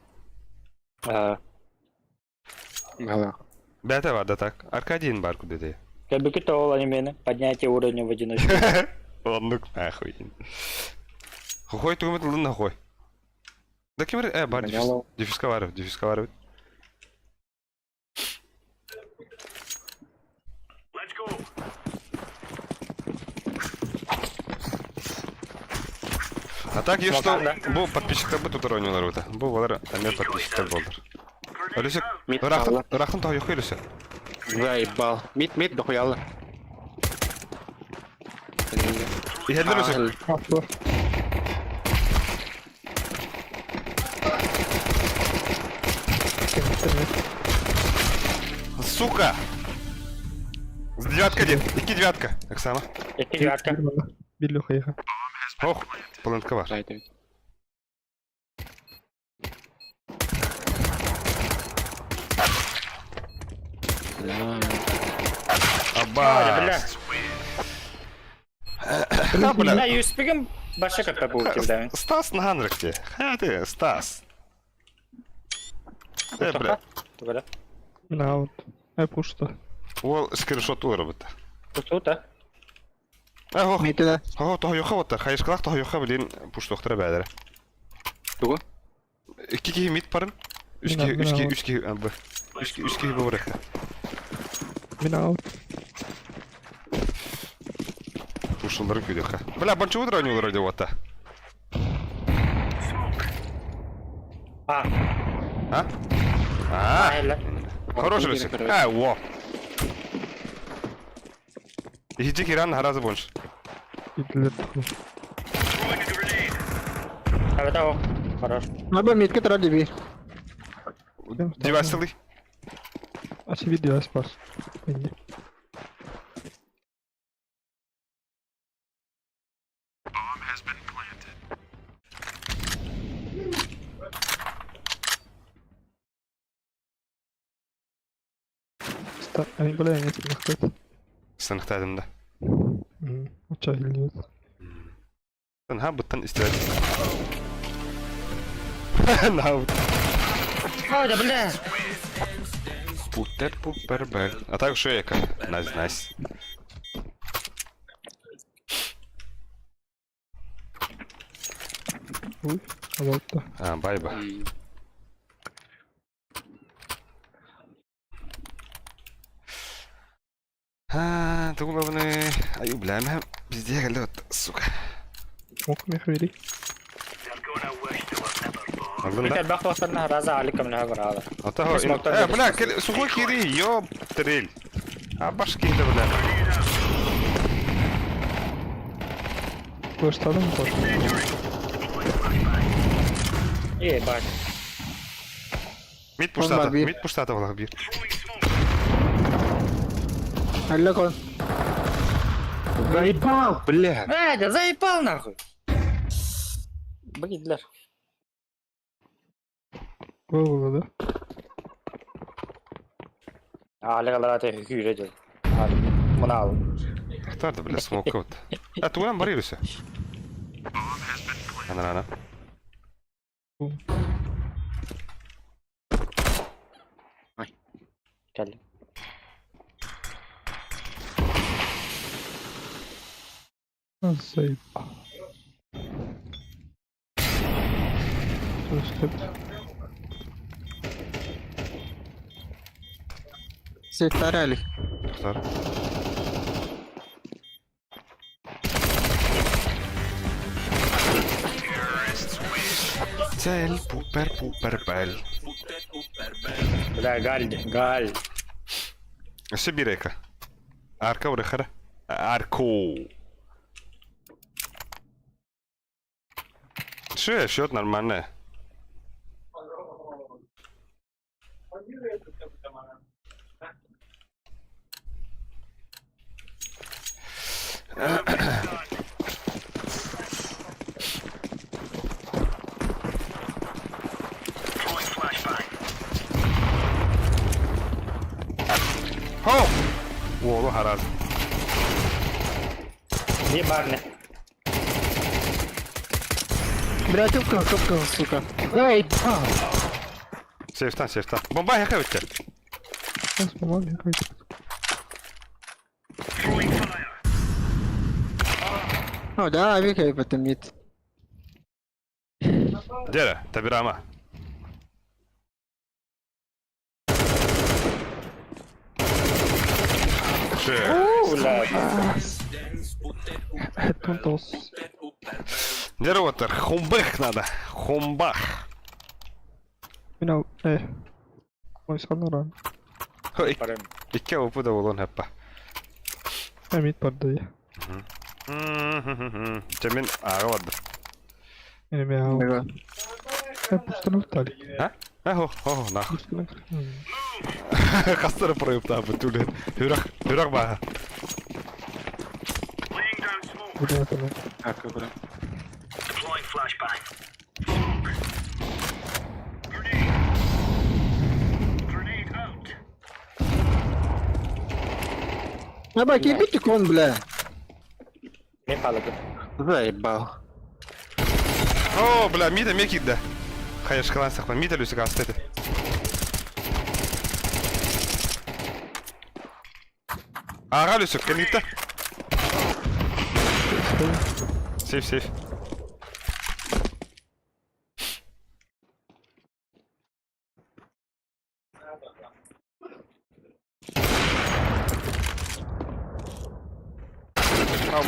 Мала. Бәті бар да так. Аркадийн бар куды. Кәбікі тоғыл анимені. Поднятие уровня в одиночку. Онлук нахуй. Хухой тугумет лын нахуй. Да кемер бар дефиска бар. А так есть что бұл подписчиктер бұл туторонилар өті. Бұл олар әмет подписчиктер болдыр. Алюсик, Мид рахын тағы yoxu Алюсик. Заебал. Мид дохуялы. Иһәлдер Алюсик. Haklı. Сука! С девятка дед. Iki девятка. Оксана. İki девятка. Bir lokaya. Ох, планка var. Зайдет. Аба. Бля. Ha Бля, бля. юспігім башы капта був кивдавин. Стас на ганрикте. Хати, Стас. Бля. Тугада. Min avut. Hep uçtu. Ол скриншот ұрыбыты. Тута. Ого. Митке де. Ого, тоғы yoxa отыр. Хайышқылақ тоғы yoxa білін пұшты оқтыра бәдірі. Тугу? Iki kişi mid parın. Üç kişi bu bırakı. Min avut. Пушылдырып күйді қа. Бля, банчы өдір ойнылар өйде ота. А, А? А? айла. Хороший ресик. А, во. Иди Киран наразы больше. Gidilir tıklı. Abi da o. Хорош. Abi Mitke tara dibi. Девайсылый. Açı video spar. Bence. Hani böyle en eski nokta. Сынықта әдімді. Uçağı gidiyor. Ха, бұттан істеді. Нау. Ой, да бля. Путер пупер бер. А так що яка? Найс. Uy. Avatta. А, байба. Ха, тұғыл абыны. Аю, біләмі. Бізде gəldi отты, сука. Mümkün mi vereyim? Алдын да? Бля, бақ тоқтарына раза аликам на бар ала. Ата хо. Бля, сухой кири, ёп, трель. А башки да, бля. Gösterdim mi koş? Ебать. Мид Бомба, пуштата валах бир. Алло кон. Заебал, бля. Да заебал нахуй. Блин, Böyle da. Алгаларате хүйрөдө. Мына ал. Ақтарды, бля, смоука вот. Туган бар елесі. Ана. Келди. Nasıl? Слушай, Сетарали. Ақтар. Цель, пупер, бель. Бля, галь. Все бирейка. Арка врыхара. Арку. Счет нормальный. Хоу! Волу хараз. Не барне. Блядь, тупка, сука. Эй, Сейфтан. Бомба яка у тебя? сейчас помогу, какой-то. О, да, викай потом мид. Дера, табирама. Бля. Это он толс. Дера вотер, хумбах надо. Хумбах. Mina, Ой, sanırım. Барем. İki avupı da olan hep. Emit vardı ya. Cemin ağa vardı. Benim ya. Ага. Hep üstüne utali. Ha? Ho, nah. Üstüne. Kastara proyup da bu türlü. Hürak bağa. Buraya kadar. Арка, бля. Абак, ебите кон, бля. Не палагы. Заебал. О, бля, мида мекик да. Hayır şkalan saklan. Mid ölüsü kastı dedi. Ağa ölüsü. Kemitte. Safe.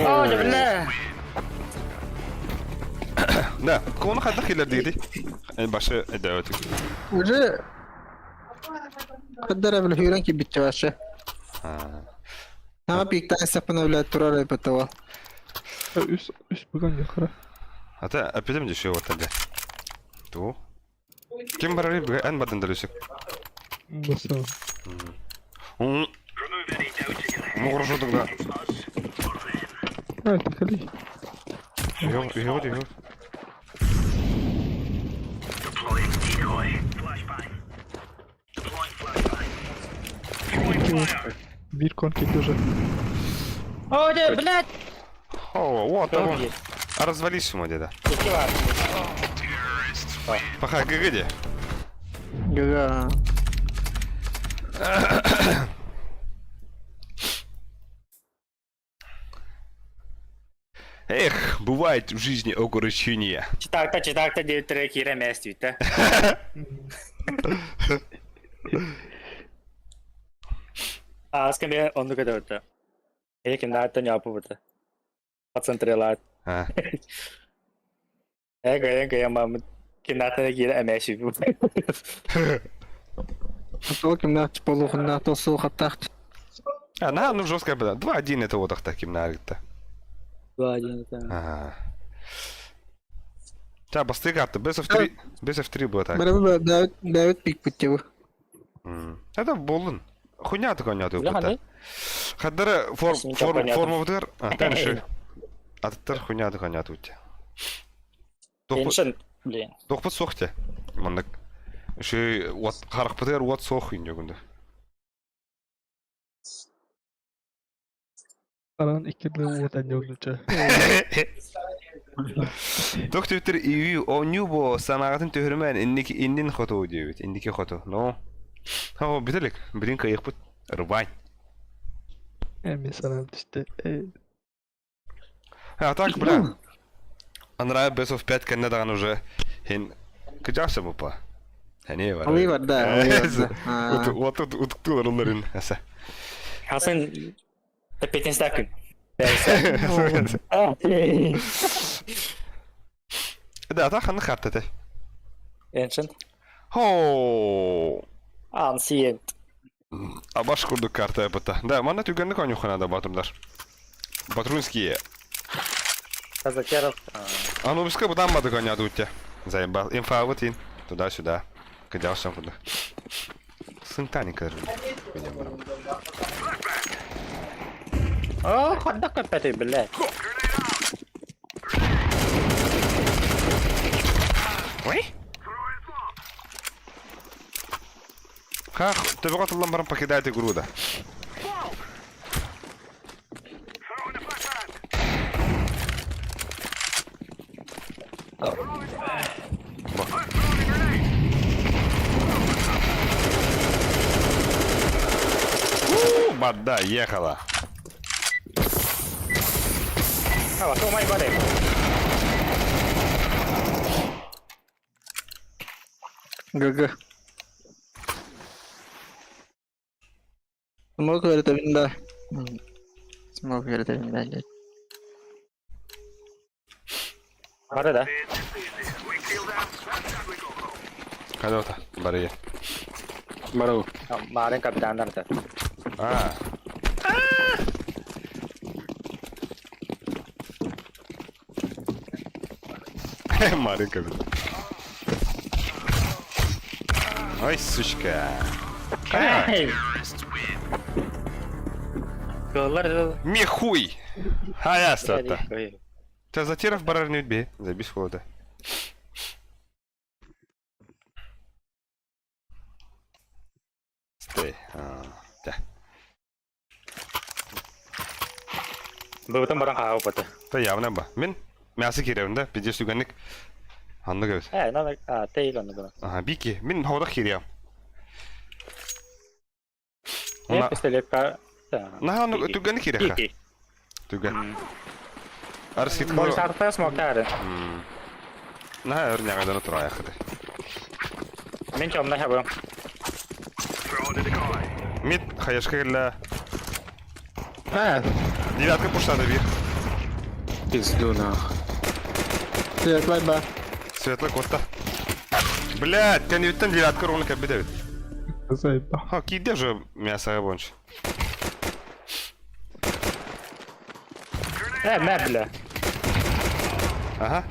О, бля. Да, кonu kadar ilerideydi. En başı evet. Уже... Кадара, бля, хюран кибите ваше. Ама пиктан сапана, бля, турара и патова. Üst bugün yukarı. Hatta öpedim de şey ortada. Tu. Kim var arayıp en badın dalıyorsun? Basın. Muğruşudun da. Evet, kali. Yok. Bir konki дуже. О, да, блядь. О, вот Кто того. где? А развались ему, деда. Издеваться. Пока где? Гага. Эх, бывает в жизни огорчение. Читакта 9 треки реместите. Аз към я онду къде ота. Към дата няповата. Пацантрелат. А, Ега я мам. Към дата не гира емеши. Толким на полуху на то сухо тахт. ну жестко было. 2-1 это вот таким нарыто. 2-1, да. Ага. Та, бастыгатты. Best of 3. Best of 3 было так. Бля, Давид пик путевы. Это болын. Хуйня такая Бля, ханы? Хаддары Ничего понятно. формовдыр. Тәнші. Аттар хуйня такая тут. Теншн, блин. Тоқпыт соқты. Мұндық. Şey, what harapıtır what soğuk jogunda. Karan ikili uğutan yolunca. Doktor iyi o new bo sanatın töhürmen indin xoto diyor. Indiki xoto. No. Ha bitilik. Birin kayık bu. Rubay. Mesela işte. А так, бля. Анрая Best of 5 кенне даган уже хин кыжаксы бупа. Хане бар. Али бар да, али бар да. Вот уттулар онларын. Аса. Hasan tepetin sakın. Да, та ханны хаттате. Ancient. Ho. Ancient. Абаш курдук карта yapıta. Да, мана түгенlik онюханада батымдар. Патрунские. Казакеров. А ну быстрее будем мады гонять утя. Заебал. Инфа вот ин. Туда-сюда. Кидался куда. Сынтаника же. Oh, خدك كبتي بالله. Ой? Ха, تبغى تطلع مرة покидать игру да. Бада ехала. Ah, tu mai bade. Gagah. Smoke verdi bunda. Smoke verdi bunda. Bade da. Hadi ota, bari. Барау. Maren kapitanlar da. А. Маленько. Ой, сучка. Голlar. Михуй. Хаястата. Ты затиров барар не бе, забись холода. Стой. Да. Bu tam barang kau pata. Та явно ба. Мен мясы киревнда, пидеш түгенник. Ханны гэвс. Nada, tei kan bu. Ага, бики. Мен хода кирев. Ya pistolет ka. На, ну түгенник кирев. Iki. Түген. Арсит Boy кылы. sarta smoke На, өрнягайдан отура яқыды. Мен чомна хабам. Мид, хаяшка келла. Ha, Девятка пуштады бир. Пизду нахуй. svetlar ba. Светлый котта. Блядь, кәневеттен девятка ровно кәп бедәвит. Зайба. Ха, кейде же мясо бонч. Мебля. Ага.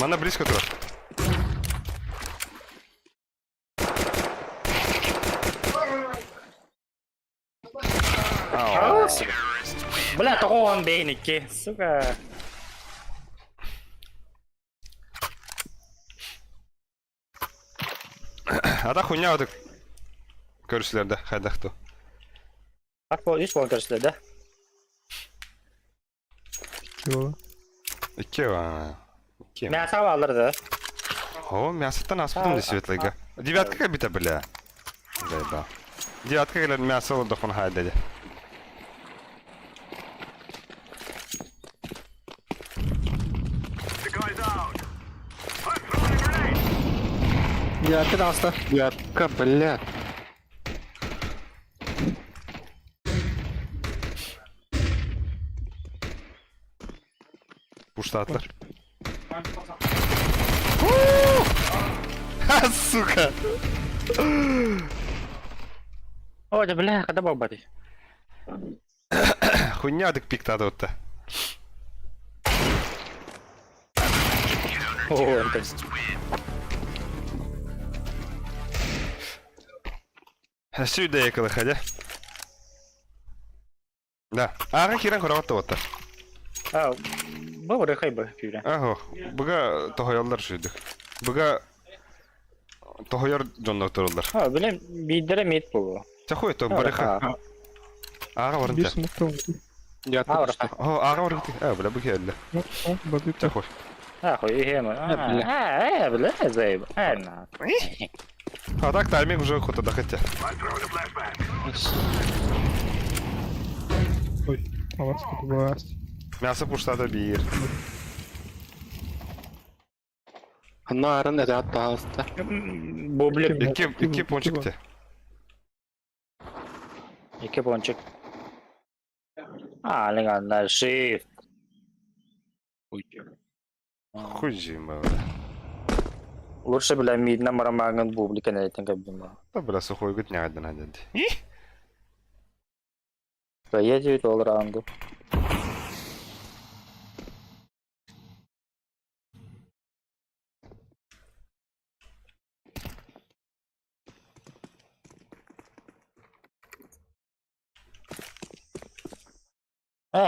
Мана близко тура. Ау. Бля, такого бейники. Сука. Ата хуйня отык. Көрүшлөрдө хайдакту. Bak bu hiç kontrolsüzde de. Yo. Икки ва. Икки. Ne sağ alırdı. О, мясото нас потом до светлыга. Девятка как бита, бля. Заебал. Девятка келер мясо олду хон хайдади. Diğer hasta. Ятка, блядь. Пуштатлар. Ха, сука. O da bля, kada babadi. Хуйня отык пиктады отта. O ente. Сюда якалы ходя. Да. Ага, хиран хороготта отта. Ha, bu burada kaybı füre. Ага, буга тохоялдар шүйдүк. Буга Tohoyor jonlar turullar. Ha bilem bidere mit bu. Çakoy to baraka. Ağa var Bir inte. smoke'ta oldu. Yattı Ha düştü. orada. Ağa var inte. Ha bula bu geldi. Badı Çakoy. Ha koyu hem. Ha bile zayıf. Ha na. А так тайминг уже куда-то хотя. Ой, хавац kutu bast. Мясо пуштада bir. Narın edat daha hasta. Bu bile İki ponçik te. iki ponçik. Ha lenganlar shift. Хуй зима. Лучше бля мид на марамаган бублика не тенка бима. Да бля сухой год не один один. Поедет all round.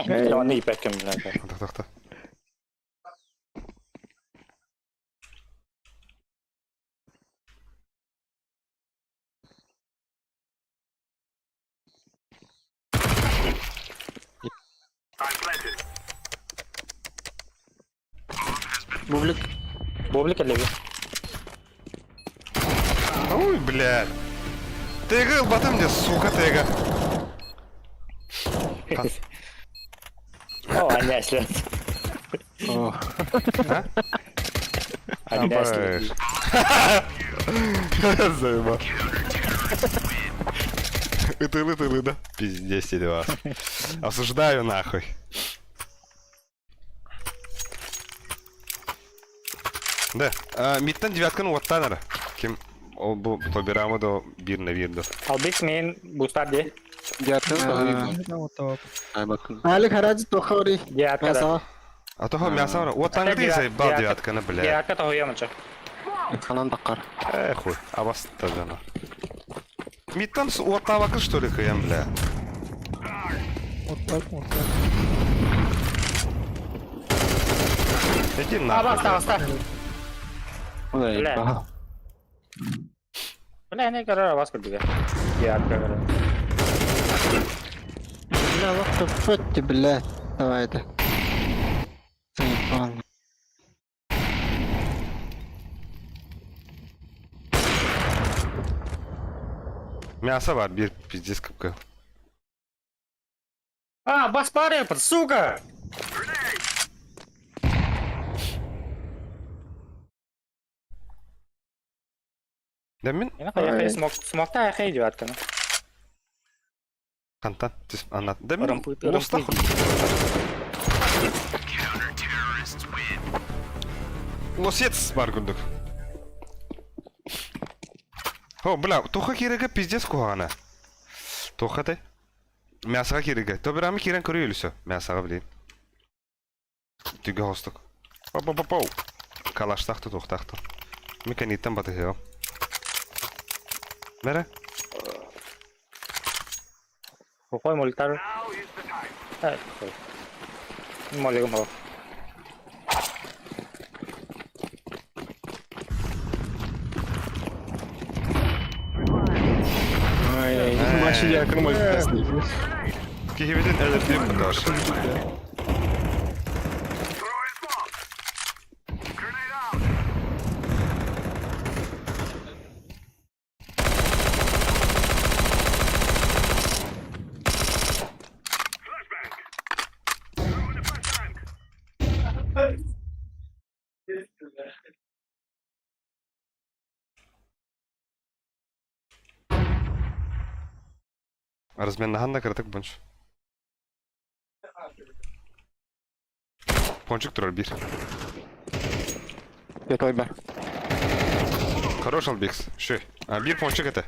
Bir tane ipek kimden. Так. Бублик или Ой, блядь. Тега, батам мне, сука, тега. О, анесли. Oh. Анесли. Заеба. Ытылы, да? Пиздец, тебе вас. Осуждаю нахуй. Да, миттен девятканы оттаныр. Ким ол bu тобирама до bir на bir до. Albix main boostar diye. Yattı da Tamam tamam. Ay bakın. Alik haraji tokori. Diye arkada. Masa. А того мясо var. Оттан değilse bal девятканы, Diye бля. arkada hoya mı Kanan takar. Хуй, абаста жана. Миттен отта bakır что ли кыям, бля. Otlak. Иди Basta нахуй. basta. O da iyi. Ulan. Aha. Ulan ne kadar avaz kırdı ya. Diye arkada. لا وقت فت بالله تبعته. سيطان. Мясо var bir pizdiz kıpkı. А, бас парепот, сука! Demin Я нахуй смог-то я идет, kana. kantan anlat. Demin Рампы, usta рампы. Лосец бар күндік. О, бля, тоха керегі пиздец куғана. Тоха ты? Мясаға керегі. Тобирамы керен көрі өлісі. Мясаға білейін. Түгі хостық. Пау. Калаштақты тоқтақты. Меканиттен баты хео. Мере? Какой мультар? Молик мол. Ay. Başı yakın mı? Кихеведен әлірден бұдаш. Разменнахан да кірдік бұнш. Пончик тұрар бір. Get oy be. Хорош Албекс. Шö. Bir ponçik ete.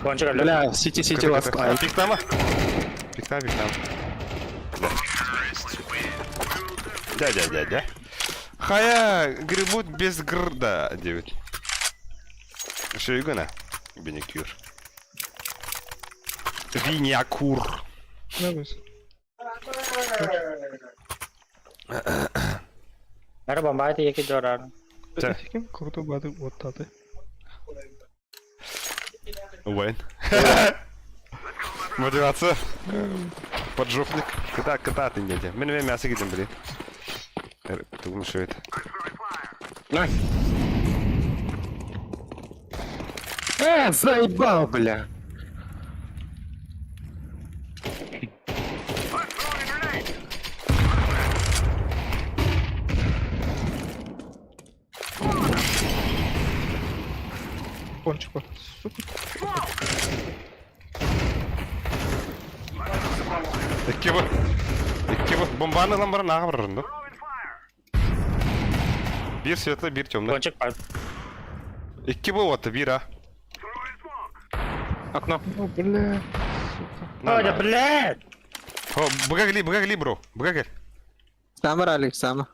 Кончик öldü. Bela City was. Пиктама. Пиктама. Дядя. Хая грибут без грда, девять. Шö югана. Бенекюр. Винякур. Ne yapıyorsun? Merhaba, bombayı da yeki dorar. Ча. Ким круто бады вот таты. Уэйн. Мотивация. Поджопник. Когда ты не идешь? Мне мясо гидем, блин. Ты думаешь, что это? На. Заебал, бля. Пончик вот. Супер. İki bu. Bombanın lan bana ne var rında? Bir svetli, bir темный. Кончик пар. İki bu otu, bir ha. Окно. О, бля. Сука. Ой, да блядь! О, бгагли, бро. Бгагли. Summer Alex, summer.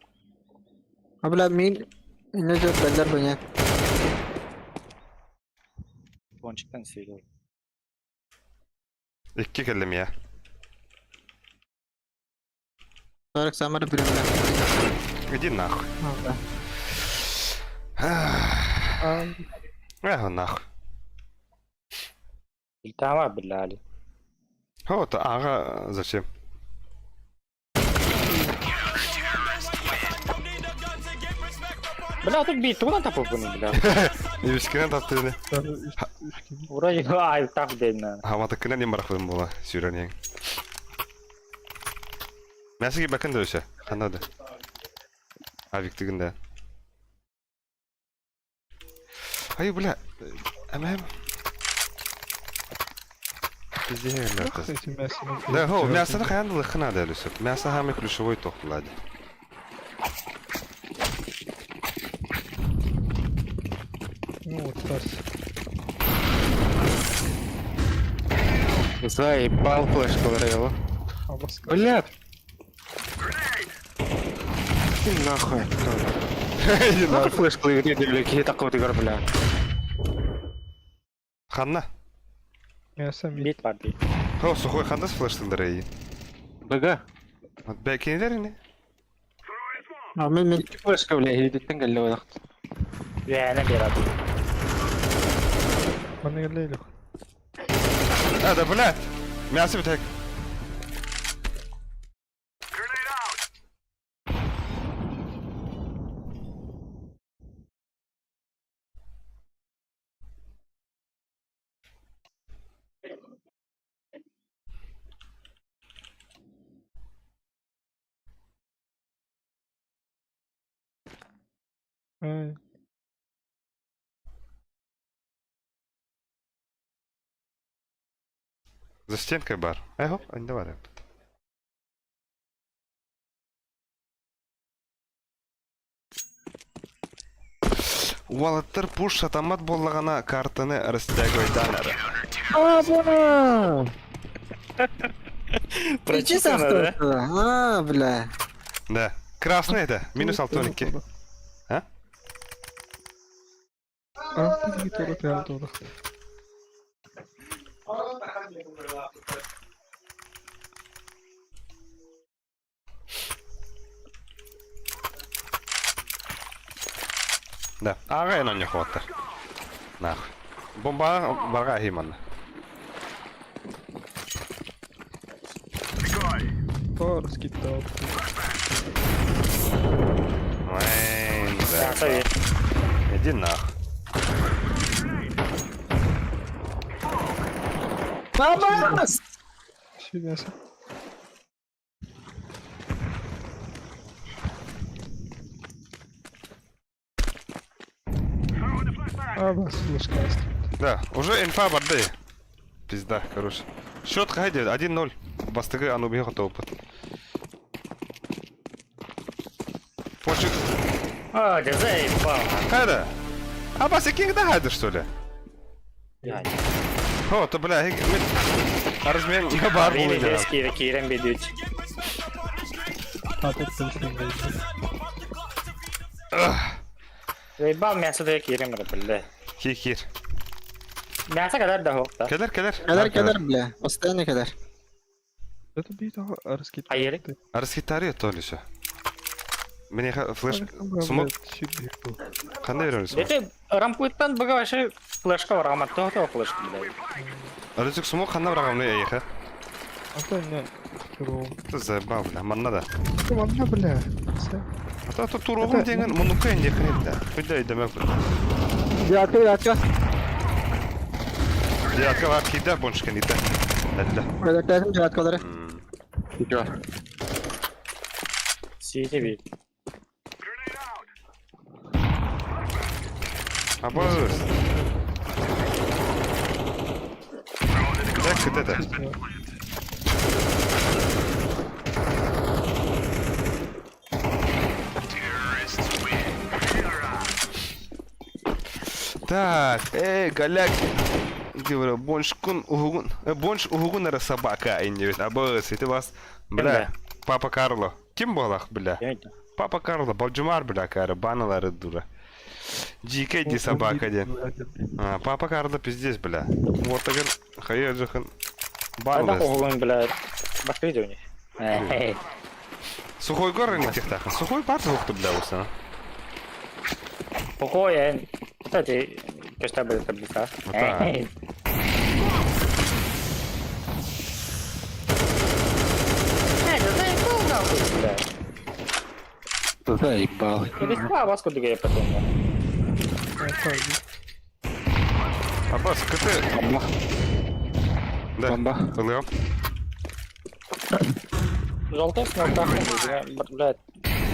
Abla mean ini jo beller banyak. Кончикtan söylüyorum. İki kellim ya. Sonra summer birimler. Иди нахуй. Abla. Нахуй. Tamam billahi. Вот, ага, зачем? Бля, тут бит, туна тапып bunu бля. Ивискинен таптыны. Üç gibi. Урай ай тап дейна. Хаматыкынан не барахлым була, сүйренең. Мәсіге бәкін де өсе, қандады. Авиктігінде. Ай, бля, әмәм. Бізде Ах, ерлерді. эти мясо. Да, хо, мясоны қаяндылы қынады әлі сөп. Мясо хамы ключевой тоқтылады. Ну вот раз. Заебал флешку его. Абаска. Блядь. Иди нахуй. Нахуй флешку игре делали, какие такого игр, бля. Ханна. Мясо мид. Бит var bit. Хо, сухой хандас флештылдыр әйі. БГ. Бәкенелер не? Amin min. İki flешка, бля, hediyeden geldi o vakit. Yana bir abi. Bana geldi. Да, блядь. Мясо бітек. Ай. За стенкой бар. Эго, ань давай. Уалаттар пуш шатамат боллагана картаны растягойдан әрі. Abla. Прочитано, да? А, бля. Да. Красный это. Минус 612. А? А, ты тоже прям туда. Да. Ага, на не хватает. Нахуй. Бомба бага химан. О, раскидал. Вейн, да. Мясо есть. Иди нахуй. Vamos! Все мясо. А, бас, флешка есть. Да, уже инфа барды. Пизда, короче. Счет хайди, 1-0. Бастыгы анубиге хата опыт. Почек. О, да заебал. Хайда. А Баси Кингда хайда, что ли? О, то бля, размен не бар Били был. без кири, кирен бедють. А, тут точно не Заебал мясо да кирен бля, бля. Хир. Мясо kadar da yok da. Кедер. Kadar, bля. Постоянно kadar. Это бит, раскидал. Hayır. Раскитари то ли все. Мне флеш... Смог... Қандай береміз? Дети рампуйттан бага вообще флешка бар, ама то флешка блядь. Арызык смог қандай бір ағамны әйеха? Ата не. Туру. Ты заебал, бля, манна да. Ладно, бля. А то турогым деген мұныққа енді қырет да. Құйда өйдемек бля. Девятка. Девятка var кейді, боншка нейді. Әлді. Öyle девятkaları. Чё? CTV. Абыз. Так, это. Так, голяк. Говорю, боншкун угун. Бонш угун ара собака, инди. Абыз, это вас. Бля, папа Карло. Ким болах, бля? Папа Карло, Балджумар, бля, кара, баналары дура. Дикая ди собака, ден. Папа Карло пиздец, бля. Вот так хайер жахан. Ада Банлес. оғылын, блядь. Башка видео не. Эй. Сухой горы не техтахан. Сухой парт звук-то, бля, усана. Покоя. Кстати, что будет таблица? да. Эй. Эй, да заебал нахуй, блядь. Заебал. Или справа, сколько я потом. Аббас, КТ. Бомба. Да. Бомба. Лео. Желтый смог блядь.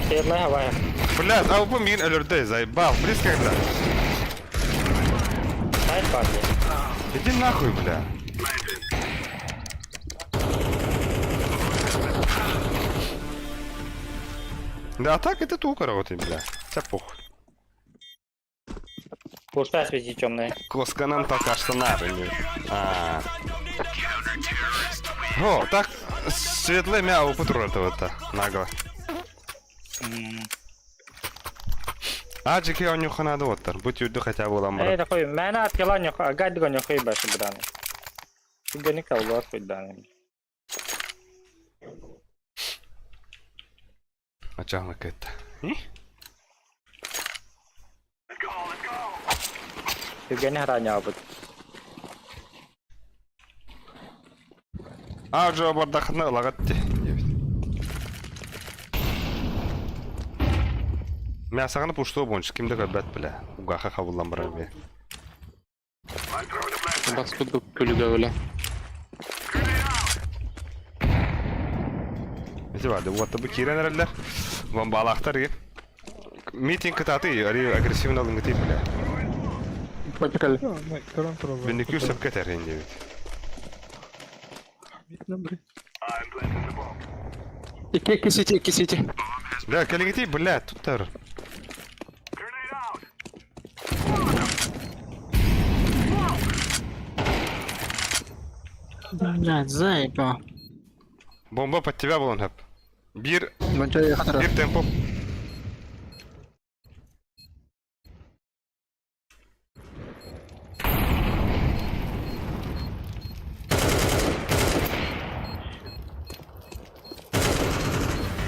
Светлая хавая. Бля, а у помин алердей, заебал. Близко когда? Знаешь, парни? Иди нахуй, бля. Да, а так это тука работает, бля. Вся похуй. Пустая свети темная. Клосканам пока что надо. О, так светлый мяу патрулэтого-то нагло. А джеки он нюха надо вот будь уйду хотя бы Эй, ламбра. такой, меня откила нюха, а гадьга нюха и баши, браны. Ты гони колгот хоть данными. А чё мы это? Ты гони ранее опыт. А уже бардахны лагатти. Мен сағаны пушто бонш, кимді көбәт білі. Угаха қабылдан бұрар бе. Бас кудук күлүгө беле. Эти барды, вот табы кирен әрелер. Вон балақтар ге. Митинг кытаты, ари агрессивно алын гытей білі. Почекали. Не, каран туру. Бендекю сөпке тәрген дебет. İki city. Да, кәлі гытей, бля, туттар. Блядь, заебал. Бомба под тебя был он хэп. Бир, Бонча я хатра. бир темпо.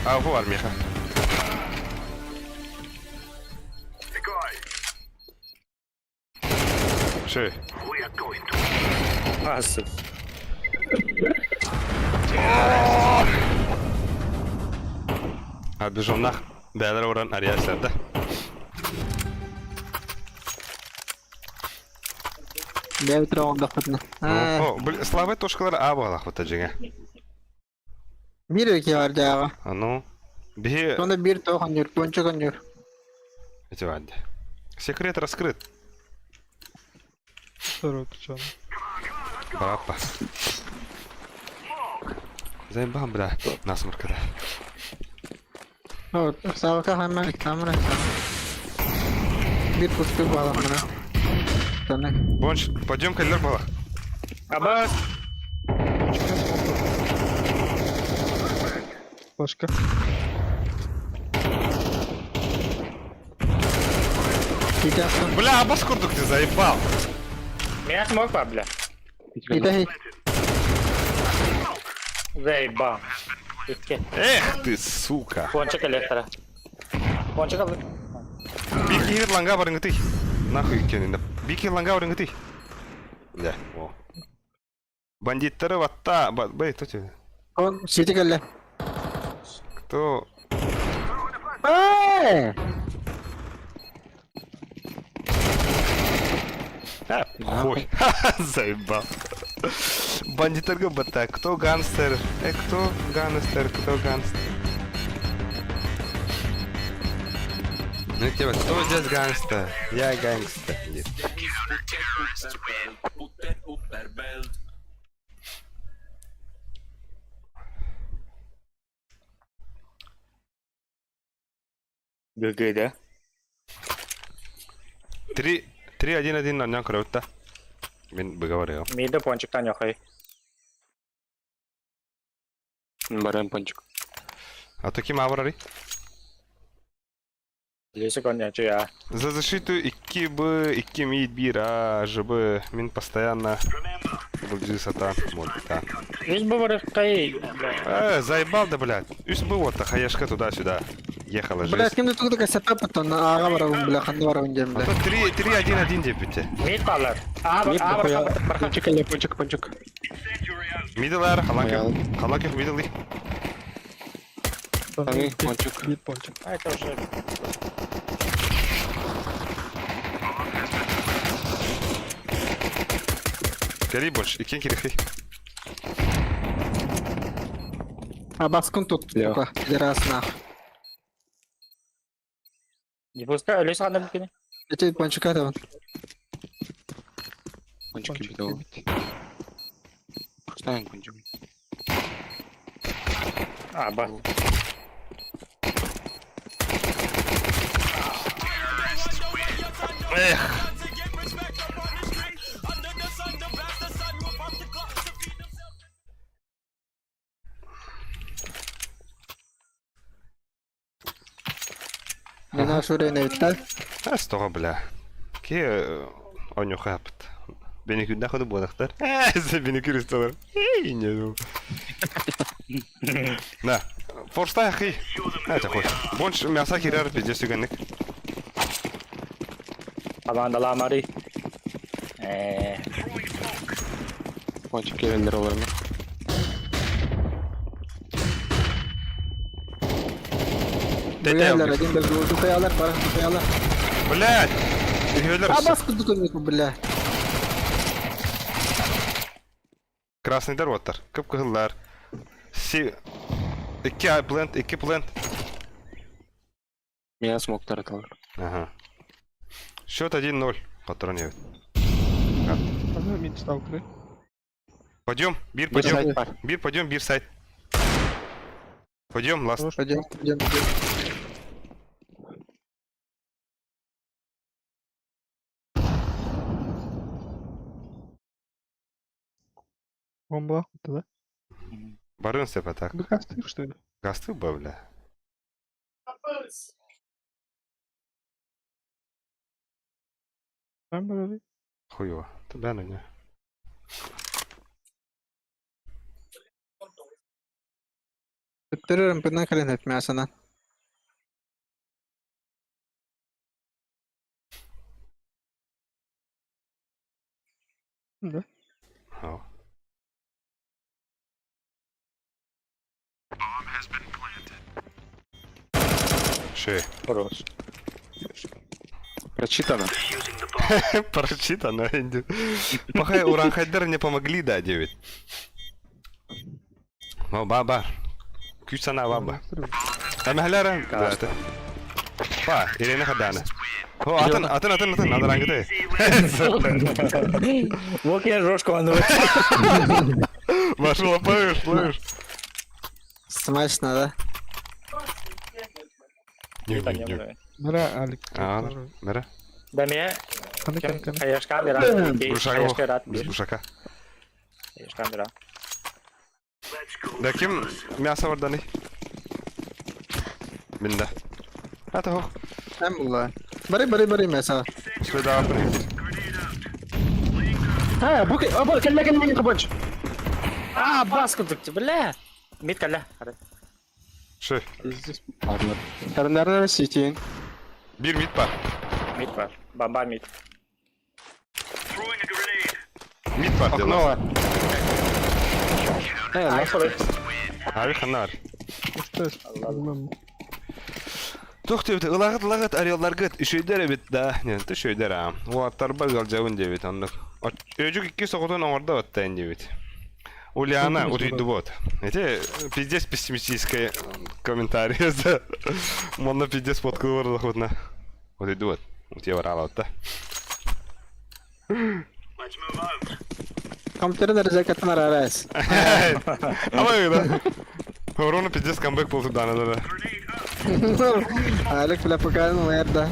А, у армиха. Шей. Асы. Отбежал нах. Бәлер оран ариасерді. Я витра он дахтна. О, блин, слабый тошкалар А балах вот аджига. Bir iki var cevabı. А ну. Бихи... Sonra bir to kanıyor, bonça kanıyor. Эти вадди. Секрет раскрыт. Второй печан. Браппа. Заебал, бля. Насморк, да. Evet, sağlıkta hemen kamera. Bir pusu bağlı bana. Sana. Бонч, пойдем калер балах. Абас. Başka. Bir dakika. Бля, абас курдук ты заебал. Меня смог па, бля. Bir de hiç. Заебал. Итке. Эх ты, сука. Кончик электро. Ponçik aldı. Bir kere langa barın gıtı. Nahı keninde. Bir kere langa barın gıtı. Ya, o. Banditları vatta, bay tutu. On, city kalla. To Hey! хуй. Заебал. Бандитарга бата. Кто гангстер? Кто гангстер? Кто гангстер? Ну типа, кто здесь гангстер? Я гангстер. Нет. Gölgeydi. 3-1 наньян кровта. Мен выговаривал. Mide ponçiktan yok ay. Баран пончик. А то кем аврари? Лесе конячу я. За защиту iki мид бира, чтобы мен постоянно был джисата. Вот, да. Yüz bu var kay. Заебал, да, блядь. Üst бы вот, хаяшка туда-сюда. Ехала Блядь, жесть. кем тут такая сетап, то на ага барагун, бля, ханды барагун дем, А бля. то 3-1 деп бите. Mid kalır. Aa Мид bak нахуя. bak. Пончик, или пончик, пончик. Middle'lar, halakif middle. Они, пончик. Bit ponçik. Ay тоже. Geri больше, икен керехи. А баскун тут, Бля. сука, пидорас нахуй. Не пускай, лесе anda mungkin. Эти пончика да. Пончики Ponçik битал. bit. Ставим пончик. Aa bak. Эх. Не наш уровень витал. Стога, бля. Ки оню хапт. Beni günde kodu bu adaklar. Beni kırıştılar. Ey ne bu. Na. Forsta akhi. Это хоть. Больше мяса кирар пиздец юганник. Aman da lamari. Пончик я вендер оларым. Бля, один без духаялар, пара духаялар. Блядь. Игрёлер. А баскун тут не бля. Красный дорваттар. Кып кыгыллар. İki plant. Меня смог тараталар. Ага. Счет 1-0. Патрон нет. Hadi mid stalker'ı. Пойдем, бир, Bir пойдем. side var. Бир, пойдем, бир сайт. Пойдем, ласт. Пойдем. Bomba attı da. Барын сеп атак. Bir kastı что ли? Гасты бы, бля. Ben böyle Хуево. Тебя на не. Bittiririm, birden kalın etmeye sana. de. О. Ше. Хорош. Прочитано. Прочитано. Пахай уран хайдер не помогли, да, 9. О, баба. Күч сана баба. Тамахлара. Ба, Ирина хадана. О, атын. Надо рангыты. Вот я жёстко андываю. Машула, плывешь. Смачно, да? Не. Mera alik. Мера. Даме, Kan. каяшка бера. Каяшка рат. Без бушака. Каяшка бера. Да ким мясо var Dani? Binde. Hadi ho. Hem vallahi. Bari mesela. Şöyle daha yapayım. Ha, bu kelle ponç. А, баску дукти, бля. Мид калля. Şey, Пиздец. Ладно. Karınlarına siteyim. bir mid var. Mid var. Baba mid. Mid var diyor Akına lan. var. He lan. Abi kanna var. Üstes. Bilmem. To'xta ötü, ılağıt arıyorlar gıt. Üşüydер ebit da. Ne, üşüydер ha. O atlar bagal cavın debit anlık. Öcük 2 sokudan orada battayın debit. Ульяна, урийду вот. Эти пиздец пессимистическое комментарий за можно пиздец подкувыр заходна. Вот иду вот. У тебя ворала вот да. Компьютерden rezakatın ararız. Ama öyle. Ворона пиздец камбэк полту дана да. Alik bile bakalım nerede.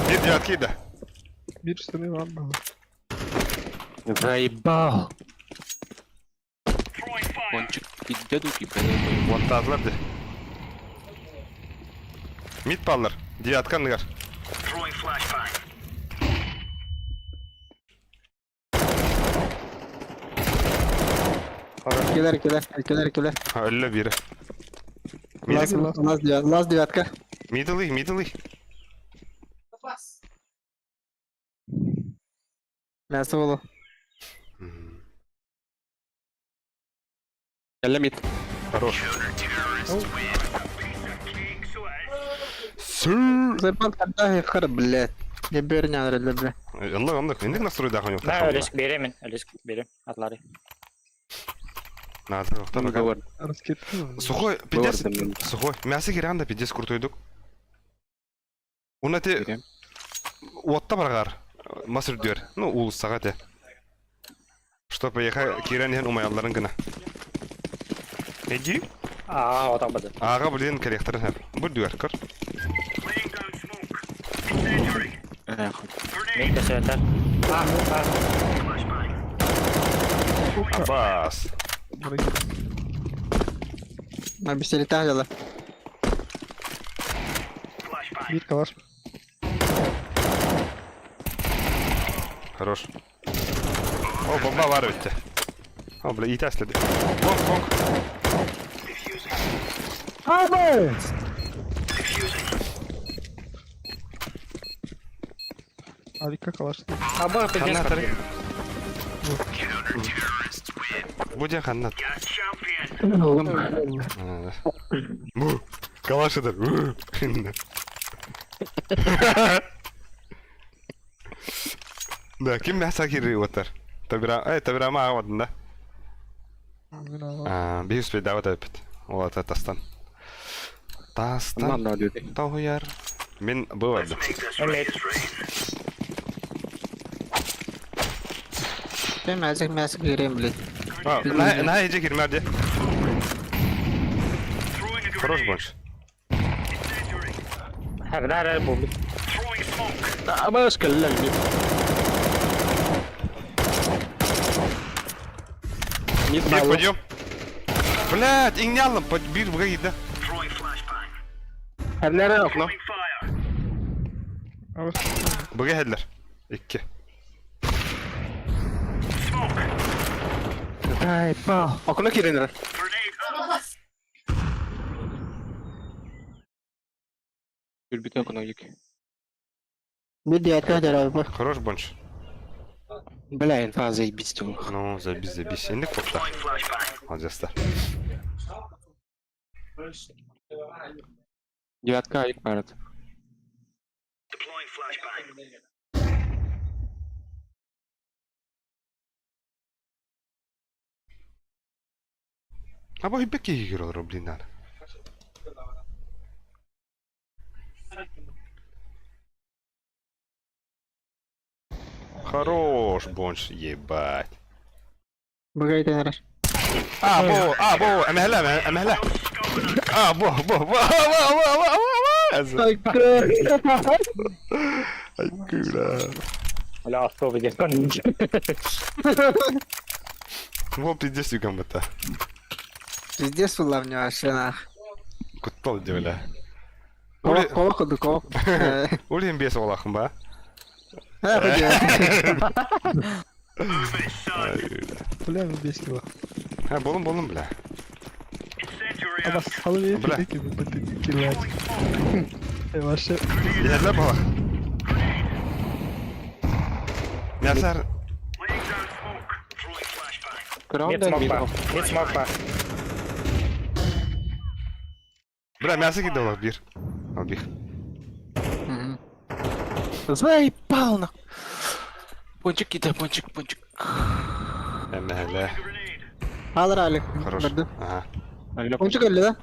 Нет, девятки да. Bir sene var mı? Заебал. Кончик дедуки, Вот тазлар да. Мид паллар. Девятка ныгар. Keler. Ha öyle biri. Laz девятка. Middle. Nasıl oğlum? Gel mit. Хорош. Zırpan kadar hekar bilet. Ne bir ne arada bile. Anlık. İndik nasıl daha yok. Ben risk vereyim. Risk vereyim. Atları. Надо, кто на Расketti mi? Сухой, пиздец. Говорим. Сухой. Мясо киранда пиздец куртуйдук. Уна те отта баргар. Масыр дер. Ну, улус сага те. Что поеха киран хен умаялларын гына. Эди? Aa otamadı. Ага, блин, корректор хәп. Бу дер кыр. Mid de söyler. Абас. Buraya git. Ben bir seni tahyalar. Bir kavar. Хорош. О, бомба var bitti. О, бля, iyi təsledi. Long. Abi! Harika kavarsın. Aba pidges Kanat. var. Bu diye kanat. Oğlum. Bu. Kavaşıdır. Да, kim мясо кири отар. Табира ма авадында. Бейус педават эпит. Вот это Тастан. Тастан. Aman da dedi. Тауяр. Мен бывады. Mid. Ben mesek gireyim bile. На эже кирмер де. Хорош больше. Her bu. Ama eskiller bir. Mid Мид ballı. пойдем. Блядь, ингнялым. Bir buga gitti. Herlere okla. Evet. Buga hediler. 2. Ay pa. Okuna girinler. Гүлбит окуна гик. Bir diğer kadar abi. Хорош больше. Блин, фаза и бисту. Ну, забись. Инdik попта. Алжастар. Девятка айык барат. Або хиппеки гиролар, блин, надо. Хорош, бонш, ебать. Bagay tener. Abo, emehla. Abo. Ay Ay, kula. Hala astro pidges kan. Вот пиздец югам это. Пиздец была мне машина. Кутпал девля. Kova kudu kova. Улим бес олахым ба. Бля, ну 5 кило. Ha bolun bile. А вас салвей Бля. фидеки бы килать. Вообще. Yerler bak. Yazar. Ground Mid and smoke mid бар. off. Mid smoke бар. Bля, мясо кидал bir. Al bir. Заебал на. Пончик кидай, пончик. Emme hele. Alır Ali. Хорош. Verdim. Ага. Ponçuk öldü lan.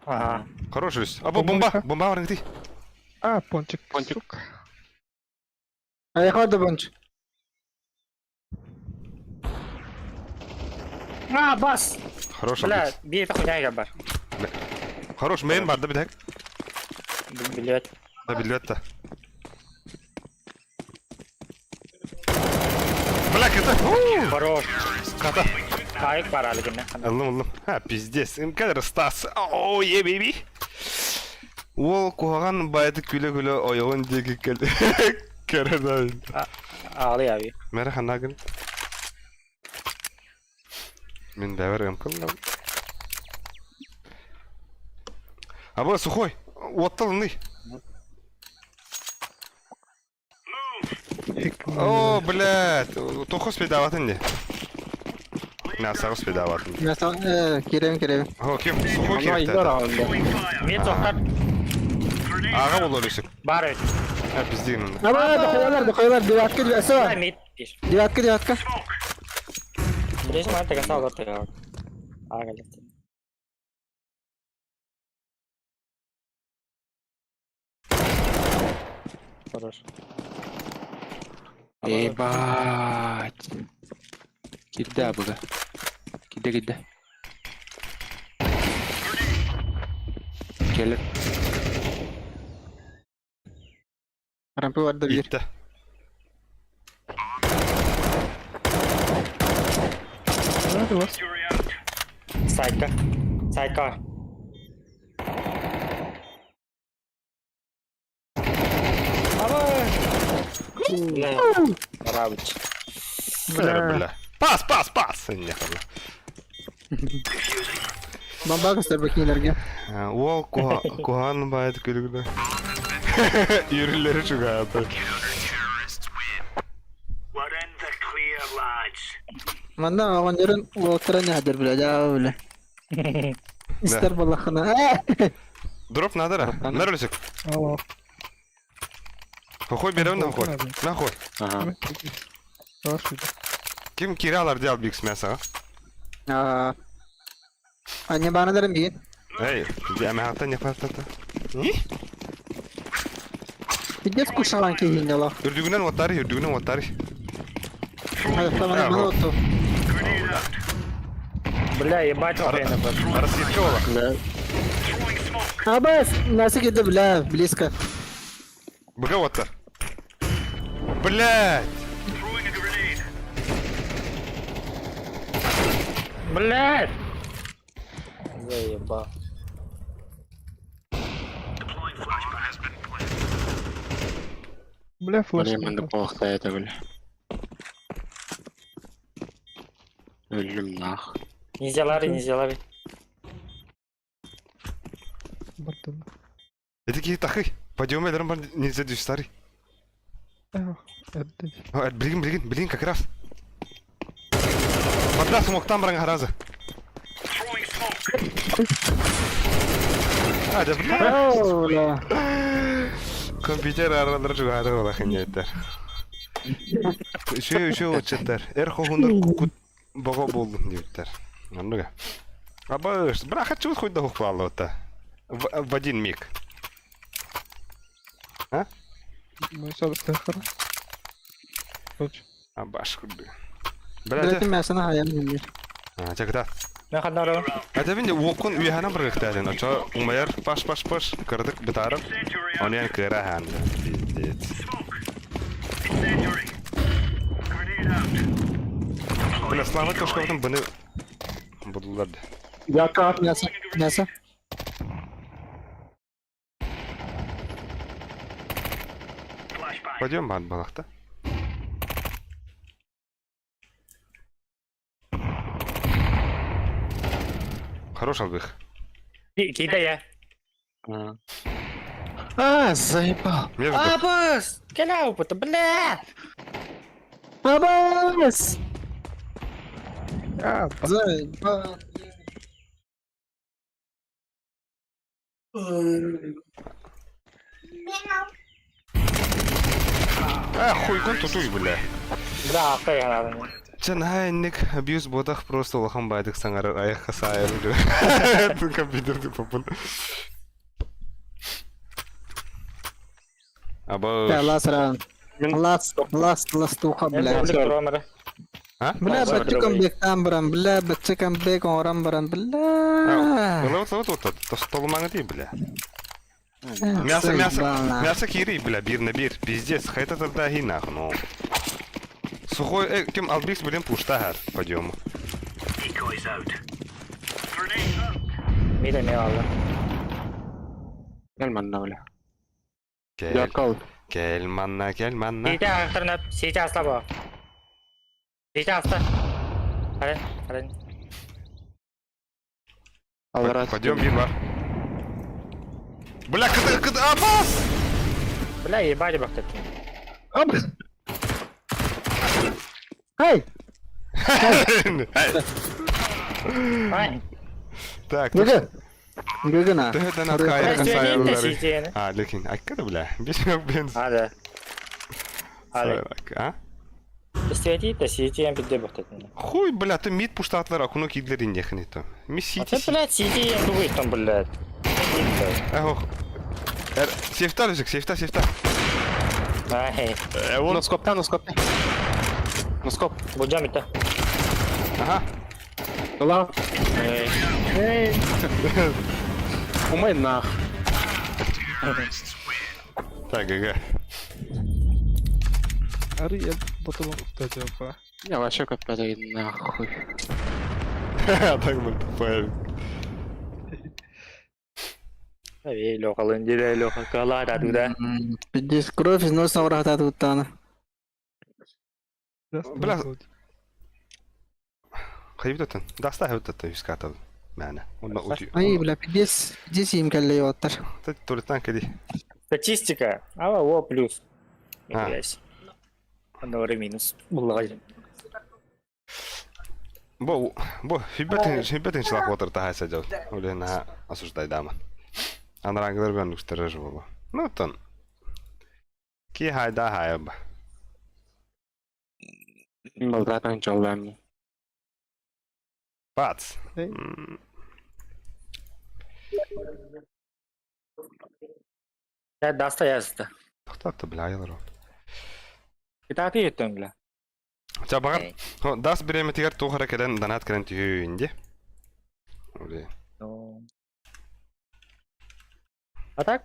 Ага. Хороший. Abo bomba. Bomba var ngi. А, пончик. Пончик. Сука. Ayak vardı ponçuk. А, бас! Хорош. Бля, бей это хуйня бар. Хорош. Main var da bir tek. Блять. Da bilvet da. Bля, kıta. Хорош. Kata. Kayık бар әлі гіне. Aldım. Ha пиздец. Kadar Stas. Oh yeah baby. Ол куган байты күле oyun diye geldi. Keredayın. Ağlıyor abi. Mere hanagın. Min davar kıldım. Aba сухой. Отталны. О, блядь. Тохос педаватын не. На сагыс педаватын. Mesela Kerem. О, кем? Сухой Она керек. идет раунда. Mid соқтар. Аға бол өлесек. Бар өт. Ha bizdeyim. Ama da koyuyorlar. Divatka düvesi var. Mid. Еш. Divatka. Бірінші маған тәген сауға тұйға. Аға лепті. Хорош. Ебать. Кидай, бога. Кидай. Келер. Rampı vardı bir. İtti. Nerede var? Сайдка. Сайдка. Рабыч. Bля. Pas. Не хана. Bomba göster bakayım ilerge. Ол kuhan bayt külügne. Yürüleri çıkardı. Manda onların oturan nedir bile ya öyle. İster balakına. Дроп надо, да? На ролик. Алло. Какой берем нахуй? Нахуй. Ага. Сavaş bir de. Kim kiralar diye al Big Smash ha? Aa. Anne bana derim giyin. Ey, ama hatta ne fark etti? Bir de kuşalan ki yine la. Ürdüğünden vatarı. Hadi tamam Ya, bana bu- otur. Бля, ебать охрена бар. Arası yetki ola. Abbas nasıl gitti bile близко. Быга vatar. Блядь! Блядь! Заебал. Бля, флеш. Временно плохо это, бля. Ölüm nah. Нельзя. Баттın. Dedi ki takı. Пойдем ederim ben neyse düş старый. Это. Блин, как раз. Подда смоктан баран харазы. Hadi bля. Ola. Компьютер арандар жугады ола хинеттер. Şu отчеттер. Хохундар кукут бого болдum диптер. Anladın mı? Aba, bırak çubuk koydu hukuk vallahi ta. В один миг. Мы садык хорошо. Короче. Абашкуды. Bırakın ben sana hayal ediyorum. Ha, çek ta. Мен хаднару. Hadi bence okun üyehana bıraktı. Aça umayar paş kırdık bitarım. Onu yani kıra handa. Pizdet. Buna slavat koşkavdım bunu buldulardı. Yaka Nasa. Pойдем бан балакта. Хорош албых. Кида я. Заебал. Между. Абас! Келяу, puta, бля! Абас! Ah, Заебал. Хуйгон тутуй, бля. Да, апай халадың. Чен хайник абьюз бодах просто улахан байдык саңар аяққа сайыр. Бұл компьютерді попын. Аба. Да, last round. Last туха, бля. Бля, бачы камбектан барам, бля, бачы камбек орам барам, бля. Вот. Столумаңы дей, бля. Мясо кири, бля, бир на бир. Пиздец, хайта тогда и нахуй, ну. Сухой, кем албикс, блин, пуштахар. Пойдем. Mida me alla? Gel manna öyle. Gel. Yakal. Gel manna. Siitä ahtarına, siitä asla bu. Siitä asta. Hadi. Alır Пойдем, бир бар. Бля, Аббас! Бля, ебали бак тут. Hey! Ай. Так, Гыгына. Тәһәдән Бля, акая söyleyeyim de касаялары. сийтені. Лекин, айкада, бля. Бешмек бен. Hadi. Hadi. А? Söyleyeyim de сийтені бидде бак тут. Хуй, бля, ты мид пуштатлар, акуну кидлер индехни то. Ми А сити. ты, блядь, сийтені дуй там, блядь. Ах. Сефта лежик, сефта. Ай. No skop. No skop. Bulacağım bitti. Ага. Ulan. Umay nах. Так, ГГ. Ари, я потом тапа. Я вообще как падает нахуй. Так был тупой. Эй, Лёха, лындире, Лёха, кала, да, туда. Пиздец, кровь из носа врата тут тана. Бля. Хайбдатан. Даста хайбдатан юскатал. Мәне. Онна ути. Ай, бля, пиздец им кәлле оттар. Ты туритан кеди. Статистика. Ава, о, плюс. А. Блядь. Одновременно минус. Блядь. Бо, фибетин шлах отыр тахай садел. Улена осуждай дама. Анрангдар бен үстері жолы. Ну, тон. Ки хайда хайба. Maltratan чоловек. Пац. Эй. Я даста yazdı. Тоқтатты, бля, айлар. Bir daha değil ettim bile. Ча багар. Дас биреме тигер тухара келен данат келен түйі инде. Оле. А так?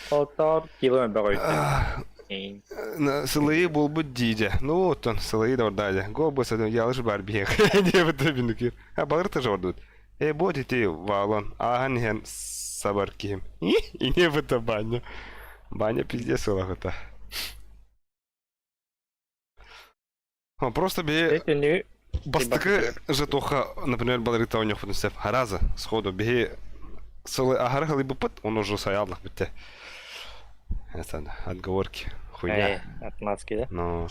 Колтор километр бөгөйт. Сылыйы болбут дейді. Ну, вот он, сылыйы да ордайды. Гол болса, ялыш бар биек. Не бітті біндікер. Багыр ты жордут. Боди ти валон. Аған хен сабар кием. И не бітті баня. Баня пиздец олағыта. Просто бе Түнү бастыкы жетоха, например, баларыта у них в хараза сходу бе сылы ахархалы бупыт, он уже саялдық бітті. Это отговорки. Хуйня. Отмазки, да? Но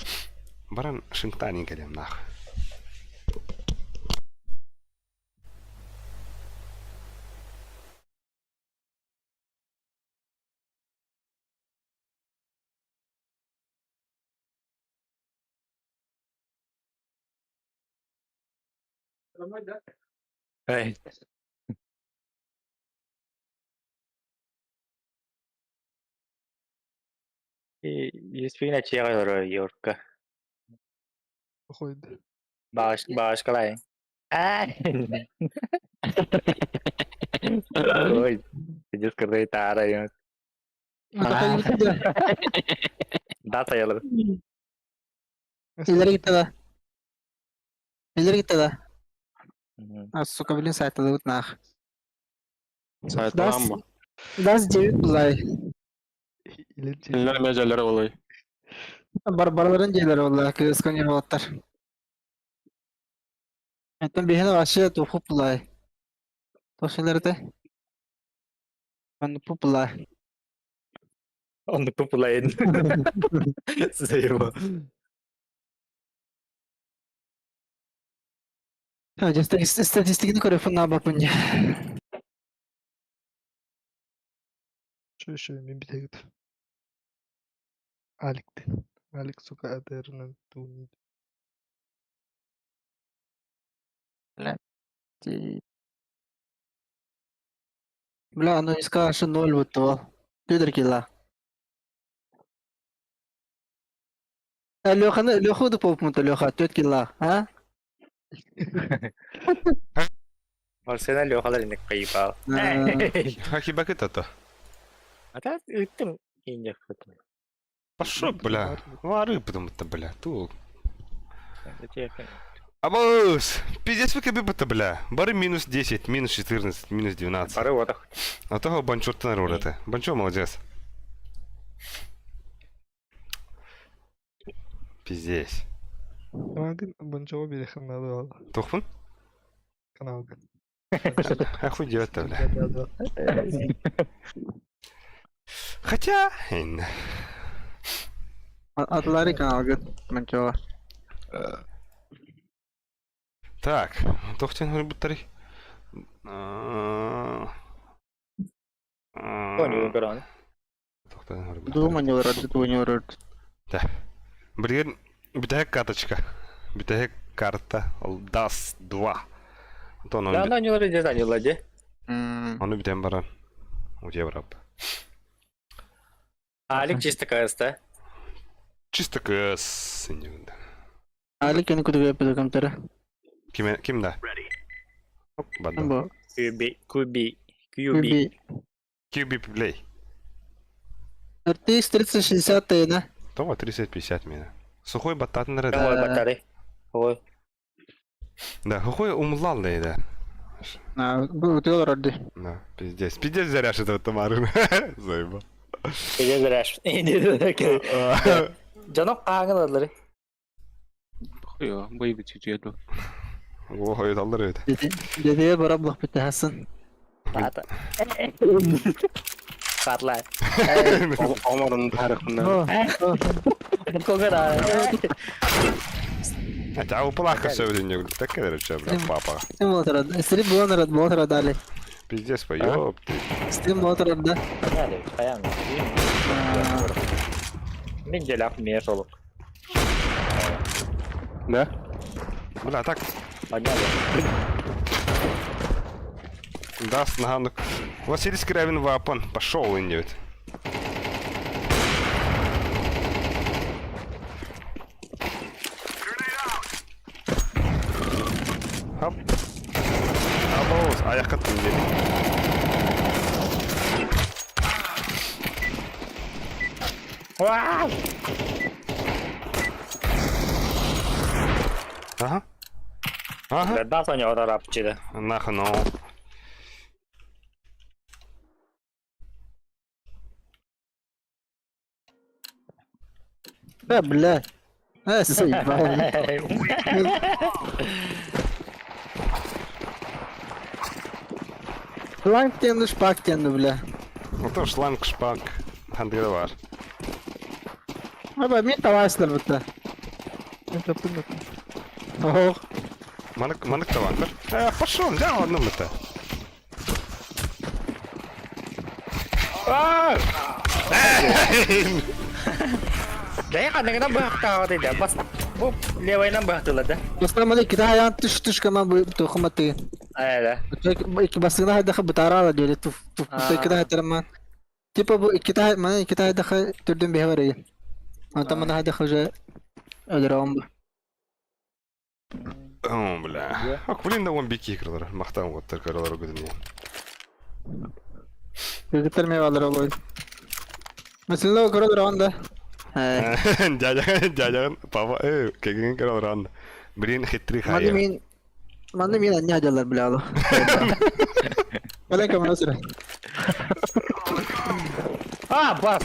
баран шинтанин келем нах. Эй. Юспина чегайдыр Йоркка. Походу. Bağışkalay. Ой, иди скорее тараю. Да, sayılır. İleri gitti da. İleri gitti da. Сука, блин, сайт дают нах. Saytlan mı? Das cevit bulay. Iller meceleri olay. Barbarların celeri vallahi kıskan yer otlar. Etten bir hene başı topu bulay. Toşilerde. Ben popula. Onu pupulayın. Zero. Hadi istatistikini koruyorsun ne bakınca. Şöyle min bir tek. Alik'ten. Alik sokağa değerinden tuğunu. Bla ano iska 0 betul. Tidur kila. Lo خذ pop mo to lo khat kila, ha? Arsenal yok kadar inek kayıp al. Хаки бакет это. Ata ıttım. İnce kötü. Пошел, бля. Вары, потому что, бля, ту. Öteye yakın. Абос! Пиздец, вы как бля. Бары минус 10, минус 14, минус 12. Para o da. А того банчо-то народ это. Банчо молодец. Пиздец. Kanalgın bunca bir kanalı valla. Тухмун? Kanalgın. Охуеть-то, бля. Хотя... Adları kanalgın. Ben çoğu. Так, тохтен говорит, батареи. Тони выбирал. Тохтен говорит, Думаю, Блин, битая карточка. Битая карта. DAS 2. То Ya он lan yolları cezan yolladı. onu biten baran. У Европы. Alik çisti kayısta. Чисто КС. Ali kini kudu yapıyor kamtara. Kimde? Hop, bada. Bu. QB. Bir QB Play. 30-60 tane. То 30-50 меня. Сухой батат на ряд. Ой батарей. Ой. Да, какой умлалый, да. Bu ötüyorlar orada. Да, пиздец. Пиздец заряж этого Тамарина. Заебал. Gece ziraş. Canım kanka adları. Yo, bu bir tutuyordu. Ого, это аллар это. Dedeye barablah bitti Hasan. Bata. Katlar. Omar'ın tarihinde. Kokara. Хотя у плаха все время говорит, так это что, бля, папа. Steam motorada. Stream motorada Ali. Пиздец, поёб. Steam motorada. Hadi kayam. Min gelap miye soluk. Да? Бля, так, Hadi. даст нагадок. Василий Кравин вапан. Пошел индивид. Хоп. Абоус, аяққа түндеп. Vaaay. Ага. Ага. Daha sonra o da rapçıydı. Нахуй, ну. Ha bile. Ha sayı. Flank kendi spark kendi bile. Вот то шланг, шпак. Хандгада var. Ama min tavaslar bitti. Ben yaptım. Oh. Манок таванкар. Пошел, взял одну это. Daya ka nang nabahakta ako dito. Basta bu leway nang bahtuladı. Basta mali kita hayan tuş kama bu tohumati. Ayda. İki basına hadi kha batara diye tu kita hatırman. Tipa bu iki tane daha türdün bir haber iyi. Anta mana hadi khaja öldürüm bu. О, бля. Ах, блин, да вон бики кырылар. Мактан вот так кырылар гыдын. Götürmeye varlar o boy. Mesela o kadar anda. He. Дядя, папа, кеген кырылар анда. Блин, хитрый хая. Manda min anne hacılar bile alo. Öyle kamera sıra. Ah bas.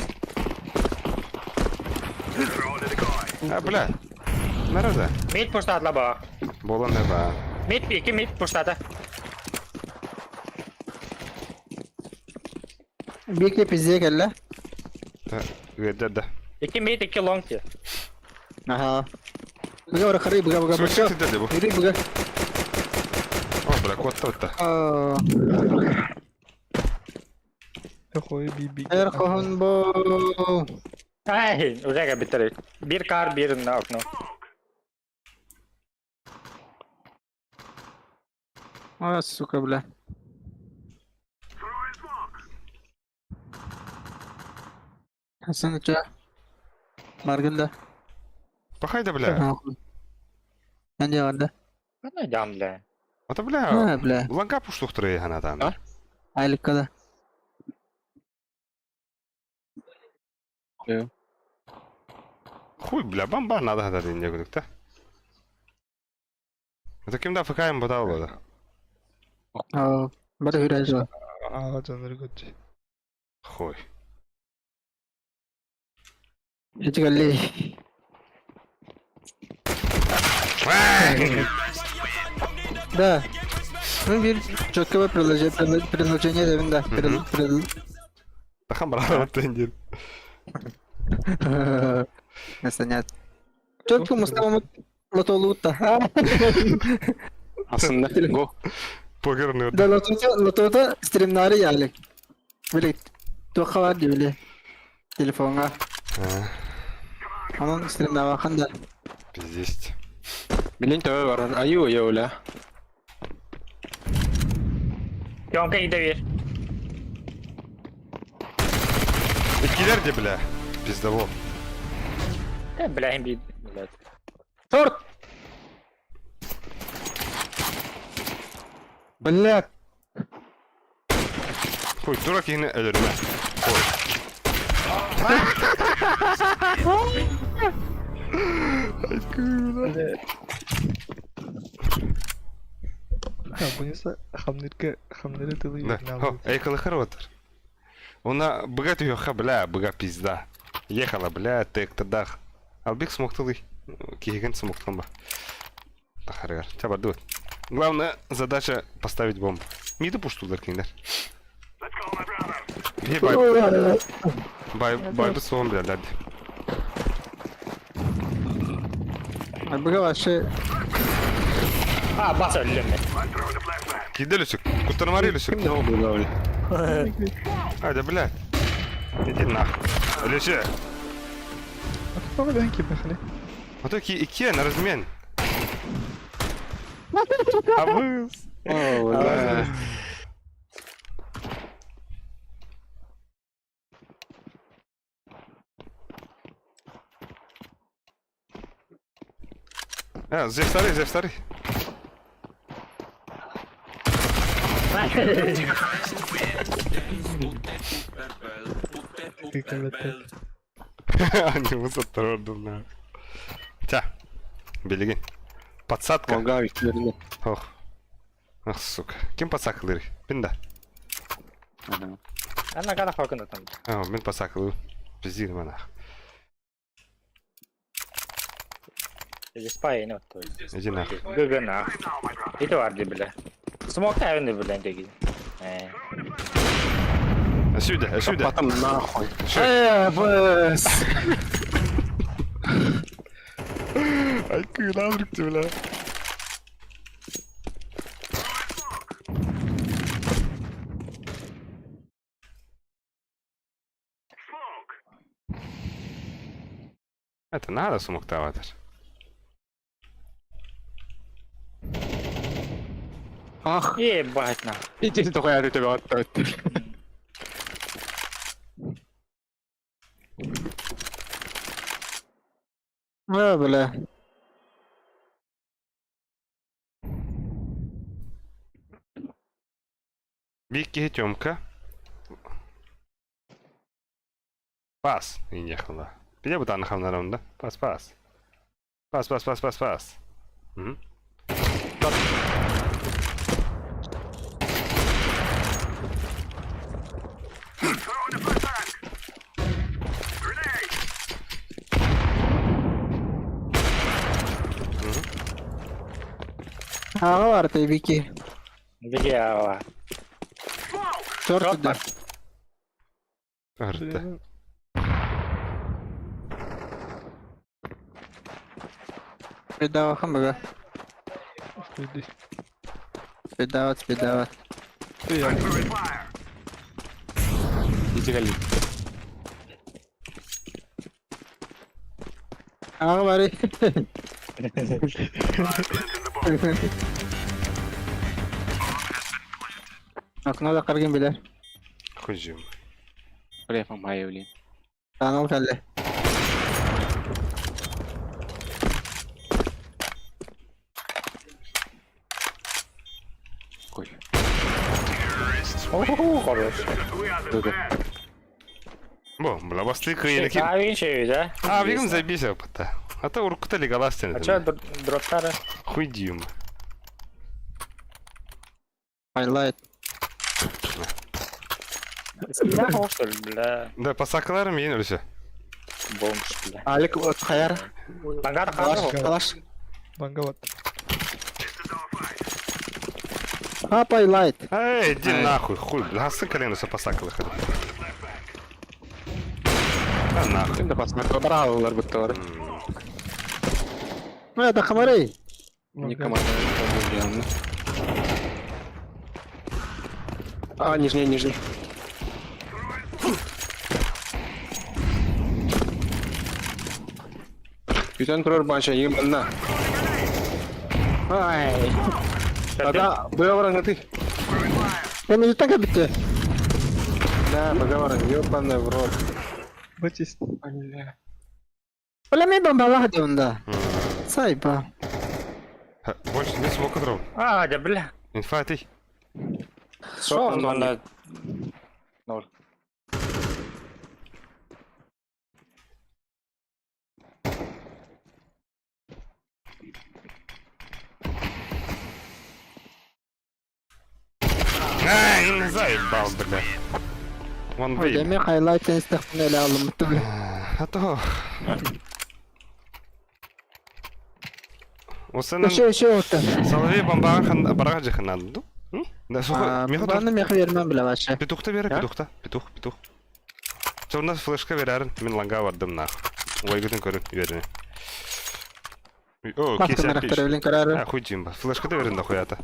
А, бля. Nerede? Mid pushtatla bak. Bola ne be? Mid 2 mid pushtatı. Bir klip izleye gel. Gede. 2 mid 2 long diyor. Aha. Buga ora kari buga. Слышите, dedi bu. Yürü buga. О, bırak otta. Aa. Koy bir. Eğer kohun bu. Ay, udah gak bitir. Bir kar bir knock no. Aa suka bile. Hasan uça. Margında. Bakayda bile. Bence vardı. Mana jam le. Ata bile. Ha bile. Lanka puştuktur ya hanadan. Ha? Aylık kadar. Yok. Хуй, бля, бамба надо hada dinle gülükte. Ata kimde fıkayım bu da oldu. Aa. Bada hüraj var. Aa canları götü. Хуй. Hiç geldi. Да. Ну, bir четкого предложения evinde. Такам брат тендер. Mesela нет. Четко Mustafa Lotolu'da. Aslında go. Poker ne Da Lotolu'da streamleri yani. Böyle toka var diye böyle. Telefonga. Onun streamine bakın da. Пиздец. Bilin tabi var. Ayı ya öyle. Yonka ide bir. İkiler de bile. Bizde bu. Ben bileyim bir. Sort. Блядь. Хуй, дурак yine ölürüm ha. Хуй. Bunisi hamlere tılı Да. О, эколы хорватыр. Она богат ее бля, бога пизда. Ехала, бля, тек тадах. Албек смоктылый. Киген смоктан ба. Тахаргар. Чаба дует. Главная задача поставить бомбу. Миды пуштулар киндер. Бай бы сон, бля, дад. Bu kadar şey. Ha bas öldüm ben. Кидай лючек. Кутармари лючек. Ne oldu öyle? Hadi bля. Иди нахуй. Лючек. Baba ben kim bakın? Вот такие Икеа на размен. Абыз. Allah. Здесь старый. Они высотородом, на. Тя. Белегин. Подсадка. Kavga üstlerinde. Ох. Ах, сука. Kim patsakları? Ben de. Ana kadar farkında tam. Ben patsaklı. Pizdim bana. Spy ne oldu? Иди нахуй. Dur na. Itu vardı bile. Smoke evinde bile de gidiyor. Сюда. Patım nahoy. Evet. Ay kıyılan rüktü bile. Это надо смоктовать. Ah. Ебать на. İçeri tokaya tabi attı. Ne böyle? Вики Тёмка. Пас. И не ехала. Где бы там на раунда? Пас. Пас. Угу. Ha var tabii ki. Video var. Short da. Арта. Спидава хамбага. Иди. Спидават. Иди гали. Ага, бари. Окно да кыргын билер. Hücum. Bля, помогай, блин. Таныл калле. Ой. О, хорош. Да-да. Бо, бля, басты кыйын ки. Кавин şey да? А, бигін забейся опыта. А то уркута легалас А сені. чё дроптары? Hücum. Хайлайт. Silah olsun bля. Да, пасакаларым ең өлсі. Бомж bля. Алик вот хаяр. Ангар Калаш, kaldı калаш. Банговат. Хапай лайт. Эй, иди нахуй, хуй, бля, асы коленуса пасакалы хады. А нахуй. Şimdi basmak bara alırlar bu tavara. Ну это хамарей. Не команда. А, нижний. Bütün kurur banşa yiyeyim ben de. Ay. Ada, bu orang nanti. Я не так битте. Nah, bagaimana? Yok ben de bro. Бачись. Allah. Бля, ми бомбала хadi онда. Сайпа. Больше не смог дров. Aa hadi bля. Инфатий. Şu anda Nol. Ай, не заебал, бля. Вон Ой, бейб. деме хайлайт инстахтын эле алдым мыттыбы. А то... Осының Ше отта. Соловей бомбаған бараға жақынады, ду? Да, сухой, меха Баны меха бермем бля вообще. Петухта бері, петухта. Петух. Сонда флешка берәрін, мен ланға бардым нах. Ойгытын көрін, беріне. О, Маска кейсер нарахтар пеш. билин карары. А, хуй джимба. Флешка да берін да хуята.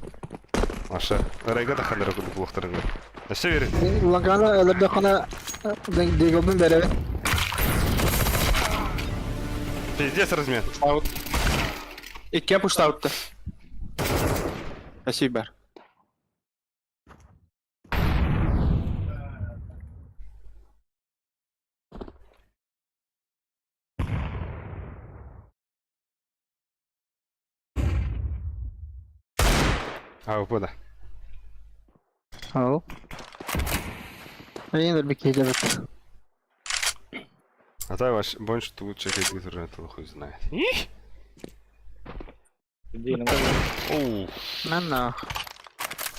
Аша. Райга да хандыра күді бұлықтарыңды. Аша берін. Улагана элебде кана дегобин беребе. Пиздец размен. Out. İkiye push out'ta. Спасибо. А, упада. Ау. Ayın bir kez evet. А та ваш больше тут чекать, который это хуй знает. Iди nunggu. Оу. Nanna.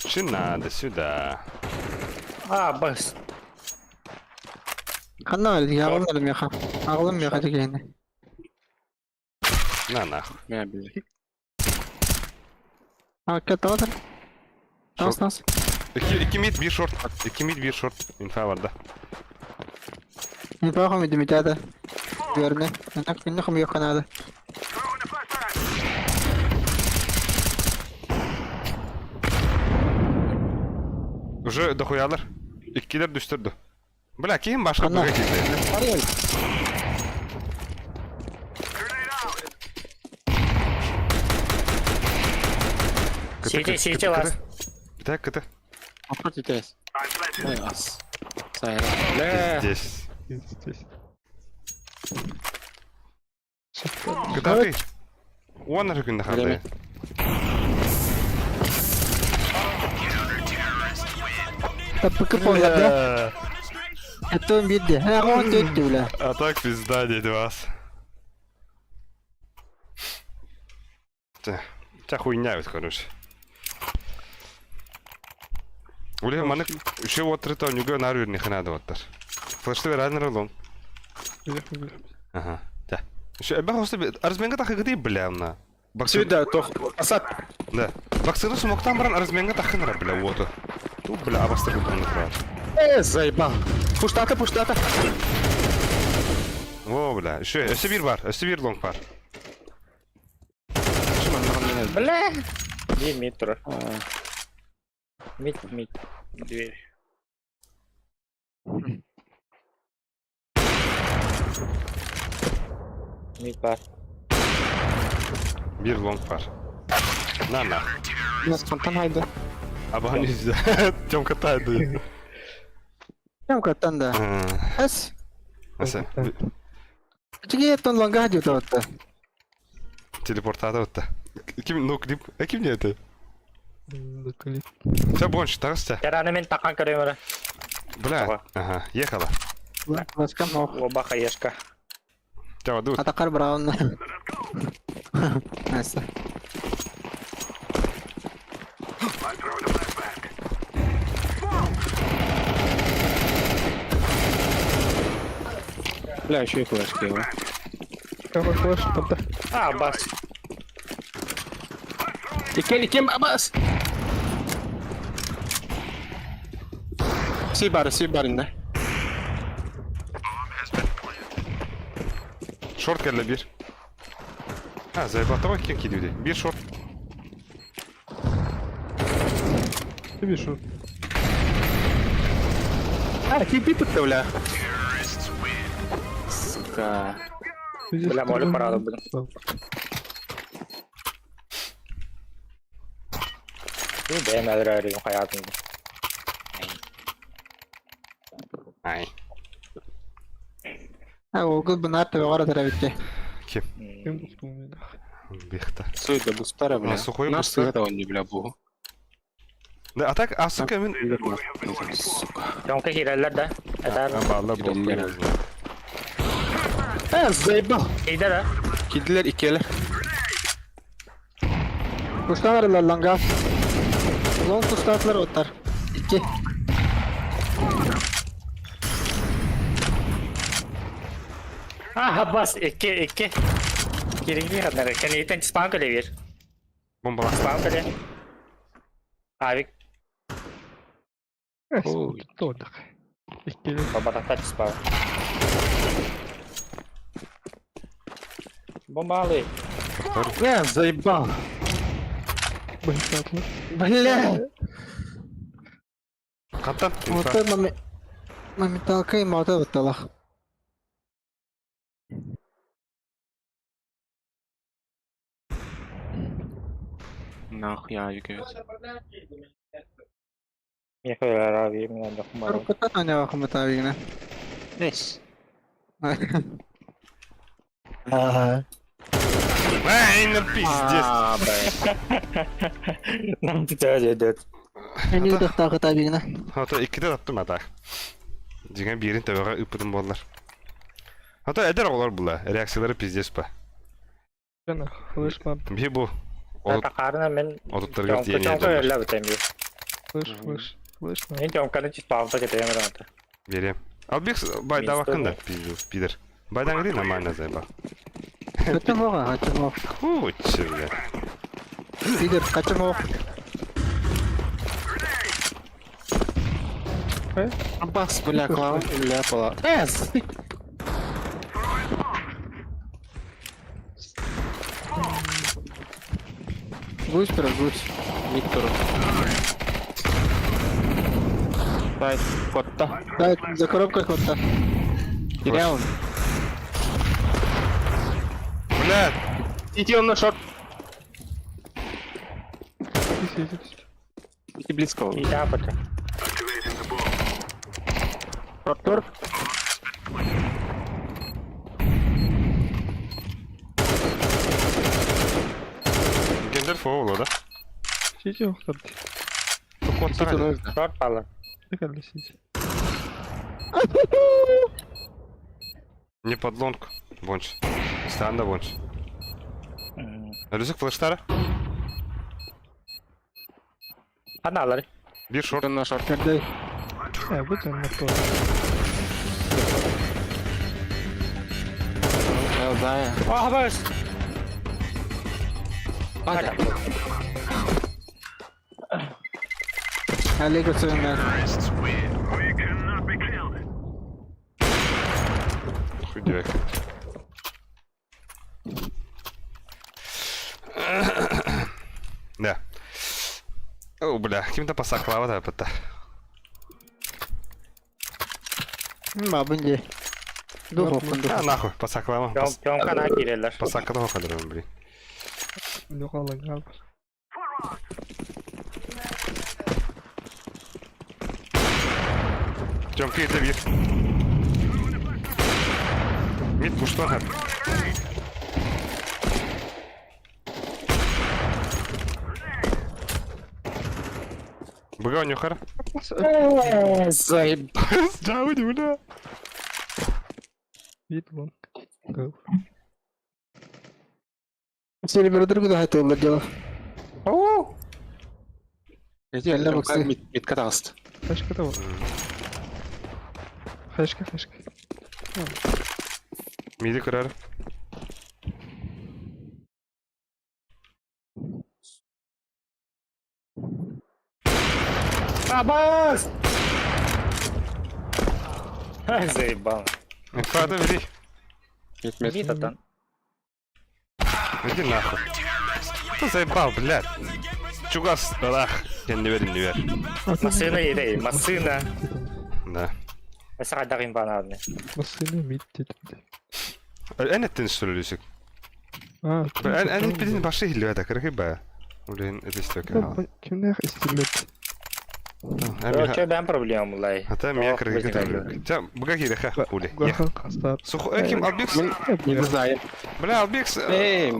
Чи надо сюда? Aa bas. Kanna öyle ya oğlum meha. Ağlım meha degene. На нахуй. Я, блядь. Ha kötü oldu. Dans. İki mid bir short. İki mid bir short. İnfa var da. Ne bakım idi müdahale. Görme. Nak minnakum yok kanalı. Уже дохуялар. İkkiler düştürdü. Bля, kim başka Kanna. bir geldi? Сидите вас. Так, это Напротив тебя. Ой, ас. Сайра. Бля. здесь. Здесь. Куда ты? Он же күнде Время. халды. Tapıkı polladı. Ettim bildi. Ha on döktü bile. А так пизда, дядя вас. Та хуйня вот, короче. Ule manik şu oturta nüge nar verin kanada otur. Flash'ta ver adner oğlum. Ага. Да. Şu ben hosta arzmenga takı gidi bilemna. Bak Сюда, тох. Асад. Да. Bak sırf smoktan baran arzmenga takı nara bile otu. Tu bile abastır bunu kırar. Заебал. Пуштата. О, бля. Ösü bir var. Ösü bir long var. Бля! Мид, мид, тура. Мид, мид. Дверь. Мид бар. Bir long var. Na. Нас фонтан haydi. Абан yüzde. Тём катайды. Yang katan dah. As. Nasıl? Jadi ton langkah aja tuh. Телепортада отта. Kim no clip? Kim niyeti? Клип. Sen bonç tağısta. Kerana men takan körüyorum. Bля. Ага, ехала. Maskam mau. Oba kayışka. Тява, дуд. Atakar brown. Nice. Бля, еще и флешки его. Какой флеш? Тогда. Ah, bas. Ikem Abbas. Sibar inne. Short geldi bir. Ha, zayıflatta bak kim gidiyordu. Bir short. Bir şu. Кипи бля. Сука. Бля, молю параду будем. Bu benim arıyorum hayatımda. Ay. Ha, o gün bunlar tabii orada da bitti. Kim? Kim tuttum beni? Бихта. Стой, да бустара, бля. А, сухой Наш бустар? этого не бля бугу. Ne atak asık emin. Сука. Jonka hileler de. Eder. Vallahi bokluyoruz. Заебал. İyi de. Kediler ikili. Kuştan arıyorlar langkah. Long kuştatlar otar. 2. Ah, bas. İki. Giringi kadar. Kani iten spam kale bir. Bomba. Spam kale. Abi, Ой. Tuttu orada. İkili. baba tak spam. Bomba alıyor. Заебал. Bahşatlı. Bля. Kaptan. Motor моменталка и моtor бутала. Нахуй я югаю. Yapıyorlar abi, yemin ederim. Baru kita tanya aku metawi na. Нейс. Ay ne pizdes. Ne yapacağız Edet? Ini udah tahu ketawi na. Hatta ikide attım atak. Jigen birin tabağa ıpıdım bollar. Hatta eder olar bula. Reaksiyaları pizdes ba. Cana. Flash var. Bir bu. Hatta karına ben Odutları gör diye Jonka niyet öyle bitemiyor. Flash. Flash var. Ben Jonka'nın spamda getiremem hatta. Vereyim. Al bir bayda bakın da pizdu. Bilir. Baydan değil ama ne zayıf. Kaçım o, kaçım o. Kuçuya. Bilir, kaçım o. Abbas, бля, клава. Бля, пола. Гусь, про гусь. Виктор. Дай, котта. Да, за коробкой кота. Терял. Блядь. Иди он на шорт. Сидит. Иди близко. İyi ne yapacağım? Ротор. Gender foul da. Сидит yok tabii. Иди он. Short falan. Ne kadar сидит. Не под лонг. Бонч. Станда бонч. Рюзик флештара. Hadi alır. Bir short. На шорт. Nerede? Bu canım motor. Да. Ah bas. Hadi. Ali götürün ben. Күдүек. Да. О, бля, ким-то посаклава да пата. Мабын же. Ду хокунду. А нахуй, посаклава. Pyonkana girerler. Посакла хокадырым, блин. Yok Allah galiba. Тёмка, это вид. Мид пуштан хат. Быга нюхар. Заеб. Джауди, бля. Git lan. Go. Seni bir ödür güdü haytı olur cevap. Эти боксы. митка тагысты. Kaçka da var. Kaçka. Миди кырар. Абас! Заебал. Фада, бери. Мит. Мид атан. Иди нахуй. Кто заебал, блядь? Чугас, рах. Я не верю. Masına yedi, masına. Да. Mesela kadar bana abi. Nasıl ne mid dedim de. أنا تنسلوسك. Ha. أنا بدين باشي اللي هذا كرهبة. ولين إدستك. Kim ne istillet? Yok ben problemim vallahi. Hatta меня كرهبة. Там بقى كده خا. قولي. Gahan kastar. Сухо, этим Албикс. Не знаю. Бля, Албикс.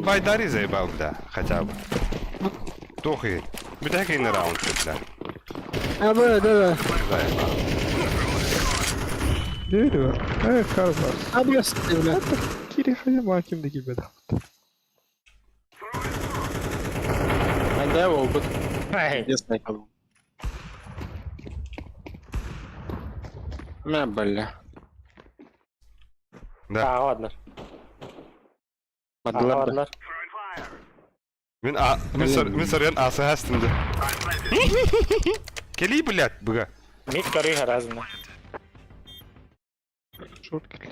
Байдари заебал, да, хотя бы. Тухи. Битаки на раунд, бля. Ha böyle böyle. Заебал. Değil mi? Evet kar var. Ha burası bile. Kiri hayır mahkemde gibi de. Anda опыт. Hey. Интересно. ما بلا. Да. Ağırlar. Madlar. Ağırlar. من سريان آسا هستم. كلي блядь, بقى. Mid karıyor her azından. Short kill.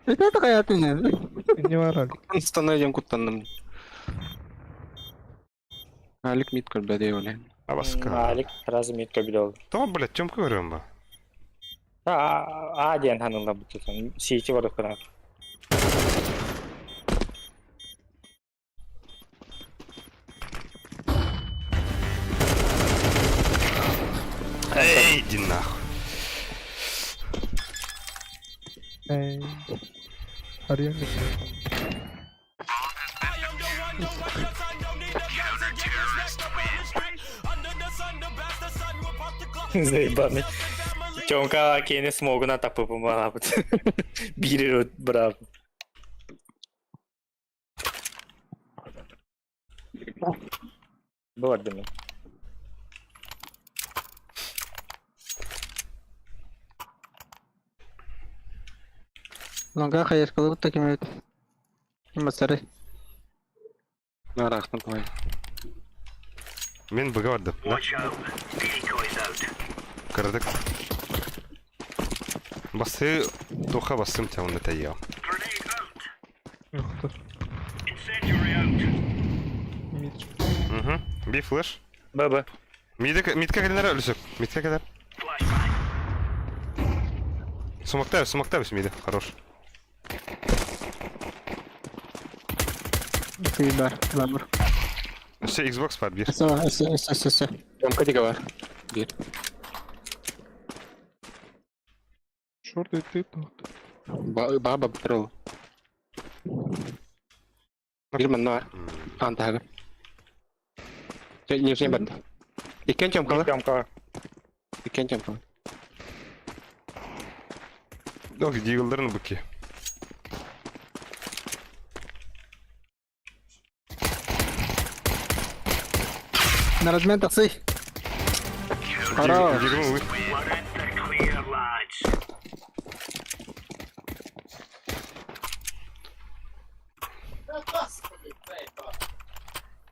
Ne tak hayatın ya? Ne var Ali? Stanayım kutlandım. Alik mid kır bade öyle. Абаска. Malik biraz mid kabul oldu. Tamam блядь, чем говорим ба? Ha, diyen hanımla bu tutan. C2 var o kadar. Эй, иди нахуй. Arayan ne? Заебанный. Чонка Кенни смогу на так помогал. Бирит, браво. Было думаю. Longa hayır kalıp da kim evet. Masarı. Нарахтан твой. Мен быга бардым. Да? Кырдык. Басы туха басым тәуны тәйя. Yoktur. Mid. Би флеш. Баба. Мидка kadar ölüsük. Мидка kadar. Сумактавис миды. Хорош. Sıybar. Lamur. Все, Xbox под bir. Esa. Ямка дига var. Bir. Short etti. Baba bitirol. Bir man var. Anta hagar. Не бат. Икен чем кала? Чонка. Икен чем кала? Yok, Deagle'ların bu ki. Наразмен такси. Хорош. Deagle'ın bu.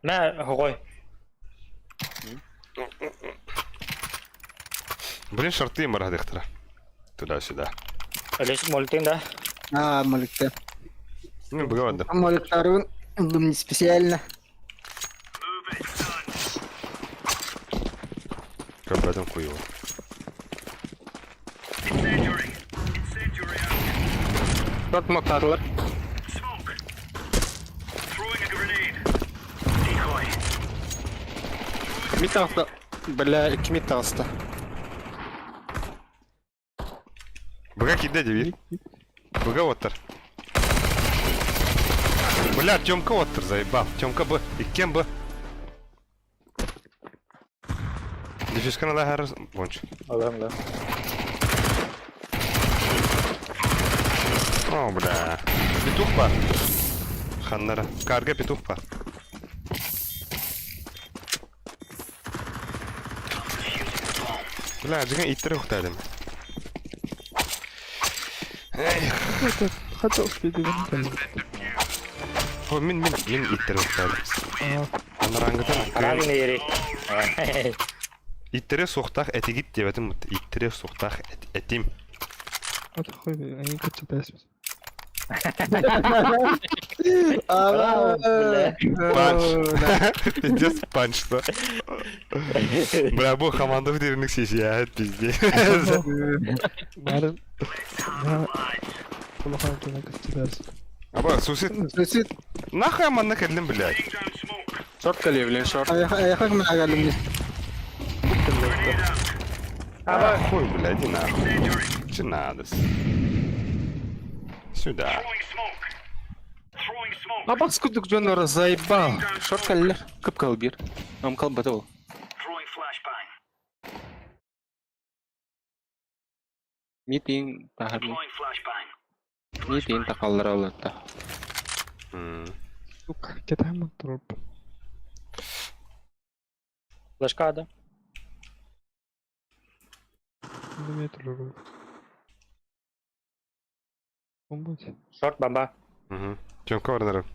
Ne hoy. Блин, шорты им ради хтра. Туда-сюда. Лишь мультин, да? Молик-то. Ну, бывает. Молик Тарун, не специально. Как в этом хуево. Short motorlar. Mid tarafta. Бля, 2 mid tarafta. Быга кидай, Девид. Быга оттар. Бля, Тёмка оттар заебал. Тёмка Б. И кем Б? Дефишкана да харас. Бонч. Allah'ım da. О, бля. Петух бар. Ханнара. Карга петух бар. Бля, жиген иттер уктадым. Эй, Хотел спидиган келді. о, мен иттер уктадым. Анарангытын Karabini yeri. иттере соқтақ әтегит деп атым. Иттере соқтақ әтим. Ата қой, әйін көтчі тәсіміз. Панч. Пиздец панч, да. Бля, бұл командов дерінік шешияет, пиздец. Бәрін... Құлақан көне көтчі тәсіміз. Аба, сусет, Сусит, нахуй аманна кәділім, блядь. Short geliyor bilen short. ayakak mı agalım? А, хуй, блядь, иди нахуй. Че надо? Сюда. А бak скудук Джонора заебал. Short geldiler. Kıpkal bir. Amkal batı ol. Meeting tahar. Meeting takallar avlatta. Сука, кетайм тұрып. Flashka da. Неме тұрып. Бомбать. Short bamba. Тёмка орнарым.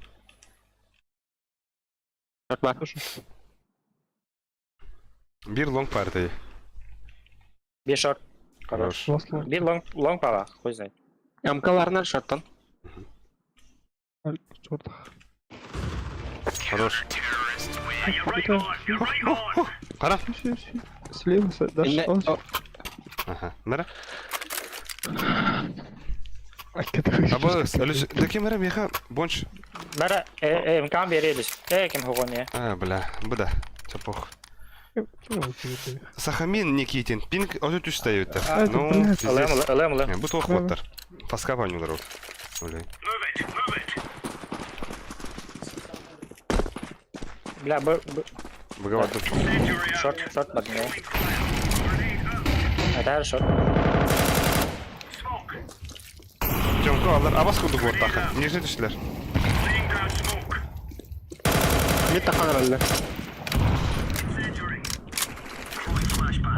Short var. Bir long party. Bir short. Хорош. Хорош. Баслар. Bir long pala. Хуй знает. Amkalarına short'tan. Çorda. Хорош. Қара. Слева, даш. Eline... O- Ага. Мәрі. Ай, кетайм. Аба, әліш, дәке мәрі меха, бонч. Mera, imkan veririz. Kim hugon ya? А, бля, бұда. Чапох. Kim oldu? Сахамин Никитин. Пинг өте түстәй өтті. А, Ну, блядь. пиздец. Алем. Бұл тоқ боттар. Паска панюлар ол. Өлей. Bля, Бұға баттым. short bakmıyor. Ada short. Тёмка алар, абас құлды борттақы. Нежіне түштілер. Mid takal herhalde.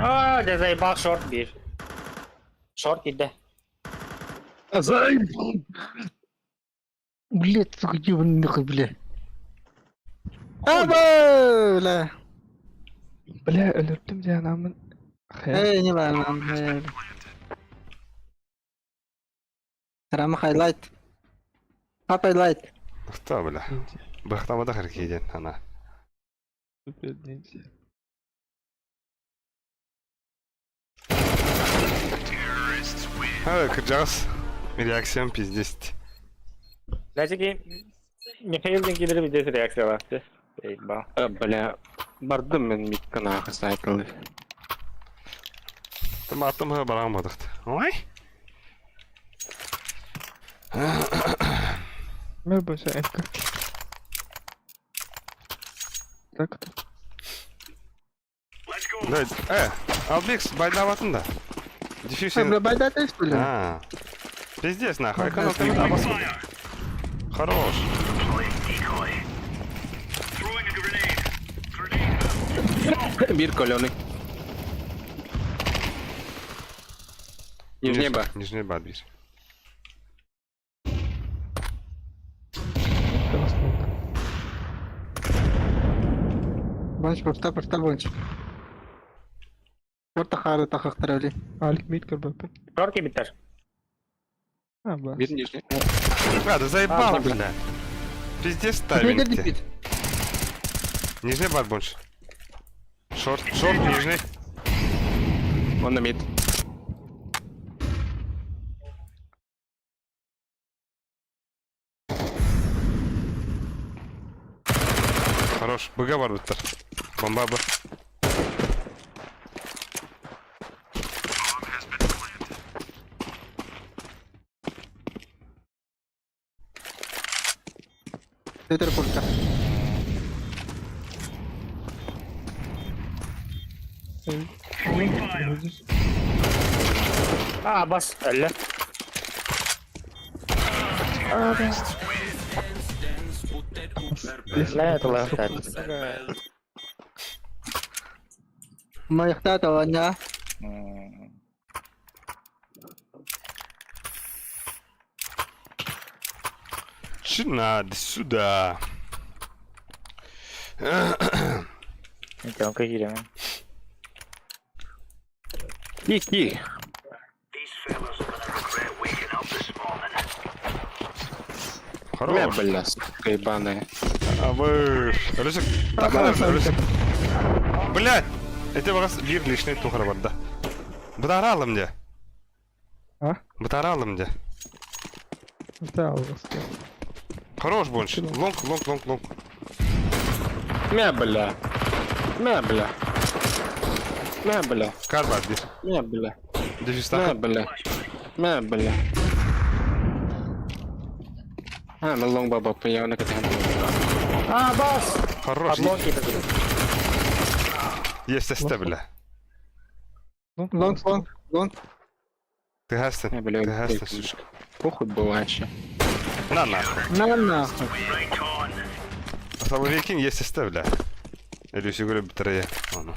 Aa, de zaybak short bir. Short gitti. Azay. Блять, сука, ебаный нахуй, бля. Аба, бля. Бля, ölürdüm diye anamın. Эй, не var lan. Рама хайлайт. Папа хайлайт. Ұқта, бля. Бұқтамада қыркейден, ана. Süper ninja. Ha, kıracağız. Reaksiyon pizdesti. Значит, Михаил'den gelir videosu reaksiyon yaptı. Eyvah. Bля. Bardım ben mid'den ağa cycle'ı. Tam attım ha baramadık. Oy. Merhaba sen Efka. Так. Да, Албекс, байдаватын да. Дефьюзер. Бля, байда ты что ли? А. Пиздец, нахуй. Экономка да, бас. Хорош. Bir koloni. Нижний ба. Нижний ба, bir. Бонч, пошта, бонч. Short тахары тахактар öyle. Алик мид кір бәпін. Шорки биттер. А, бас. Бит нижний. Да заебал, бля. Пиздец Нигер тайминг. дипит. Нижний бар больше. Шорт, нижний. Он на мид. Хорош. Быга бар биттер. Бомба бар. Tether pulta. Бас, әлі. لا يطلع ما يختار توانيا. Чи надо сюда? Inte он какие там. Ки. Хорош. Бля, сука, ебаная. А вы... Русик, Русик. Блядь! Это вас бир лишний тухар барда. Бутаралым де. А? Бутаралым де. Да, бас. Хорош больше. Лонг. Мя, бля. Карбар бир. Мя, бля. Дефистаха. Мя, бля. من لونج بابا بيا انا كنت Бас! Хорош. Подлонки это. Есть استبله. Long. Ты гастен. Я, бля, Ты гастен, сучка. похуй бывает ще. На нахуй. На нахуй. Соловей кинь, есть استبله. Или сигуре батарея. Ладно.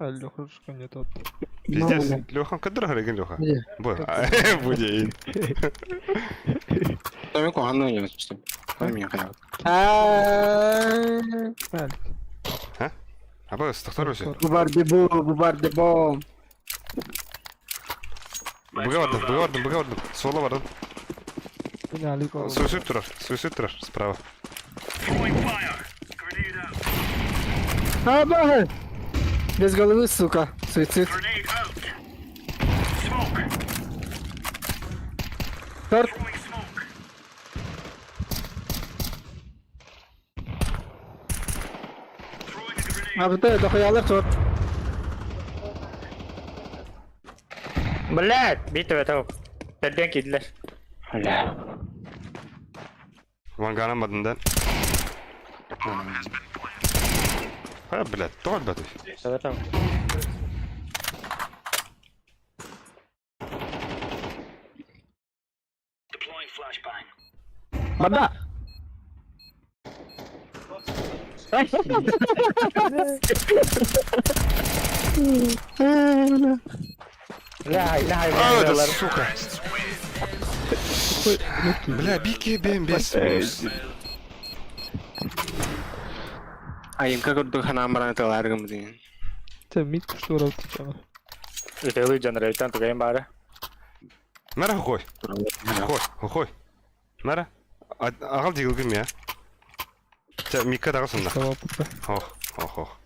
А, Леха же не тот. Пиздец. Леха, кадр грегин Леха. Где? Бой. Будет. Там я кого не что. Там меня хотел. Алик. А бой, стахторуйся. Bubar debo. Быга вардым. Соло вардым. Bu ne Alик oldu? Суицид тұрар, справа. Аба! Без головы, сука. Суицид. Шорт. Абда, дохуялык шорт. Блядь, бит это. Тәдден кидлер. Бля. Ванганам адından. Ha блядь, doğru batı. Что там? Бада! А, да сука. Бля, бики без. Ayın kakor do khana amran to largam din. Sen mid kuştu var altı sana. Это вы дженерейтер, ты гейм бара. Мара хохой. Хохой. Мара. Ағал дегілгім я. Жа, микка дағысында. Tamam burada. Ох.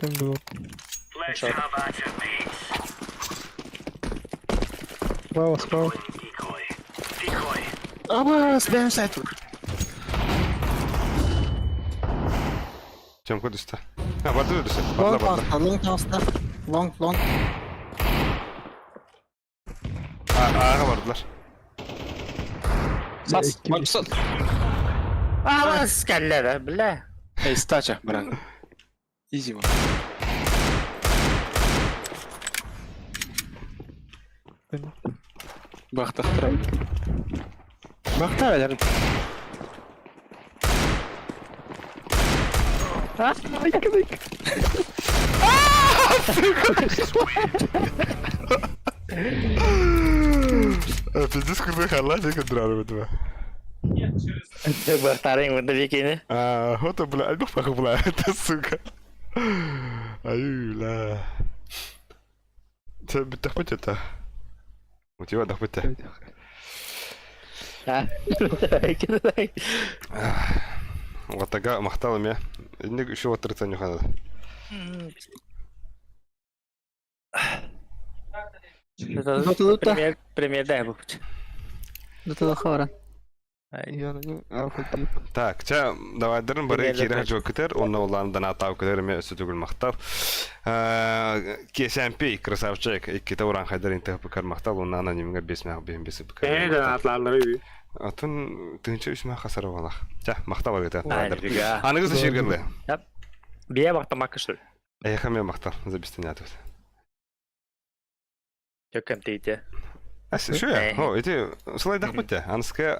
Sen de var. Справа. Aba, ben saytu. Чем код üstte? Ha, barda öldürsün. Long Barda. long pasta. Long. Ağa vardılar. Bas, bas. Бас, кәлләр, бля. Hey, стача, бран. Easy one. Benim. Бахтахтырам. Бахтар, Пиздец, крутой халат, я контролирую этого. Бахтарин, вот викини. Вот, бля, альбом паху, бля, это сука. Аю, бля. بتخبط это. У тебя дохбыта. Кидай. Вот тага мақталым я. Не еще отырса не хана. Пример дай бупч. Дотуда хора. Я на нем алфа-тип. Так, ча давай дырын бары Примерно кирах так. жо кетер, онна уландан атау кетер ме сөтүгүл мактал. KSMP красавчик, икки уран хайдар интеп бикар мактал, онна анонимге 5 мега бем бесип бикар. Эйден атланлары. Атын тынчы үчмө хасары балах. Ча мактал кетер. Нифига. Аныгыз шергерле. Бия бактамак что ли? Эйхаме мактал, забистенятып. Чөкем тейте. Аш, шо я? О, эти слайдах бутте. Анска